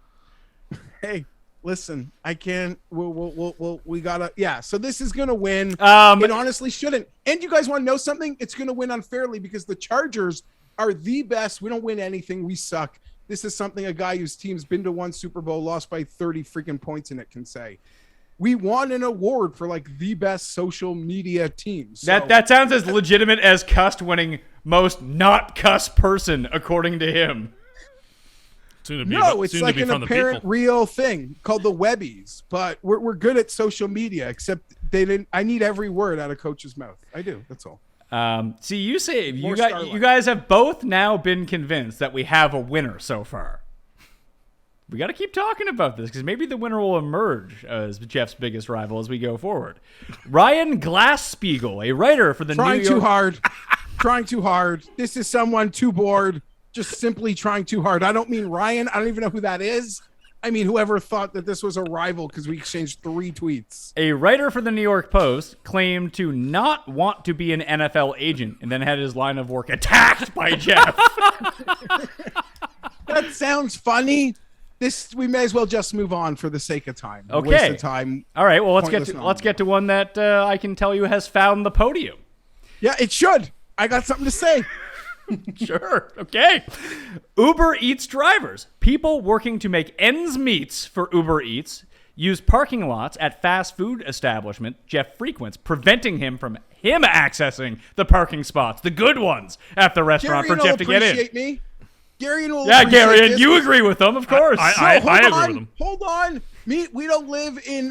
Hey, listen, I can't. We gotta. Yeah. So this is gonna win. It honestly shouldn't. And you guys want to know something? It's gonna win unfairly because the Chargers are the best. We don't win anything. We suck. This is something a guy whose team's been to one Super Bowl, lost by 30 freaking points in it, can say. We won an award for like the best social media team. So, that sounds as legitimate as Cust winning most not Cust person, according to him. It's like an apparent real thing called the Webbies, but we're good at social media, except they didn't. I need every word out of Coach's mouth. I do. That's all. See, you say you guys have both now been convinced that we have a winner so far. We got to keep talking about this because maybe the winner will emerge as Jeff's biggest rival as we go forward. Ryan Glasspiegel, a writer for the New York... Trying too hard. This is someone too bored, just simply trying too hard. I don't mean Ryan. I don't even know who that is. I mean, whoever thought that this was a rival because we exchanged 3 tweets. A writer for the New York Post claimed to not want to be an NFL agent and then had his line of work attacked by Jeff. That sounds funny. We may as well just move on for the sake of time. Okay. Waste of time. All right. Well, let's get to one that I can tell you has found the podium. Yeah, it should. I got something to say. Sure. Okay. Uber Eats drivers, people working to make ends meets for Uber Eats, use parking lots at fast food establishment Jeff frequents, preventing him from accessing the parking spots, the good ones at the restaurant for Jeff to get in. Me. Garion will Garion, you agree with them, of course. I agree with them. Hold on. We don't live in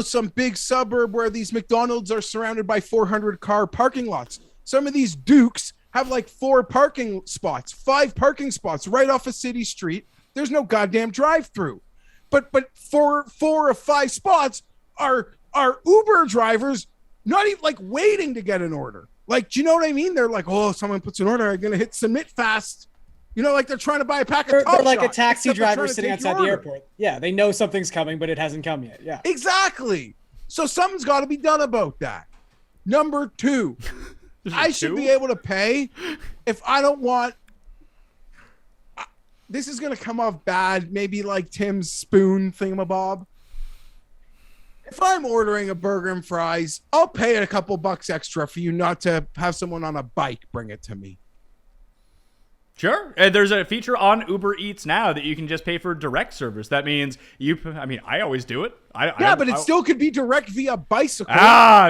some big suburb where these McDonald's are surrounded by 400-car parking lots. Some of these Dukes have like 5 parking spots right off a city street. There's no goddamn drive-through. But 4 or 5 spots are Uber drivers not even like waiting to get an order. Like, do you know what I mean? They're like, oh, someone puts an order, I'm gonna hit submit fast. You know, like they're trying to buy a pack of Top They're like Shot, a taxi except they're driver trying to sitting take your outside the order. airport. Yeah, they know something's coming, but it hasn't come yet. Yeah. Exactly. So something's got to be done about that. Number 2, I should be able to pay if I don't want. this is going to come off bad, maybe like Tim's spoon thingamabob. If I'm ordering a burger and fries, I'll pay a couple bucks extra for you not to have someone on a bike bring it to me. Sure. And there's a feature on Uber Eats now that you can just pay for direct service. That means I always do it. But it still could be direct via bicycle.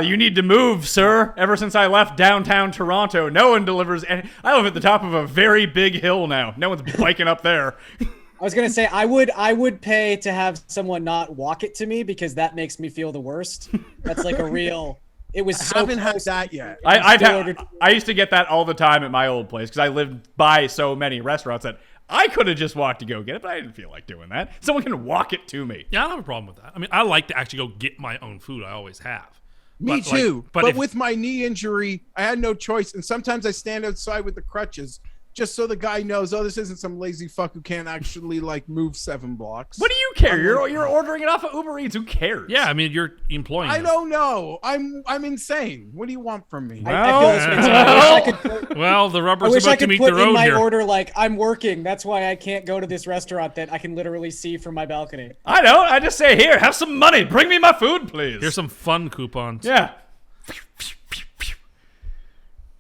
You need to move, sir. Ever since I left downtown Toronto, no one delivers any. I live at the top of a very big hill now. No one's biking up there. I was gonna say I would pay to have someone not walk it to me because that makes me feel the worst. That's like a real. It was. I haven't had that yet. I used to get that all the time at my old place because I lived by so many restaurants that I could have just walked to go get it, but I didn't feel like doing that. Someone can walk it to me. Yeah, I don't have a problem with that. I mean, I like to actually go get my own food. I always have. Me too. But with my knee injury, I had no choice. And sometimes I stand outside with the crutches just so the guy knows, oh, this isn't some lazy fuck who can't actually like move 7 blocks. What do you care? You're ordering it off of Uber Eats. Who cares? Yeah, I mean, you're employing I them. don't know. I'm insane. What do you want from me? I feel this way. Well, the I rubber's wish I about to could meet put the in road my here. order like I'm working. That's why I can't go to this restaurant that I can literally see from my balcony. I don't. I just say, here, have some money. Bring me my food, please. Here's some fun coupons. Yeah.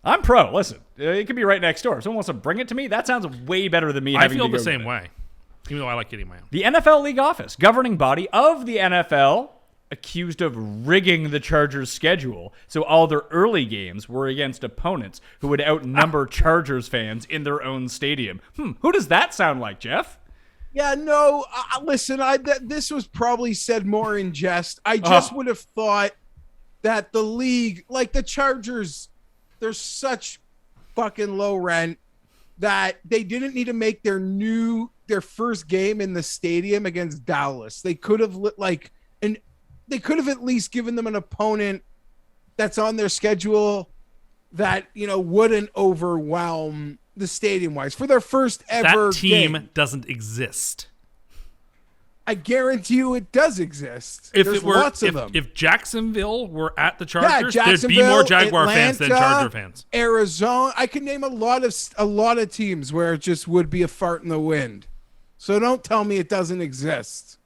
I'm pro. Listen, it could be right next door. If someone wants to bring it to me, that sounds way better than me I having feel to the go same get it. way, even though I like getting my own. The NFL League Office, governing body of the NFL, accused of rigging the Chargers' schedule. So all their early games were against opponents who would outnumber Chargers fans in their own stadium. Who does that sound like, Jeff? Yeah, no, listen, this was probably said more in jest. I just would have thought that the league, like the Chargers, they're such fucking low rent that they didn't need to make their first game in the stadium against Dallas. They could have they could have at least given them an opponent that's on their schedule that, wouldn't overwhelm the stadium wise for their first ever That team game. doesn't exist. I guarantee you it does exist. If There's it were, lots of them. if Jacksonville were at the Chargers, there'd be Jacksonville, more Jaguar fans than Atlanta, Charger fans. Arizona, I could name a lot of teams where it just would be a fart in the wind. So don't tell me it doesn't exist.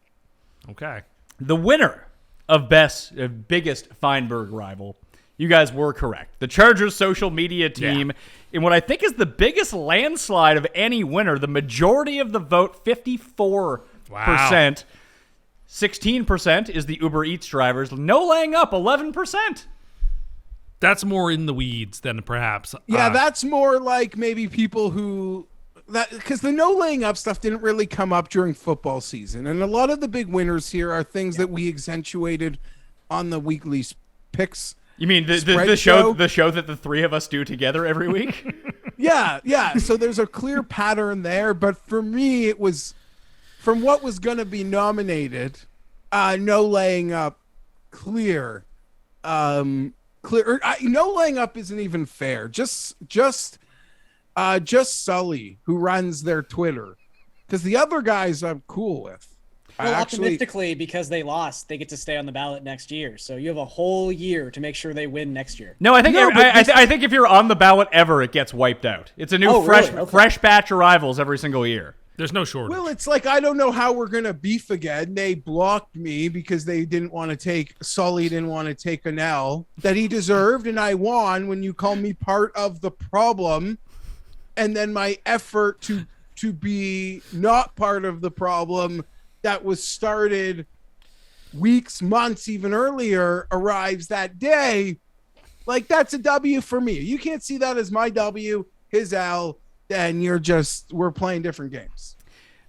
Okay. The winner of biggest Fienberg rival, you guys were correct. The Chargers social media team, in what I think is the biggest landslide of any winner, the majority of the vote, 54%. Wow. 16% is the Uber Eats drivers. No laying up, 11%. That's more in the weeds than perhaps. Yeah, that's more like maybe people who because the no laying up stuff didn't really come up during football season, and a lot of the big winners here are things that we accentuated on the weekly picks. You mean the show that the three of us do together every week? Yeah. So there's a clear pattern there, but for me, it was from what was going to be nominated. No laying up, clear. No laying up isn't even fair. Just Sully, who runs their Twitter, because the other guys I'm cool with. Well, optimistically, because they lost, they get to stay on the ballot next year. So you have a whole year to make sure they win next year. No, I think I think if you're on the ballot ever, it gets wiped out. It's a new fresh batch of rivals every single year. There's no shortage. Well, it's like, I don't know how we're going to beef again. They blocked me because they didn't want to Sully didn't want to take an L that he deserved, and I won when you call me part of the problem. And then my effort to be not part of the problem that was started weeks, months, even earlier arrives that day. Like, that's a W for me. You can't see that as my W, his L, then we're playing different games.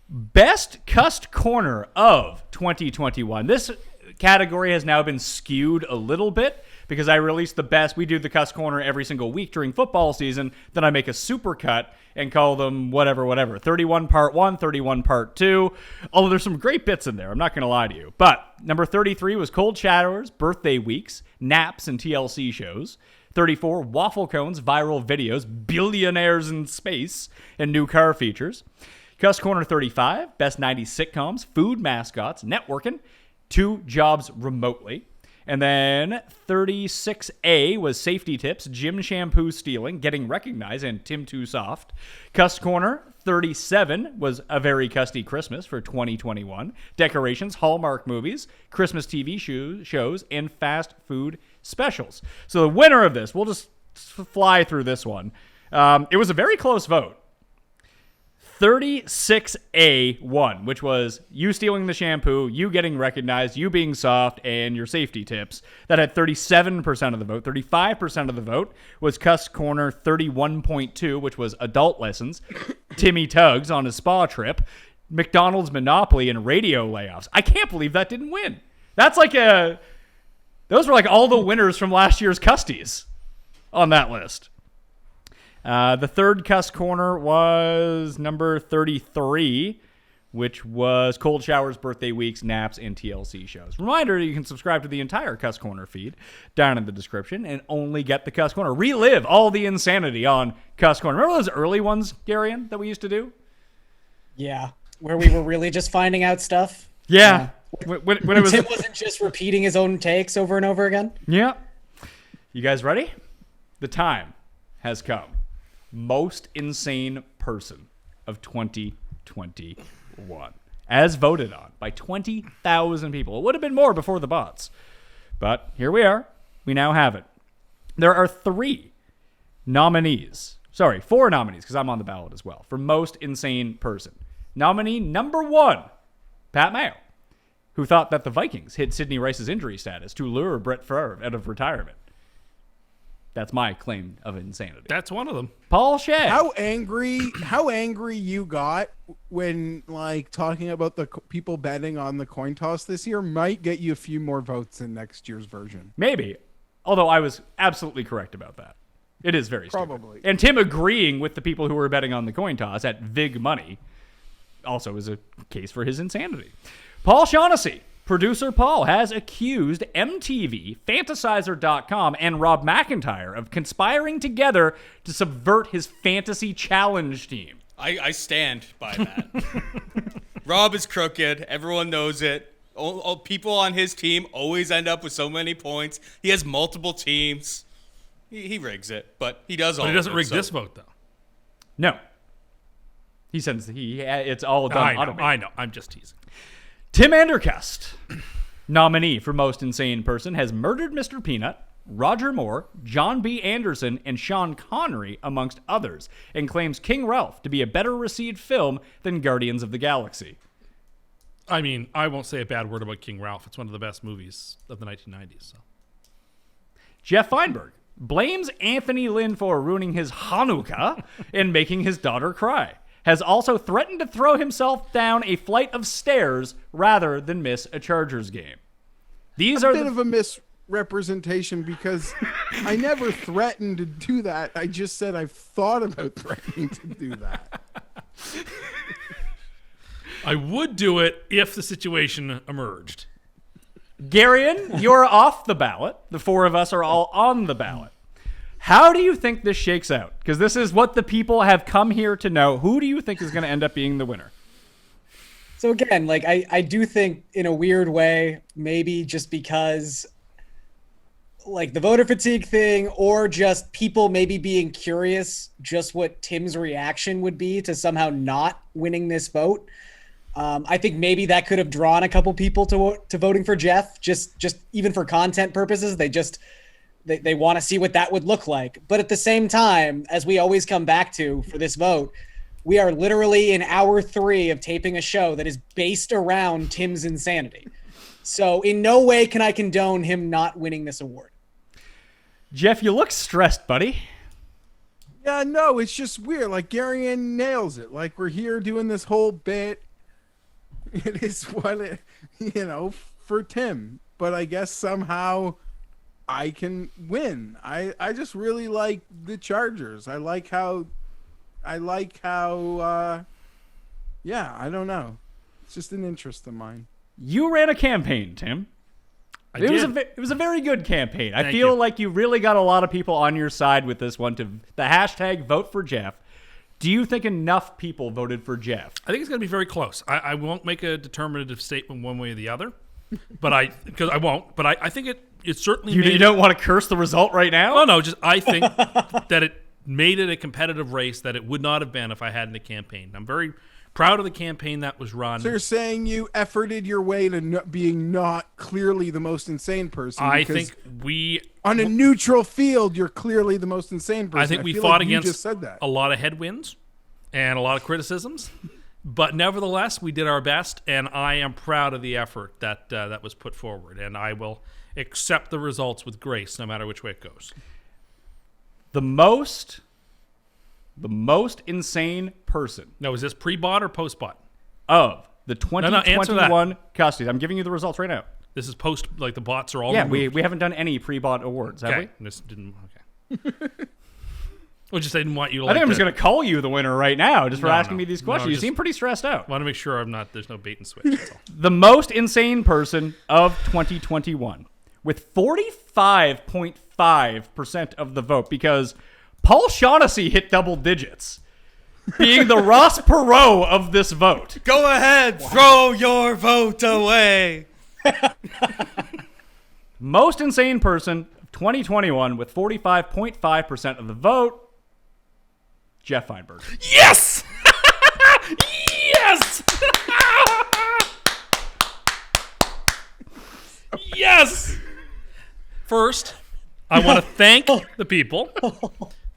Best Cust Corner of 2021. This category has now been skewed a little bit because I released the best. We do the Cust Corner every single week during football season. Then I make a super cut and call them whatever. 31 part 1, 31 part 2. Although there's some great bits in there, I'm not going to lie to you. But number 33 was Cold Showers, Birthday Weeks, Naps, and TLC shows. 34, Waffle Cones, Viral Videos, Billionaires in Space, and New Car Features. Cust Corner 35, Best 90s Sitcoms, Food Mascots, Networking, 2 Jobs Remotely. And then 36A was Safety Tips, Gym Shampoo Stealing, Getting Recognized, and Tim Too Soft. Cust Corner 37 was A Very Custy Christmas for 2021. Decorations, Hallmark movies, Christmas TV shows, and fast food specials. So the winner of this, we'll just fly through this one. It was a very close vote. 36A won, which was you stealing the shampoo, you getting recognized, you being soft, and your safety tips. That had 37% of the vote. 35% of the vote was Cust Corner 31.2, which was adult lessons, Timmy Tugs on his spa trip, McDonald's Monopoly, and radio layoffs. I can't believe that didn't win. That's like those were like all the winners from last year's Custies on that list. The third Cust Corner was number 33, which was cold showers, birthday weeks, naps, and TLC shows. Reminder, you can subscribe to the entire Cust Corner feed down in the description and only get the Cust Corner. Relive all the insanity on Cust Corner. Remember those early ones, Garion, that we used to do? Yeah, where we were really just finding out stuff. Yeah. When it was... Tim wasn't just repeating his own takes over and over again. Yeah. You guys ready? The time has come. Most insane person of 2021, as voted on by 20,000 people. It would have been more before the bots, but here we are. We now have it. There are 4 nominees, because I'm on the ballot as well, for most insane person. Nominee number 1, Pat Mayo, who thought that the Vikings hid Sidney Rice's injury status to lure Brett Favre out of retirement. That's my claim of insanity. That's one of them. Paul Shea. How angry you got when like talking about the people betting on the coin toss this year might get you a few more votes in next year's version. Maybe. Although I was absolutely correct about that. It is very stupid. Probably. And Tim agreeing with the people who were betting on the coin toss at Vig Money also is a case for his insanity. Paul Shaughnessy. Producer Paul has accused MTV, Fantasizer.com, and Rob McIntyre of conspiring together to subvert his fantasy challenge team. I stand by that. Rob is crooked. Everyone knows it. All people on his team always end up with so many points. He has multiple teams. He rigs it, but he does all. But he doesn't of it, rig so. this vote, though. No. He says it's all done automated. I know. I'm just teasing. Tim Andercust, nominee for most insane person, has murdered Mr. Peanut, Roger Moore, John B. Anderson, and Sean Connery, amongst others, and claims King Ralph to be a better received film than Guardians of the Galaxy. I mean, I won't say a bad word about King Ralph. It's one of the best movies of the 1990s. So. Geoff Fienberg blames Anthony Lynn for ruining his Hanukkah and making his daughter cry. Has also threatened to throw himself down a flight of stairs rather than miss a Chargers game. These are a bit of a misrepresentation because I never threatened to do that. I just said I've thought about threatening to do that. I would do it if the situation emerged. Garion, you're off the ballot. The 4 of us are all on the ballot. How do you think this shakes out? Because this is what the people have come here to know. Who do you think is going to end up being the winner? So again, like I do think in a weird way, maybe just because like the voter fatigue thing or just people maybe being curious just what Tim's reaction would be to somehow not winning this vote. I think maybe that could have drawn a couple people to voting for Geoff, just even for content purposes. They want to see what that would look like. But at the same time, as we always come back to for this vote, we are literally in hour 3 of taping a show that is based around Tim's insanity. So in no way can I condone him not winning this award. Geoff, you look stressed, buddy. Yeah, no, it's just weird. Like Garion nails it. Like we're here doing this whole bit. It is what it, for Tim. But I guess somehow I can win. I just really like the Chargers. I like how yeah, I don't know. It's just an interest of mine. You ran a campaign, Tim. It was a very good campaign. I feel like you really got a lot of people on your side with this one. To the hashtag vote for Geoff. Do you think enough people voted for Geoff? I think it's going to be very close. I won't make a determinative statement one way or the other, but I think it certainly. You don't want to curse the result right now? Oh no, just I think that it made it a competitive race that it would not have been if I hadn't a campaign. I'm very proud of the campaign that was run. So you're saying you efforted your way to being not clearly the most insane person? I think on a neutral field, you're clearly the most insane person. I think we feel fought like you against just said that. a lot of headwinds and a lot of criticisms, but nevertheless, we did our best, and I am proud of the effort that that was put forward, and I will accept the results with grace, no matter which way it goes. The most insane person Now, is this pre-bot or post-bot? of the answer that. 2021 Custies. I'm giving you the results right now. This is post, like the bots are all Yeah, removed. we haven't done any pre-bot awards, have Okay, this didn't. Okay. Well, just I didn't want you to. we? I think I'm just going to call you the winner right now just for No, asking no. me these No, questions. You just- seem pretty stressed out. Want to make sure I'm not. There's no bait and switch. That's all. The most insane person of 2021 with 45.5% of the vote, because Paul Shaughnessy hit double digits, being the Ross Perot of this vote. Go ahead, throw your vote away. Most insane person of 2021 with 45.5% of the vote, Geoff Fienberg. Yes. Yes. Yes. First, I want to thank the people,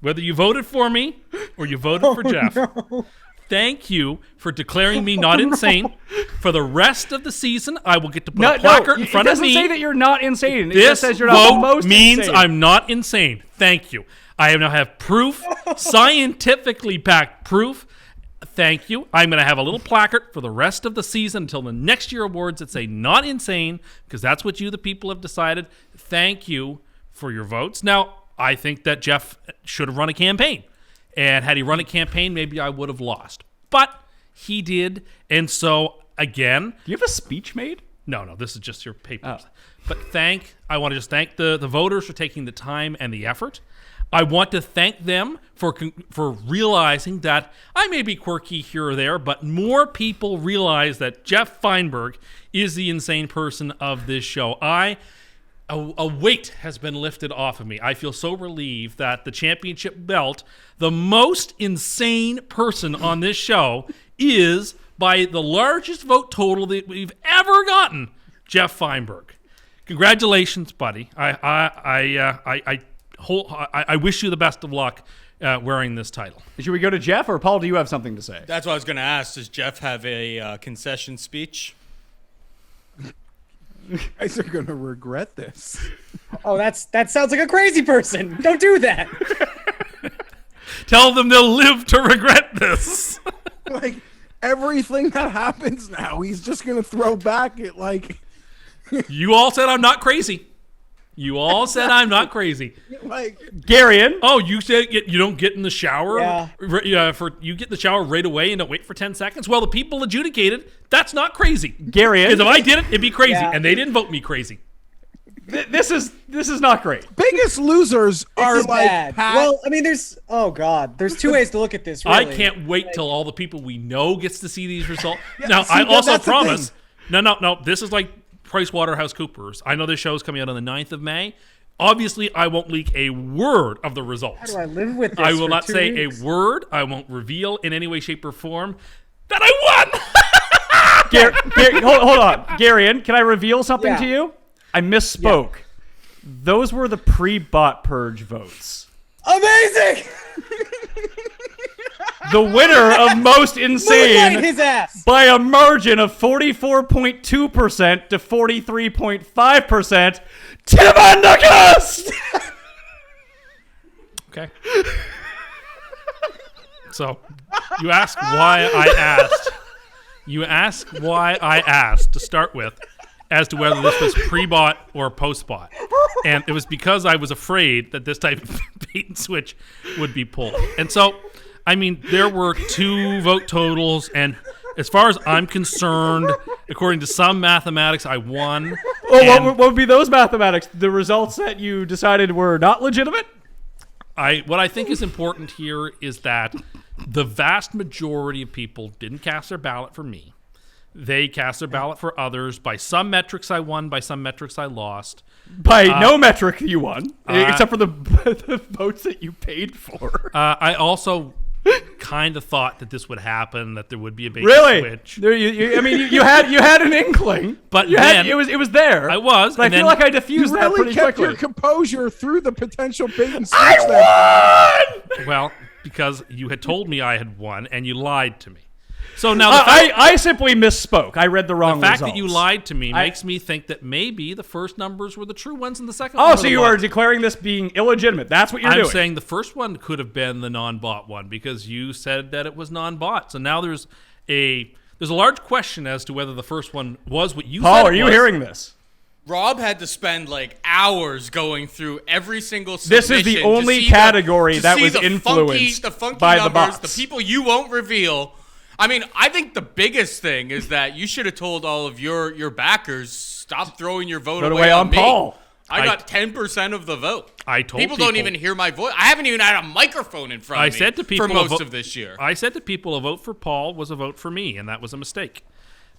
whether you voted for me or you voted for Geoff. Thank you for declaring me not insane. For the rest of the season, I will get to put a placard in front it of me. doesn't say that you're not insane. It This just says you're not the vote most means insane. I'm not insane. Thank you. I now have proof, scientifically backed proof. Thank you. I'm going to have a little placard for the rest of the season until the next year awards that say not insane, because that's what you, the people, have decided. Thank you for your votes. Now, I think that Geoff should have run a campaign. And had he run a campaign, maybe I would have lost. But he did. And so, again, Do you have a speech made? no, this is just your papers. Oh. But I want to just thank the voters for taking the time and the effort. I want to thank them for realizing that I may be quirky here or there, but more people realize that Geoff Fienberg is the insane person of this show. A weight has been lifted off of me. I feel so relieved that the championship belt, the most insane person on this show, is, by the largest vote total that we've ever gotten, Geoff Fienberg. Congratulations, buddy. I wish you the best of luck wearing this title. Should we go to Geoff, or Paul, do you have something to say? That's what I was going to ask. Does Geoff have a concession speech? You guys are going to regret this. Oh, that sounds like a crazy person. Don't do that. Tell them they'll live to regret this. Like, everything that happens now, he's just going to throw back at, like... You all said I'm not crazy. You all said I'm not crazy. like Garion. Oh, you said you don't get in the shower? Yeah. You get in the shower right away and don't wait for 10 seconds? Well, the people adjudicated that's not crazy. Garion. Because if I did it, it'd be crazy. Yeah. And they didn't vote me crazy. This is not great. biggest losers are This is like bad. Pat. Well, I mean, there's two ways to look at this. Really. I can't wait till all the people we know gets to see these results. now, see, I also that's the promise. thing. No. This is like PricewaterhouseCoopers. I know this show is coming out on the 9th of May. Obviously, I won't leak a word of the How results. do I live with this? I will for not 2 say weeks? a word. I won't reveal in any way, shape, or form that I won. Hold on. Garion, can I reveal something Yeah. to you? I misspoke. Those were the pre-bot purge votes. Amazing. The winner of most Moonlight insane his ass. by a margin of 44.2% to 43.5%, Tim Andercust! Okay. So, you ask why I asked. You ask why I asked to start with as to whether this was pre-bot or post-bot. And it was because I was afraid that this type of bait and switch would be pulled. And so, I mean, there were 2 vote totals, and as far as I'm concerned, according to some mathematics, I won. Well, And what would be those mathematics? The results that you decided were not legitimate? what I think is important here is that the vast majority of people didn't cast their ballot for me. They cast their ballot for others. By some metrics, I won. By some metrics, I lost. By no metric, you won, except for the votes that you paid for. I also kind of thought that this would happen, that there would be a bait switch. There, you had an inkling, but it was there. I was, but I feel like I diffused that pretty kept quickly. Your composure through the potential bait and switch. I won. Well, because you had told me I had won, and you lied to me. So now I simply misspoke. I read the wrong results. The fact results. that you lied to me makes me think that maybe the first numbers were the true ones and the second Oh, one so you are declaring this being illegitimate. That's what you're doing. I'm saying the first one could have been the non-bot one because you said that it was non-bot. So now there's a large question as to whether the first one was what you said. Paul, are you hearing this? Rob had to spend like hours going through every single submission. This is the only category that was influenced the funky by the numbers, bots. the people you won't reveal. I mean, I think the biggest thing is that you should have told all of your backers, stop throwing your vote away on me. Paul. I got 10% of the vote. I told people don't even hear my voice. I haven't even had a microphone in front of me said to people for most of this year. I said to people, a vote for Paul was a vote for me, and that was a mistake.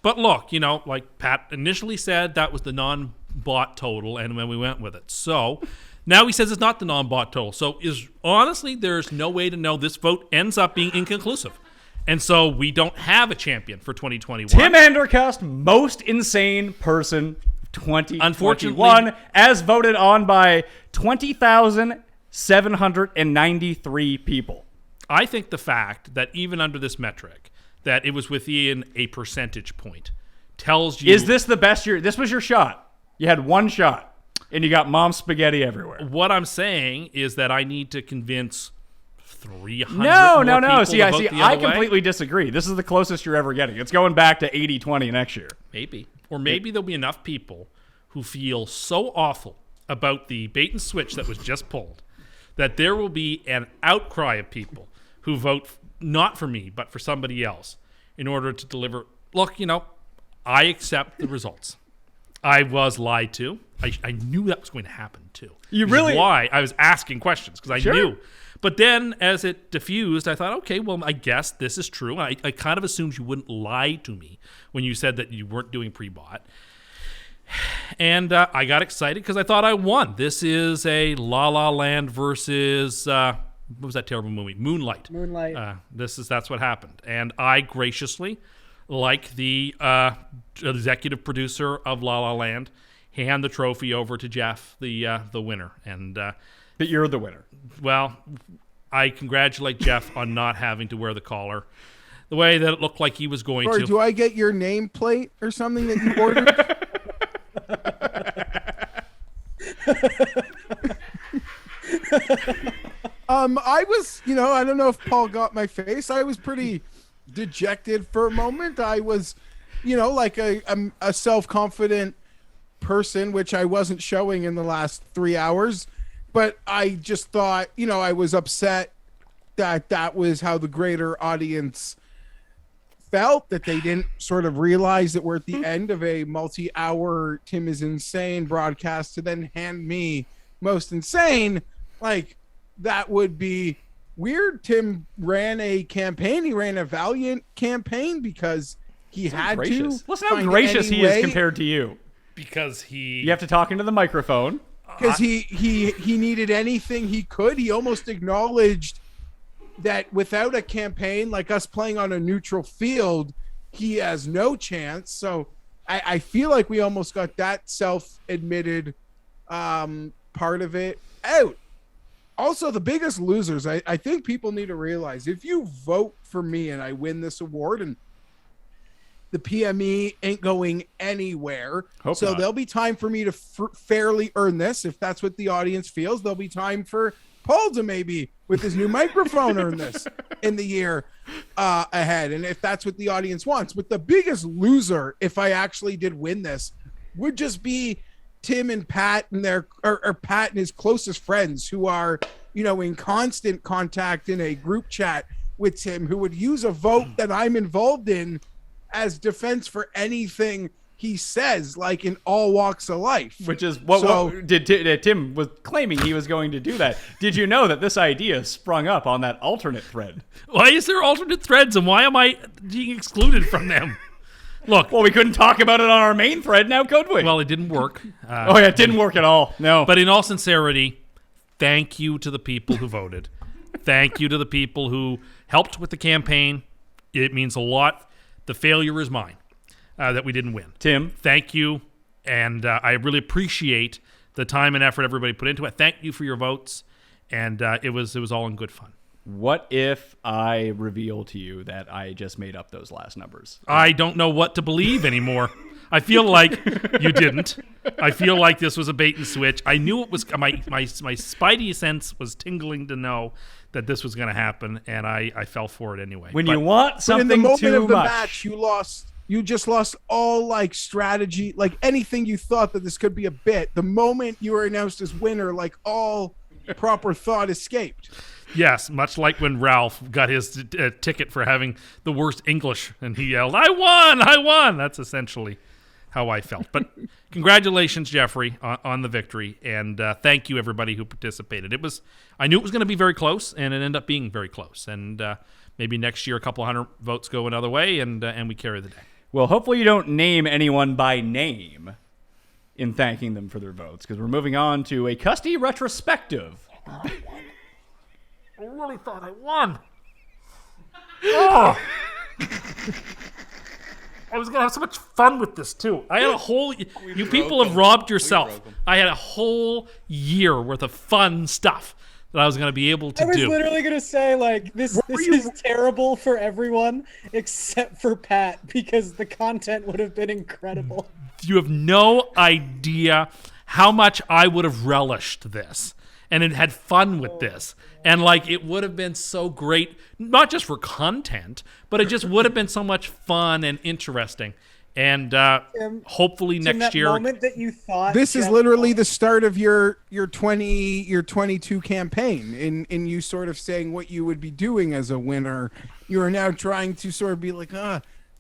But look, like Pat initially said, that was the non-bot total, and when we went with it. So now he says it's not the non-bot total. So honestly, there's no way to know. This vote ends up being inconclusive. And so we don't have a champion for 2021. Tim Andercust, most insane person 2021, as voted on by 20,793 people. I think the fact that even under this metric, that it was within a percentage point, tells you... Is this the best year? This was your shot. You had one shot, and you got mom spaghetti everywhere. What I'm saying is that I need to convince 300 No. See, I completely disagree. This is the closest you're ever getting. It's going back to 80-20 next year. Maybe. Or maybe there'll be enough people who feel so awful about the bait and switch that was just pulled that there will be an outcry of people who vote not for me, but for somebody else in order to deliver. Look, I accept the results. I was lied to. I knew that was going to happen too. You really? Why I was asking questions, because I knew. But then as it diffused, I thought, okay, well, I guess this is true. I kind of assumed you wouldn't lie to me when you said that you weren't doing pre-bot. And I got excited because I thought I won. This is a La La Land versus, what was that terrible movie? Moonlight. That's what happened. And I graciously, like the executive producer of La La Land, hand the trophy over to Geoff, the winner. And but you're the winner. Well, I congratulate Geoff on not having to wear the collar the way that it looked like he was going to. Do I get your nameplate or something that you ordered? I was, I don't know if Paul got my face. I was pretty dejected for a moment. I was, like a self-confident person, which I wasn't showing in the last 3 hours. But I just thought, I was upset that was how the greater audience felt, that they didn't sort of realize that we're at the end of a multi-hour Tim is Insane broadcast to then hand me Most Insane. Like, that would be weird. Tim ran a campaign. He ran a valiant campaign because he had to. Listen how gracious he is compared to you. Because you have to talk into the microphone. Because he needed anything he could. He almost acknowledged that without a campaign, like us playing on a neutral field, he has no chance. So I feel like we almost got that self-admitted part of it out. Also, the biggest losers, I think people need to realize, if you vote for me and I win this award, and the PME ain't going anywhere. So not. There'll be time for me to fairly earn this. If that's what the audience feels, there'll be time for Paul to maybe, with his new microphone, earn this in the year ahead. And if that's what the audience wants. But the biggest loser, if I actually did win this, would just be Tim and Pat and or Pat and his closest friends who are, in constant contact in a group chat with Tim, who would use a vote that I'm involved in as defense for anything he says, like in all walks of life. Which is what Tim was claiming he was going to do that. Did you know that this idea sprung up on that alternate thread? Why is there alternate threads, and why am I being excluded from them? Look, Well, we couldn't talk about it on our main thread now, could we? well, it didn't work. oh, yeah, it didn't work at all. No. But in all sincerity, thank you to the people who voted. Thank you to the people who helped with the campaign. It means a lot. The failure is mine that we didn't win. Tim. Thank you. And I really appreciate the time and effort everybody put into it. Thank you for your votes. And it was all in good fun. What if I reveal to you that I just made up those last numbers? I don't know what to believe anymore. I feel like you didn't. I feel like this was a bait and switch. I knew it was my spidey sense was tingling to know that this was going to happen, and I fell for it anyway. When you want But something in the moment too of the much. match, you just lost all like strategy, like anything you thought that this could be a bit. The moment you were announced as winner, like all proper thought escaped. Yes, much like when Ralph got his ticket for having the worst English, and he yelled, "I won! I won!" That's essentially how I felt. But congratulations, Jeffrey, on the victory, and thank you everybody who participated. I knew it was going to be very close, and it ended up being very close. And maybe next year a couple hundred votes go another way, and we carry the day. Well, hopefully you don't name anyone by name in thanking them for their votes, because we're moving on to a Custy retrospective. I really thought I won. Oh. I was going to have so much fun with this, too. I had a whole... You people have robbed yourself. I had a whole year worth of fun stuff that I was going to be able to I was do. literally gonna say like this is terrible for everyone except for Pat because the content would have been incredible. You have no idea how much I would have relished this and had fun with this. And like it would have been so great, not just for content, but it just would have been so much fun and interesting. And hopefully In next that year. moment that you thought This is Jeff literally won- the start of your 22 campaign in you sort of saying what you would be doing as a winner. You are now trying to sort of be like,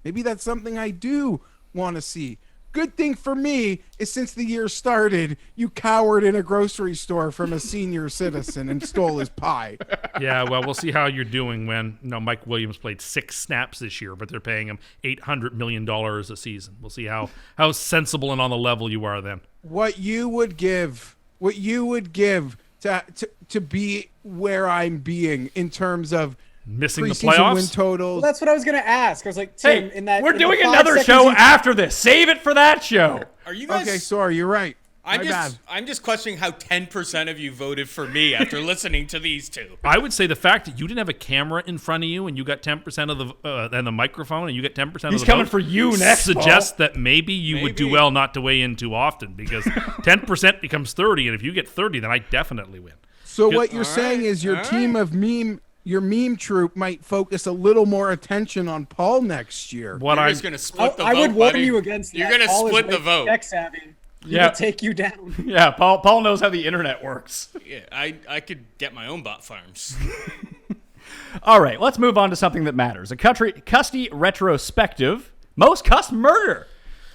maybe that's something I do want to see. Good thing for me is since the year started, you cowered in a grocery store from a senior citizen and stole his pie. Yeah, well, we'll see how you're doing when Mike Williams played 6 snaps this year, but they're paying him $800 million a season. We'll see how sensible and on the level you are then. What you would give to be where I'm being in terms of Missing the preseason playoffs? win totals. Well, that's what I was gonna ask. I was like, Tim, Hey, in that we're in the doing 5 another seconds show you- after this. Save it for that show. Are you guys? Okay, sorry, you're right. My bad. I'm just questioning how 10% of you voted for me after listening to these two. I would say the fact that you didn't have a camera in front of you and you got 10% of the and the microphone and you get 10% of He's the coming vote for you next, suggests that maybe you would do Maybe. well not to weigh in too often because 10% becomes 30, and if you get 30, then I definitely win. So Good. what you're saying is your team of your meme troupe might focus a little more attention on Paul next year. What You're I'm just gonna split the vote. I would warn buddy. you against that. You're gonna Paul is split the way vote. tech savvy. He Yeah. will take you down. Yeah, Paul knows how the internet works. Yeah, I could get my own bot farms. All right, let's move on to something that matters. A Custy retrospective. Most Cust murder.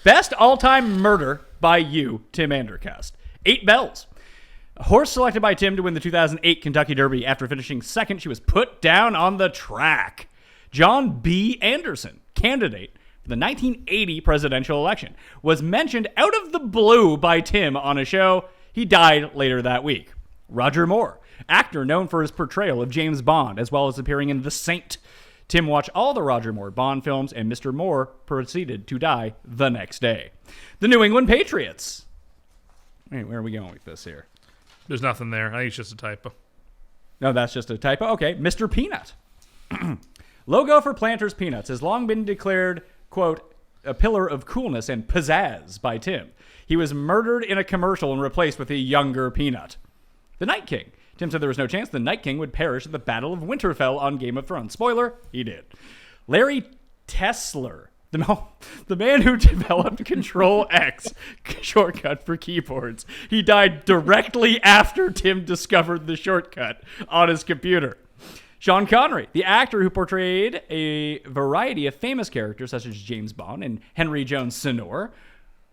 Best all-time murder by you, Tim Andercust. 8 bells. A horse selected by Tim to win the 2008 Kentucky Derby. After finishing second, she was put down on the track. John B. Anderson, candidate for the 1980 presidential election, was mentioned out of the blue by Tim on a show. He died later that week. Roger Moore, actor known for his portrayal of James Bond, as well as appearing in The Saint. Tim watched all the Roger Moore Bond films, and Mr. Moore proceeded to die the next day. The New England Patriots. Wait, where are we going with this here? There's nothing there. I think it's just a typo. No, that's just a typo. Okay, Mr. Peanut. Logo for Planters Peanuts has long been declared, quote, a pillar of coolness and pizzazz by Tim. He was murdered in a commercial and replaced with a younger Peanut. The Night King. Tim said there was no chance the Night King would perish at the Battle of Winterfell on Game of Thrones. Spoiler, he did. Larry Tesler. The man who developed Control X shortcut for keyboards. He died directly after Tim discovered the shortcut on his computer. Sean Connery, the actor who portrayed a variety of famous characters such as James Bond and Henry Jones Senour,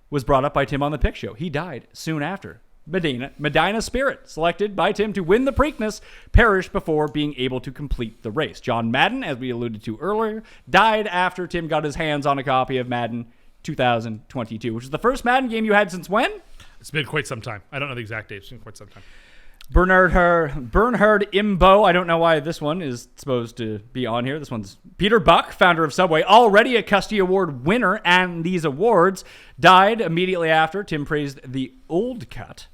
was brought up by Tim on the Pick Show. He died soon after. Medina Spirit, selected by Tim to win the Preakness, perished before being able to complete the race. John Madden, as we alluded to earlier, died after Tim got his hands on a copy of Madden 2022, which is the first Madden game you had since when? It's been quite some time. I don't know the exact date. It's been quite some time. Bernhard Imbo. I don't know why this one is supposed to be on here. This one's Peter Buck, founder of Subway, already a CUSTY Award winner and these awards, died immediately after Tim praised the old cut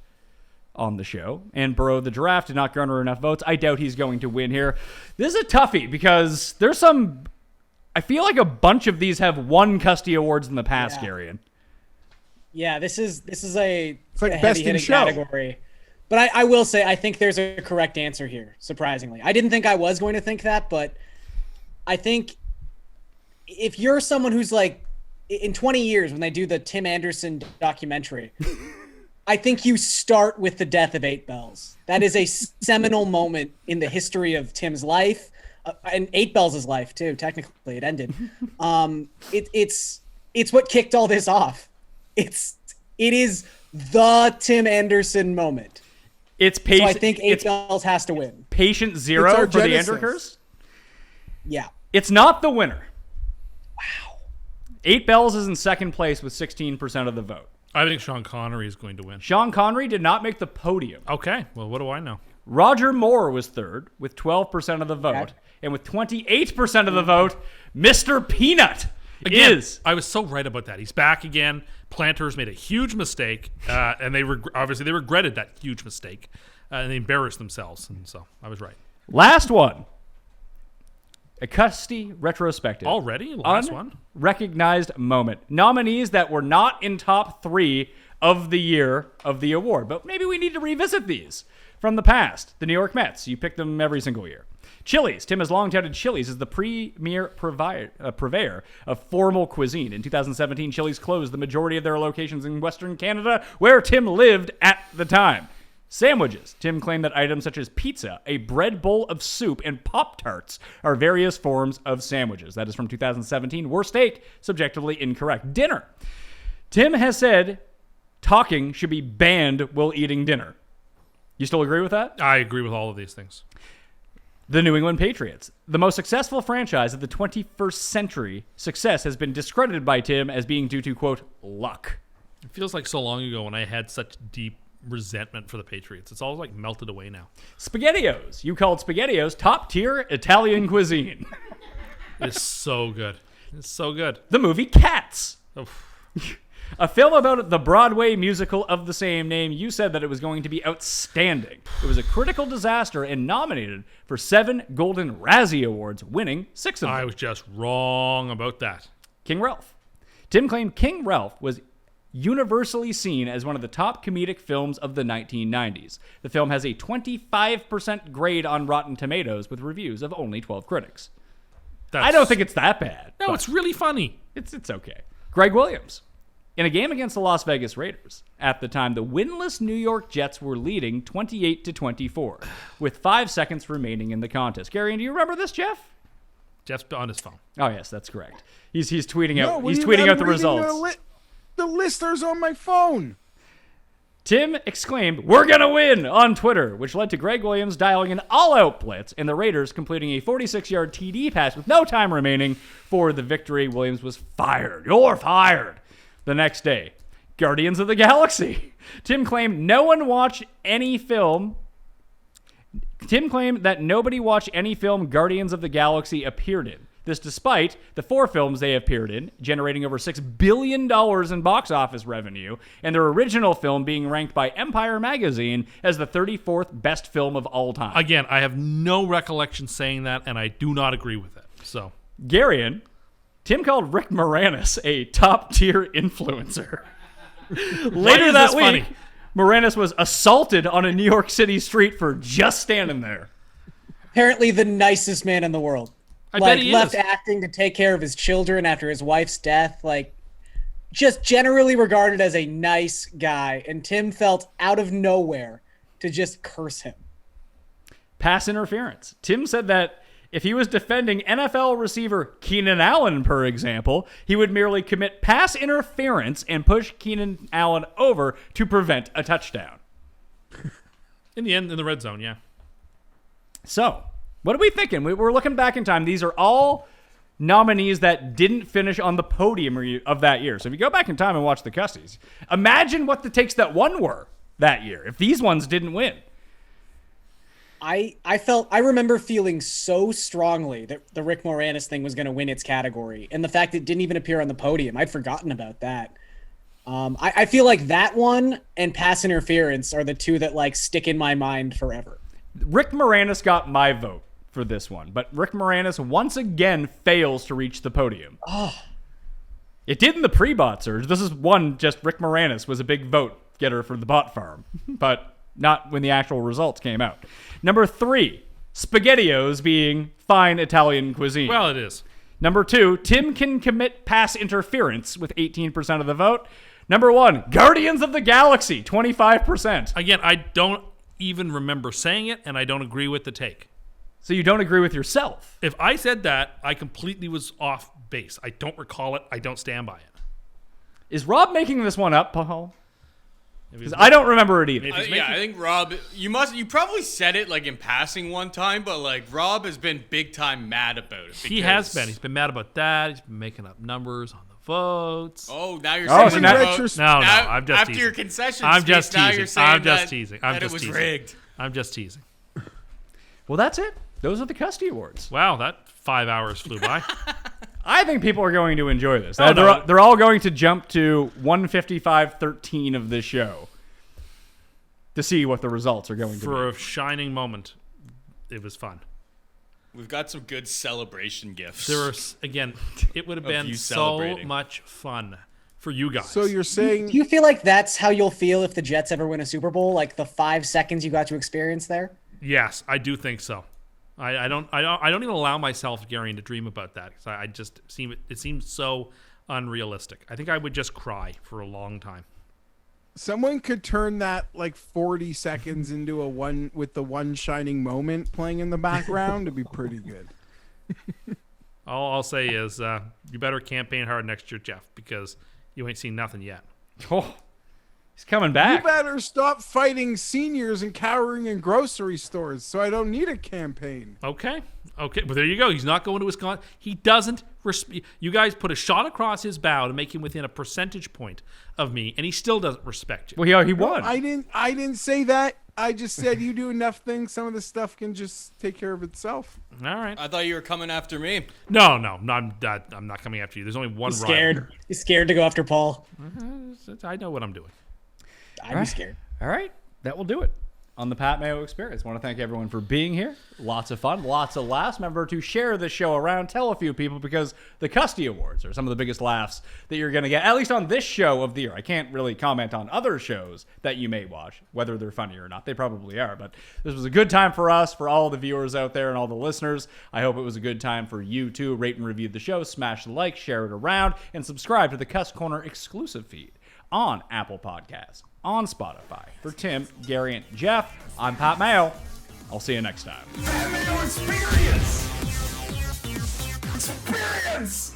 on the show. And Burrow the Giraffe did not garner enough votes. I doubt he's going to win here. This is a toughie because there's some... I feel like a bunch of these have won CUSTY Awards in the past, Garion. Yeah, this is a, like a best in heavy-hitting show. category. But I will say, I think there's a correct answer here, surprisingly. I didn't think I was going to think that, but I think if you're someone who's like, in 20 years, when they do the Tim Anderson documentary, I think you start with the death of 8 Bells. That is a seminal moment in the history of Tim's life, and 8 Bells' life, too. Technically, it ended. It's what kicked all this off. It is the Tim Anderson moment. It's So I think 8 Bells has to win. patient zero It's our for the genesis. Andercurse. Yeah. It's not the winner. Wow. 8 Bells is in second place with 16% of the vote. I think Sean Connery is going to win. Sean Connery did not make the podium. Okay, well, what do I know? Roger Moore was third with 12% of the vote. Okay. And with 28% of the vote, Mr. Peanut Again, is. I was so right about that. He's back again. Planters made a huge mistake, and they obviously they regretted that huge mistake, and they embarrassed themselves. And so I was right. Last one. A CUSTY retrospective. Already? Last one? Unrecognized moment. Nominees that were not in top 3 of the year of the award. But maybe we need to revisit these from the past. The New York Mets. You pick them every single year. Chili's. Tim has long touted Chili's as the premier purveyor of formal cuisine. In 2017, Chili's closed the majority of their locations in Western Canada, where Tim lived at the time. Sandwiches. Tim claimed that items such as pizza, a bread bowl of soup, and Pop-Tarts are various forms of sandwiches. That is from 2017. Worst take, subjectively incorrect. Dinner. Tim has said talking should be banned while eating dinner. You still agree with that? I agree with all of these things. The New England Patriots. The most successful franchise of the 21st century, success has been discredited by Tim as being due to, quote, luck. It feels like so long ago when I had such deep resentment for the Patriots. It's all like melted away now. SpaghettiOs. You called SpaghettiOs top-tier Italian cuisine. It's so good. It's so good. The movie Cats. Oof. A film about the Broadway musical of the same name. You said that it was going to be outstanding. It was a critical disaster and nominated for 7 Golden Razzie Awards, winning 6 of them. I was just wrong about that. King Ralph. Tim claimed King Ralph was universally seen as one of the top comedic films of the 1990s. The film has a 25% grade on Rotten Tomatoes with reviews of only 12 critics. I don't think it's that bad. No, but it's really funny. It's okay. Greg Williams. In a game against the Las Vegas Raiders, at the time, the winless New York Jets were leading 28-24, with 5 seconds remaining in the contest. Gary, do you remember this, Jeff? Jeff's on his phone. Oh yes, that's correct. He's tweeting No, out. what He's do you- tweeting I'm out the reading results. The listers on my phone. Tim exclaimed, "We're gonna win!" on Twitter, which led to Greg Williams dialing an all-out blitz and the Raiders completing a 46-yard TD pass with no time remaining for the victory. Williams was fired. You're fired. The next day, Guardians of the Galaxy. Tim claimed no one watched any film. Tim claimed that nobody watched any film Guardians of the Galaxy appeared in. This despite the 4 films they appeared in, generating over $6 billion in box office revenue, and their original film being ranked by Empire Magazine as the 34th best film of all time. Again, I have no recollection saying that, and I do not agree with it. So, Garion, Tim called Rick Moranis a top-tier influencer. Later is that this week, funny? Moranis was assaulted on a New York City street for just standing there. Apparently the nicest man in the world. I bet he left is. acting to take care of his children after his wife's death. Just generally regarded as a nice guy. And Tim felt out of nowhere to just curse him. Pass interference. Tim said that if he was defending NFL receiver Keenan Allen, per example, he would merely commit pass interference and push Keenan Allen over to prevent a touchdown. In the end, in the red zone, yeah. So, what are we thinking? We're looking back in time. These are all nominees that didn't finish on the podium of that year. So if you go back in time and watch the Custies, imagine what the takes that won were that year if these ones didn't win. I remember feeling so strongly that the Rick Moranis thing was going to win its category, and the fact it didn't even appear on the podium, I'd forgotten about that. I feel like that one and Pass Interference are the two that like stick in my mind forever. Rick Moranis got my vote for this one, but Rick Moranis once again fails to reach the podium. It did in the pre-bot surge. This is one, just Rick Moranis was a big vote getter for the bot farm, but not when the actual results came out. Number 3, SpaghettiOs being fine Italian cuisine. Well, it is. Number 2, Tim can commit pass interference with 18% of the vote. Number 1, Guardians of the Galaxy, 25%. Again, I don't even remember saying it, and I don't agree with the take. So you don't agree with yourself? If I said that, I completely was off base. I don't recall it. I don't stand by it. Is Rob making this one up, Paul? Because I don't remember it either. I think Rob, you probably said it like in passing one time, but like Rob has been big time mad about it. He has been. He's been mad about that. He's been making up numbers on the votes. Oh, now you're Oh, saying so the now- vote. No, I'm just after teasing. your concession I'm speech, just now teasing. you're saying I'm just that, teasing. that it was rigged. I'm just teasing. Well, that's it. Those are the Custy Awards. Wow, that 5 hours flew by. I think people are going to enjoy this. Oh, no. They're all going to jump to 155.13 of this show to see what the results are going to be. For a shining moment, it was fun. We've got some good celebration gifts. There were, again, it would have been you so celebrating. much fun for you guys. So you're saying Do you feel like that's how you'll feel if the Jets ever win a Super Bowl? Like the 5 seconds you got to experience there? Yes, I do think so. I don't even allow myself, Garion, to dream about that because it seems so unrealistic. I think I would just cry for a long time. someone could turn that like 40 seconds into a one with the one shining moment playing in the background, it'd be pretty good. All I'll say is you better campaign hard next year, Geoff, because you ain't seen nothing yet. Oh, he's coming You back. better stop fighting seniors and cowering in grocery stores so I don't need a campaign. Okay. Well, there you go. He's not going to Wisconsin. He doesn't. You guys put a shot across his bow to make him within a percentage point of me, and he still doesn't respect you. Well, he won. I didn't say that. I just said you do enough things. Some of the stuff can just take care of itself. All right. I thought you were coming after me. No, I'm not coming after you. There's only one rival. He's scared to go after Paul. I know what I'm doing. I'd be scared. All right, that will do it on the Pat Mayo Experience. I want to thank everyone for being here. Lots of fun, lots of laughs. Remember to share the show around, tell a few people, because the Custy Awards are some of the biggest laughs that you're going to get, at least on this show of the year. I can't really comment on other shows that you may watch, whether they're funny or not. They probably are, but this was a good time for us, for all the viewers out there and all the listeners. I hope it was a good time for you too. Rate and review the show, smash the like, share it around, and subscribe to the Cust Corner exclusive feed on Apple Podcasts, on Spotify. For Tim, Gary, and Geoff, I'm Pat Mayo. I'll see you next time. Mayo Experience! Experience!